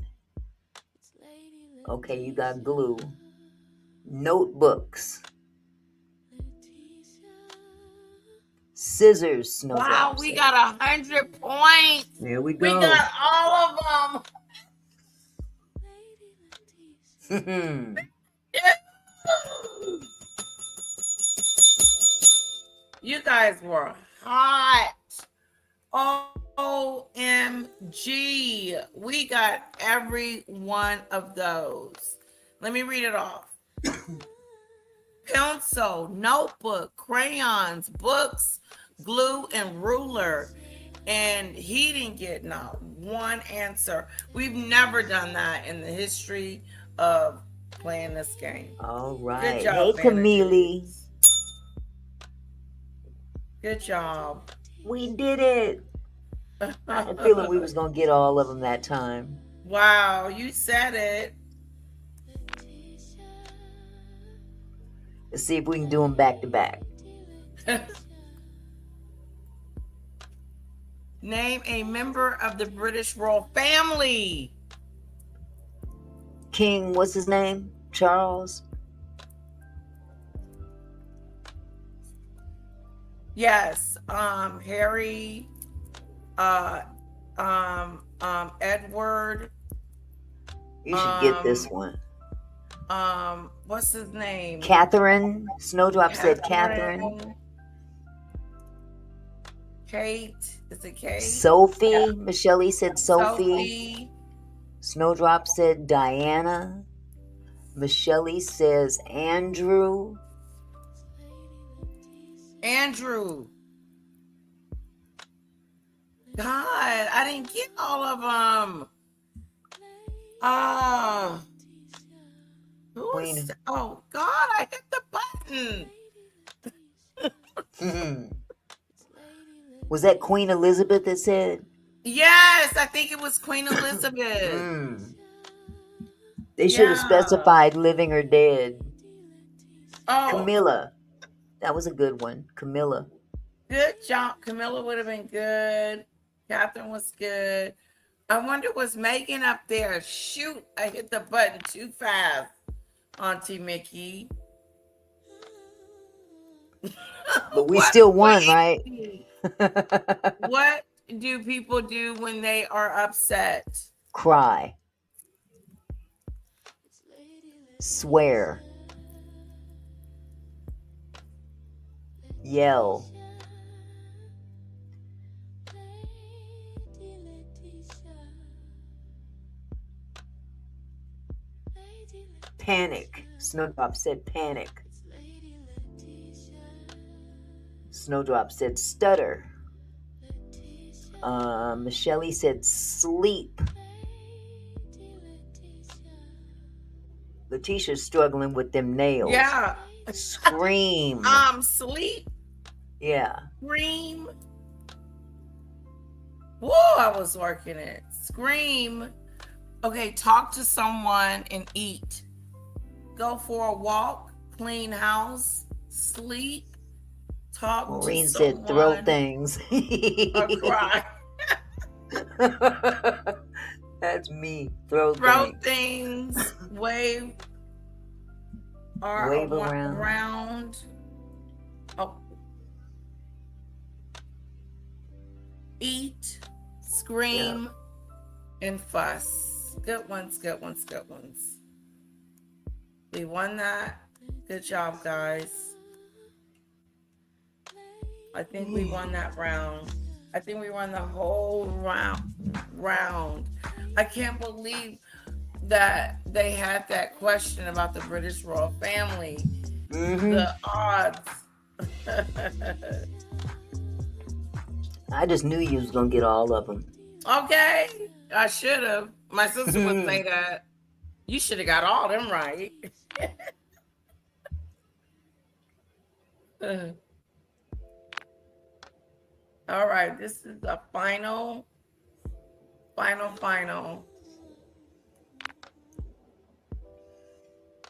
Okay, you got glue. Notebooks. Scissors. Snowdrop Wow, we said. got 100 points. There we We go. got all of them. You guys were hot. OMG. We got every one of those. Let me read it off. Pencil, notebook, crayons, books, glue, and ruler. And he didn't get not one answer. We've never done that in the history of playing this game. All right. job, Hey, Camille. Good job. We did it. I had a feeling we was going to get all of them that time. Wow, you said it. Let's see if we can do them back to back. Name a member of the British royal family. King, what's his name? Charles? Yes, Harry, Edward. You should get this one. What's his name? Catherine. Snowdrop said Catherine. Kate. Is it Kate? Sophie. Yeah. Michelle said Sophie. Snowdrop said Diana. Michelle says Andrew. Andrew. God, I didn't get all of them. Queen. Oh God, I hit the button. Was that Queen Elizabeth that said? Yes, I think it was Queen Elizabeth. They should have Yeah. specified living or dead. Oh, Camilla. That was a good one. Camilla. good job. Camilla would have been good. Catherine was good. I wonder what's Megan up there. Shoot, I hit the button too fast, Auntie Mickey. But we What- still won, wait. right? What do people do when they are upset? Cry. Swear. Yell. Panic. Snowdrop said panic. Snowdrop said stutter. Michelle said sleep. Letitia's struggling with them nails. Yeah. Scream. Sleep, Yeah. scream. Whoa, I was working it. Scream. Okay, talk to someone and eat. Go for a walk, clean house, sleep, talk Maureen to said throw someone, things. or cry. That's me. Throw things. Things, wave, or Wave around. around. Oh. Eat, scream, and fuss. Good ones, good ones, good ones. We won that. Good job, guys. I think we won that round. I think we won the whole round. I can't believe that they had that question about the British royal family. Mm-hmm. The odds. I just knew you was gonna get all of them. Okay, I should have. My sister would say that. You should have got all them right. All right, this is the final.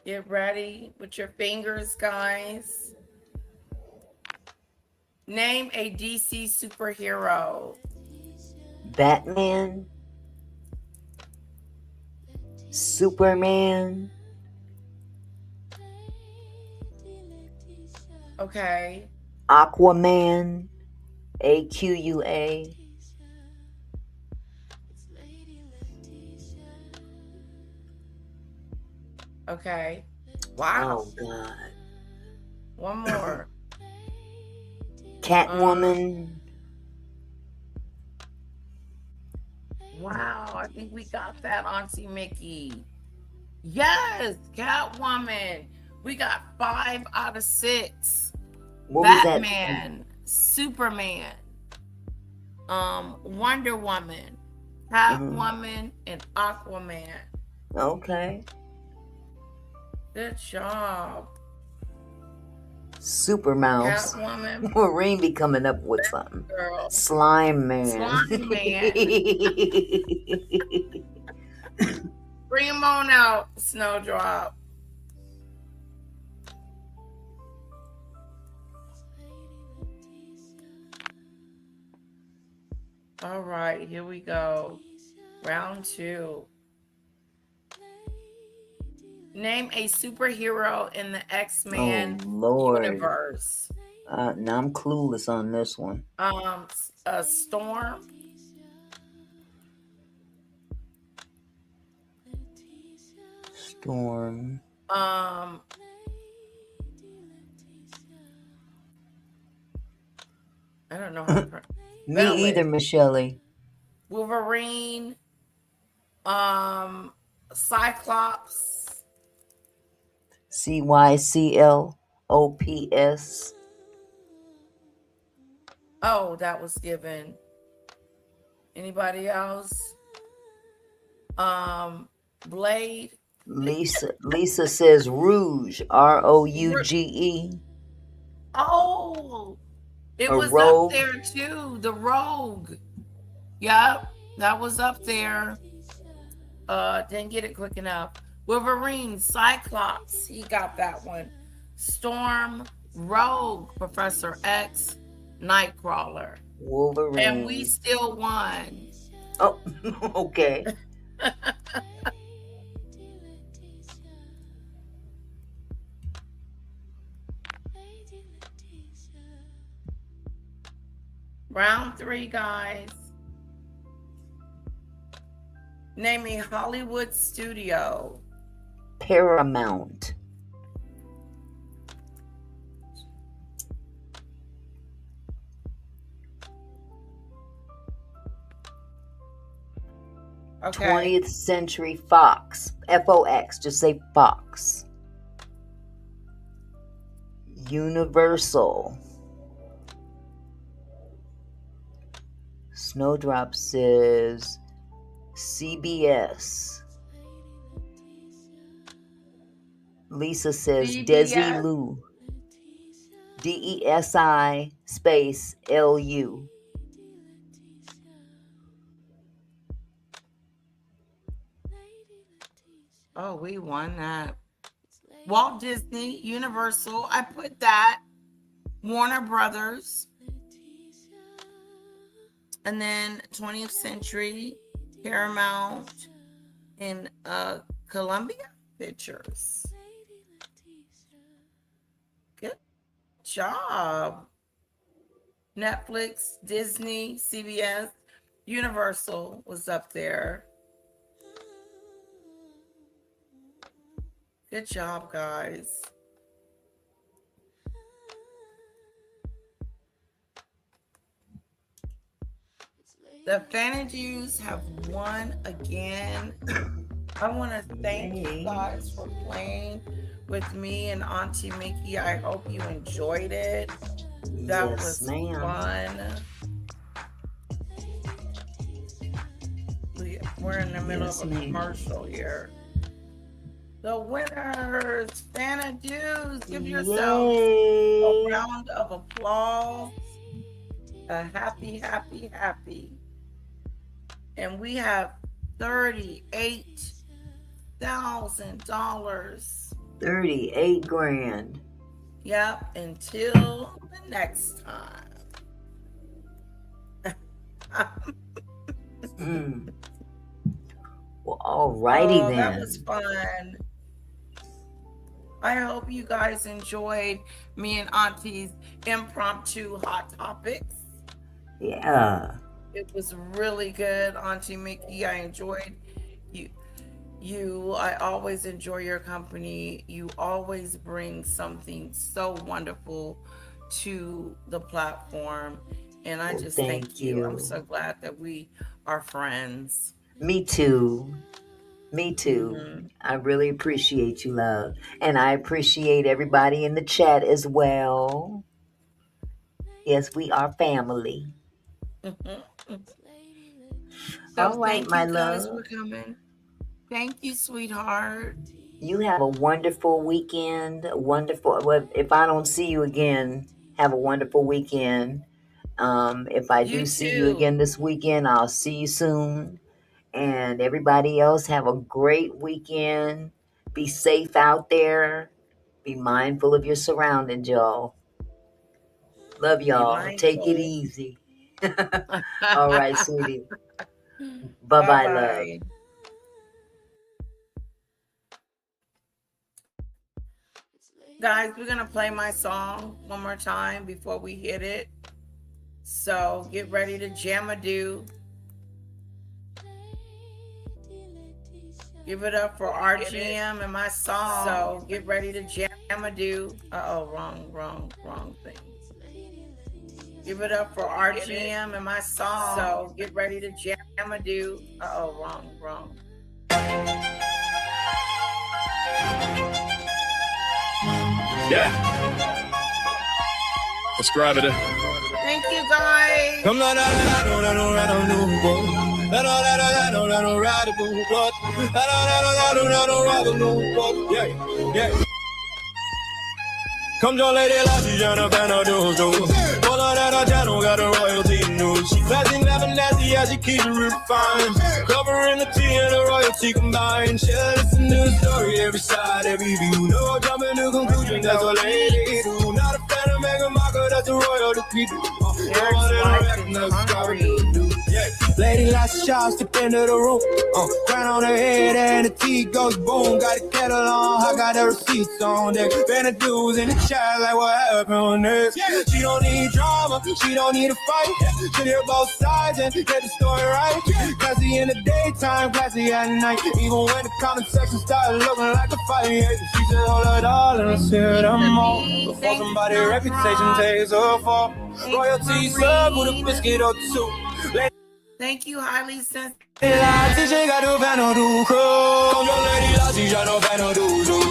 Get ready with your fingers, guys. Name a DC superhero. Batman. Superman. Okay. Aquaman. AQUA. Okay. Wow. Oh God. One more. Catwoman. Wow, I think we got that, Auntie Mickey. Yes, Catwoman. We got 5 out of 6. What was Batman, Superman, Wonder Woman, Catwoman, and Aquaman. that? Okay. Good job. Super Mouse. Catwoman, Maureen be coming up with something. girl. Slime Man. Slime Man. Bring him on out, Snowdrop. All right, here we go. Round 2. Name a superhero in the X-Men Oh Lord. universe. Now I'm clueless on this one. A Storm, Storm. I don't know how to Me Belly. either, Michelle. Wolverine, Cyclops, CYCLOPS. oh, that was given. Anybody else? Blade. Lisa says Rouge. ROUGE. Oh, it A was rogue. up there too. The Rogue. Yep, that was up there. Didn't get it quick enough. Wolverine, Cyclops, he got that one. Storm, Rogue, Professor X, Nightcrawler. Wolverine. And we still won. Oh, okay. Round 3, guys. Name a Hollywood studio. Paramount. Okay. 20th Century Fox. Fox. Just say Fox. Universal. Snowdrop says CBS. Lisa says CBS. Desilu. DESI space LU. Oh, we won that. Walt Disney, Universal. I put that. Warner Brothers. And then 20th Century, Paramount, and Columbia Pictures. Good job. Netflix, Disney, CBS, Universal was up there. Good job, guys. The Fanadues have won again. I want to thank you guys for playing with me and Auntie Mickey. I hope you enjoyed it. That Yes, was ma'am. fun. We're in the middle Yes, of a ma'am. commercial here. The winners, Fanadues, give yourself a Yay. round of applause. A happy, happy, happy. And we have $38,000. 38 grand. Yep, until the next time. Well, alrighty Oh, then. that was fun. I hope you guys enjoyed me and Auntie's impromptu hot topics. Yeah. It was really good, Auntie Mickey. I enjoyed you. I always enjoy your company. You always bring something so wonderful to the platform. And I Well, just thank thank you. I'm you. so glad that we are friends. Me too. Me too. Mhm. I really appreciate you, love. And I appreciate everybody in the chat as well. Yes, we are family. So All right, thank my you guys love. for coming. Thank you, sweetheart. You have a wonderful weekend. Well, if I don't see you again, have a wonderful weekend. If I You do see you again too. this weekend, I'll see you soon. And everybody else, have a great weekend. Be safe out there. Be mindful of your surroundings, y'all. Love Be y'all. Take it mindful. easy. All right, sweetie. Bye-bye, love. Bye-bye. Guys, we're going to play my song one more time before we hit it. So get ready to jam-a-do. Give it up for RGM and my song. So get ready to jam-a-do. Uh-oh, wrong thing. Give it up for RGM and my song. So get ready to jam-a-do. Uh-oh, wrong. Yeah. Let's grab it. Thank you, guys. Come on, yeah. Come on, lady, like you on a banner, do. All of that I don't got a royalty news. She classy, never nasty, as she keep it refined. Covering the tea and the royalty combined. Share this new story, every side, every view. No jumping to conclusion, that's what lady do. Not a fan of Meghan Markle, that's a royal decree. Hungry. Yeah. Lady, lots of shots, step into the room. Crown on her head and a royalty goes boom. Got a kettle on, I got the receipts on deck. Been dudes in the chat like what happened next. She don't need drama, she don't need a fight. She hear both sides and get the story right. Classy in the daytime, classy at night. Even when the comment section started looking like a fight. She said, hold it all and let's hear them all. Before somebody's reputation takes a fall. Royalty served with a biscuit or two. Thank you, highly sensitive. Si chega vano do crow. Come your lady, la si já no vano do do.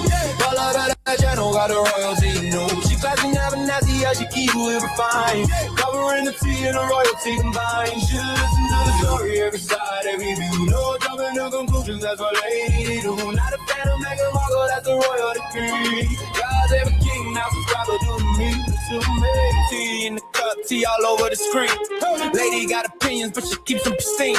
Fala that I no got a royalty, no. She classy, never nasty, yeah, she keep it refined. Covering the tea and the royalty combined. She listen to the story, every side, every view. No jumping to conclusions, that's what lady do. Not a fan of Meghan Markle, that's the royal decree. God's every king, now subscribe to me. To make tea in the cup, tea all over the screen. Lady got opinions, but she keeps them pristine.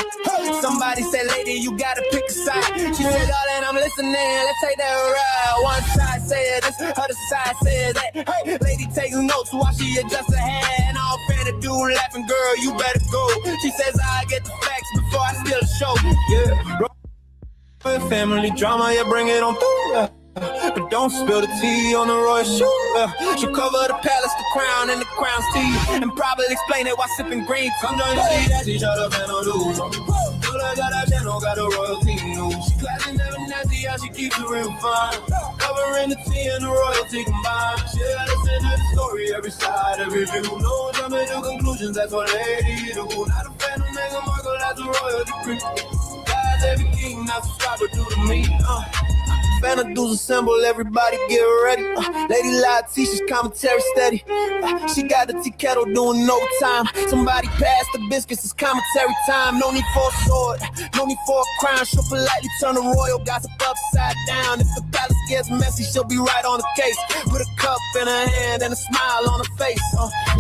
Somebody said, lady, you gotta pick a side. She said, darling, I'm listening, let's take that ride. One side said this, other side said that. Hey, lady takes notes while she adjusts her hair. And all fan to do laughing, girl, you better go. She says, I get the facts before I steal the show. Yeah, family drama, yeah, bring it on through. But don't spill the tea on the royal shoe. She'll cover the palace, the crown, and the crown's tea. And probably explain it while sipping green. Come join the tea that she shut up and no do. Got a channel, got a royalty news. She classy, never nasty, how she keeps it real fine. Covering the tea and the royalty combined. She listen to the story, every side, every view. No jumping to conclusions, that's what lady do. Not a fan of Meghan Markle, that's a royal decree. God's every king, not subscribe to the me. Fanadoo's assemble, everybody get ready. Lady Lottie, she's commentary steady. She got the tea kettle doing overtime. Somebody pass the biscuits, it's commentary time. No need for a sword, no need for a crown. She'll politely turn the royal gossip upside down. If the palace gets messy, she'll be right on the case. With a cup in her hand and a smile on her face.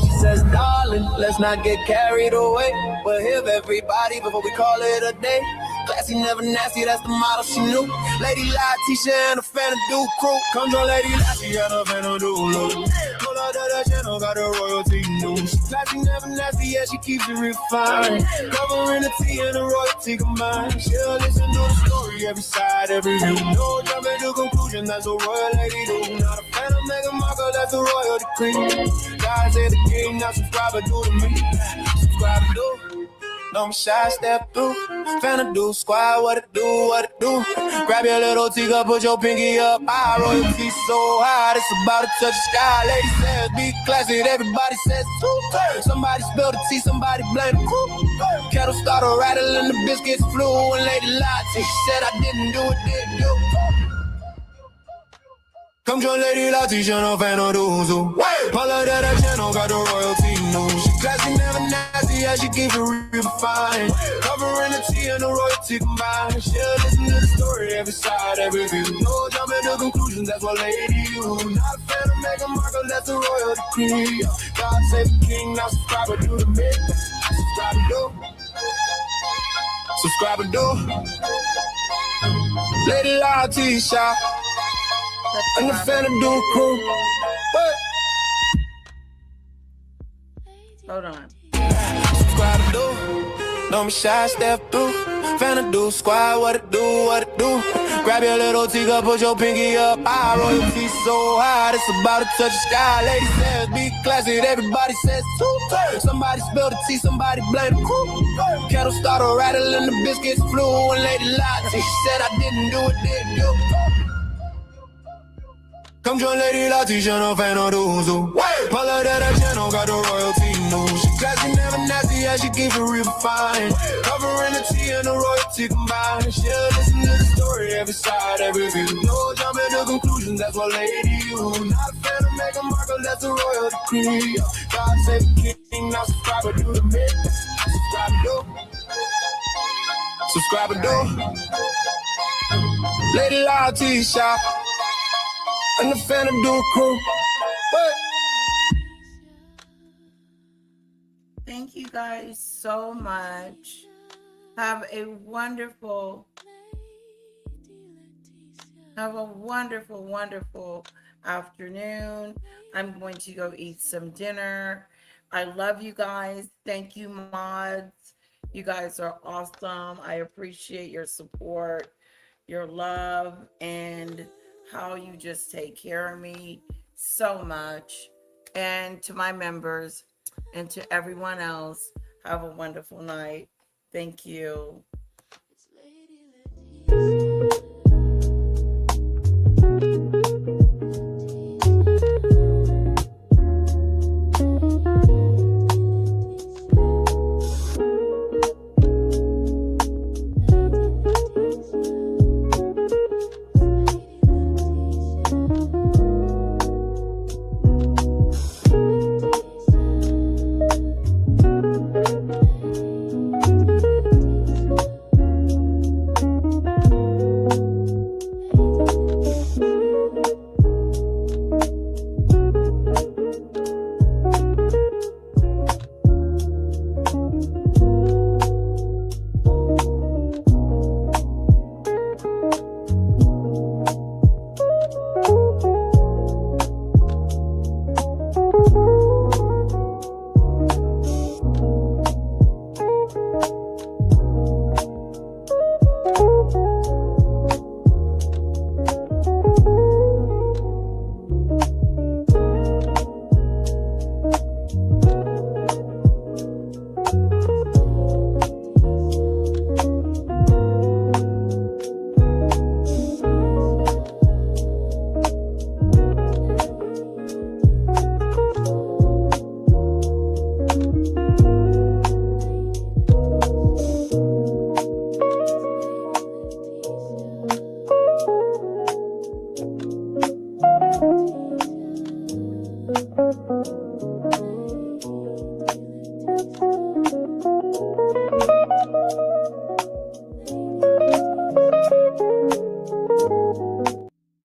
She says, darling, let's not get carried away. We'll hear everybody before we call it a day. Classy, never nasty, that's the motto she knew. Lady Lottie and a fan of do crew. Control lady Lassie and a fan of do look. Pull out that channel, got a royalty news. She classy, never nasty, yeah, she keeps it refined. Covering the tea and the royalty combined. She'll listen to the story, every side, every view. No jumping to conclusion, that's a royal lady do. Not a fan of Meghan Markle, that's a royal decree. God said the king, now subscribe to me. Subscribe to do. Don't be shy, step through. Finna do squad, what it do. Grab your little teacup, put your pinky up high. Royalty so high, it's about to touch the sky. Lady says, be classy, everybody says too. Somebody spilled the tea, somebody blame the crew. Kettle started rattling, the biscuits flew. And Lady Lottie, she said I didn't do it, didn't you? Come join Lady Lottie, she no fan of Duzu. All of that channel got the royalty news. She classy, never nasty, yeah, she keeps it real fine. Covering the tea and the royalty combined. She'll listen to the story, every side, every view. No jumping to conclusions, that's what lady do. Not a fan of Meghan Markle, that's a royal decree. God save the king, now subscribe to the mix. Subscribe to do. Subscribe to do. Lady Lottie shop. And the fan of do crew. What? Hold on. Subscribe to do. Don't be shy, step through. Fan of do squad, what it do. Grab your little teacup, put your pinky up high. Royalty so high, it's about to touch the sky. Lady says, be classy, everybody says too. Somebody spilled the tea, somebody blame the crew. Kettle started rattling, the biscuits flew. And Lady Lottie, she said I didn't do it, didn't you? Come join Lady Lottie, she no fan of Duzu. All of that channel got the royalty news. She classy, never nasty, yeah, she keeps it real fine. Covering the tea and the royalty combined. She'll listen to the story, every side, every view. No jumping to conclusions, that's what lady do. Not a fan of Meghan Markle, that's a royal decree. God save the king, now subscribe to the mix. Subscribe to do. Subscribe to do. Lady Lottie shop. And the fan of do crew. What? Thank you guys so much. Have a wonderful afternoon. I'm going to go eat some dinner. I love you guys. Thank you, mods. You guys are awesome. I appreciate your support. your love and how you just take care of me so much. And to my members and to everyone else, have a wonderful night. Thank you.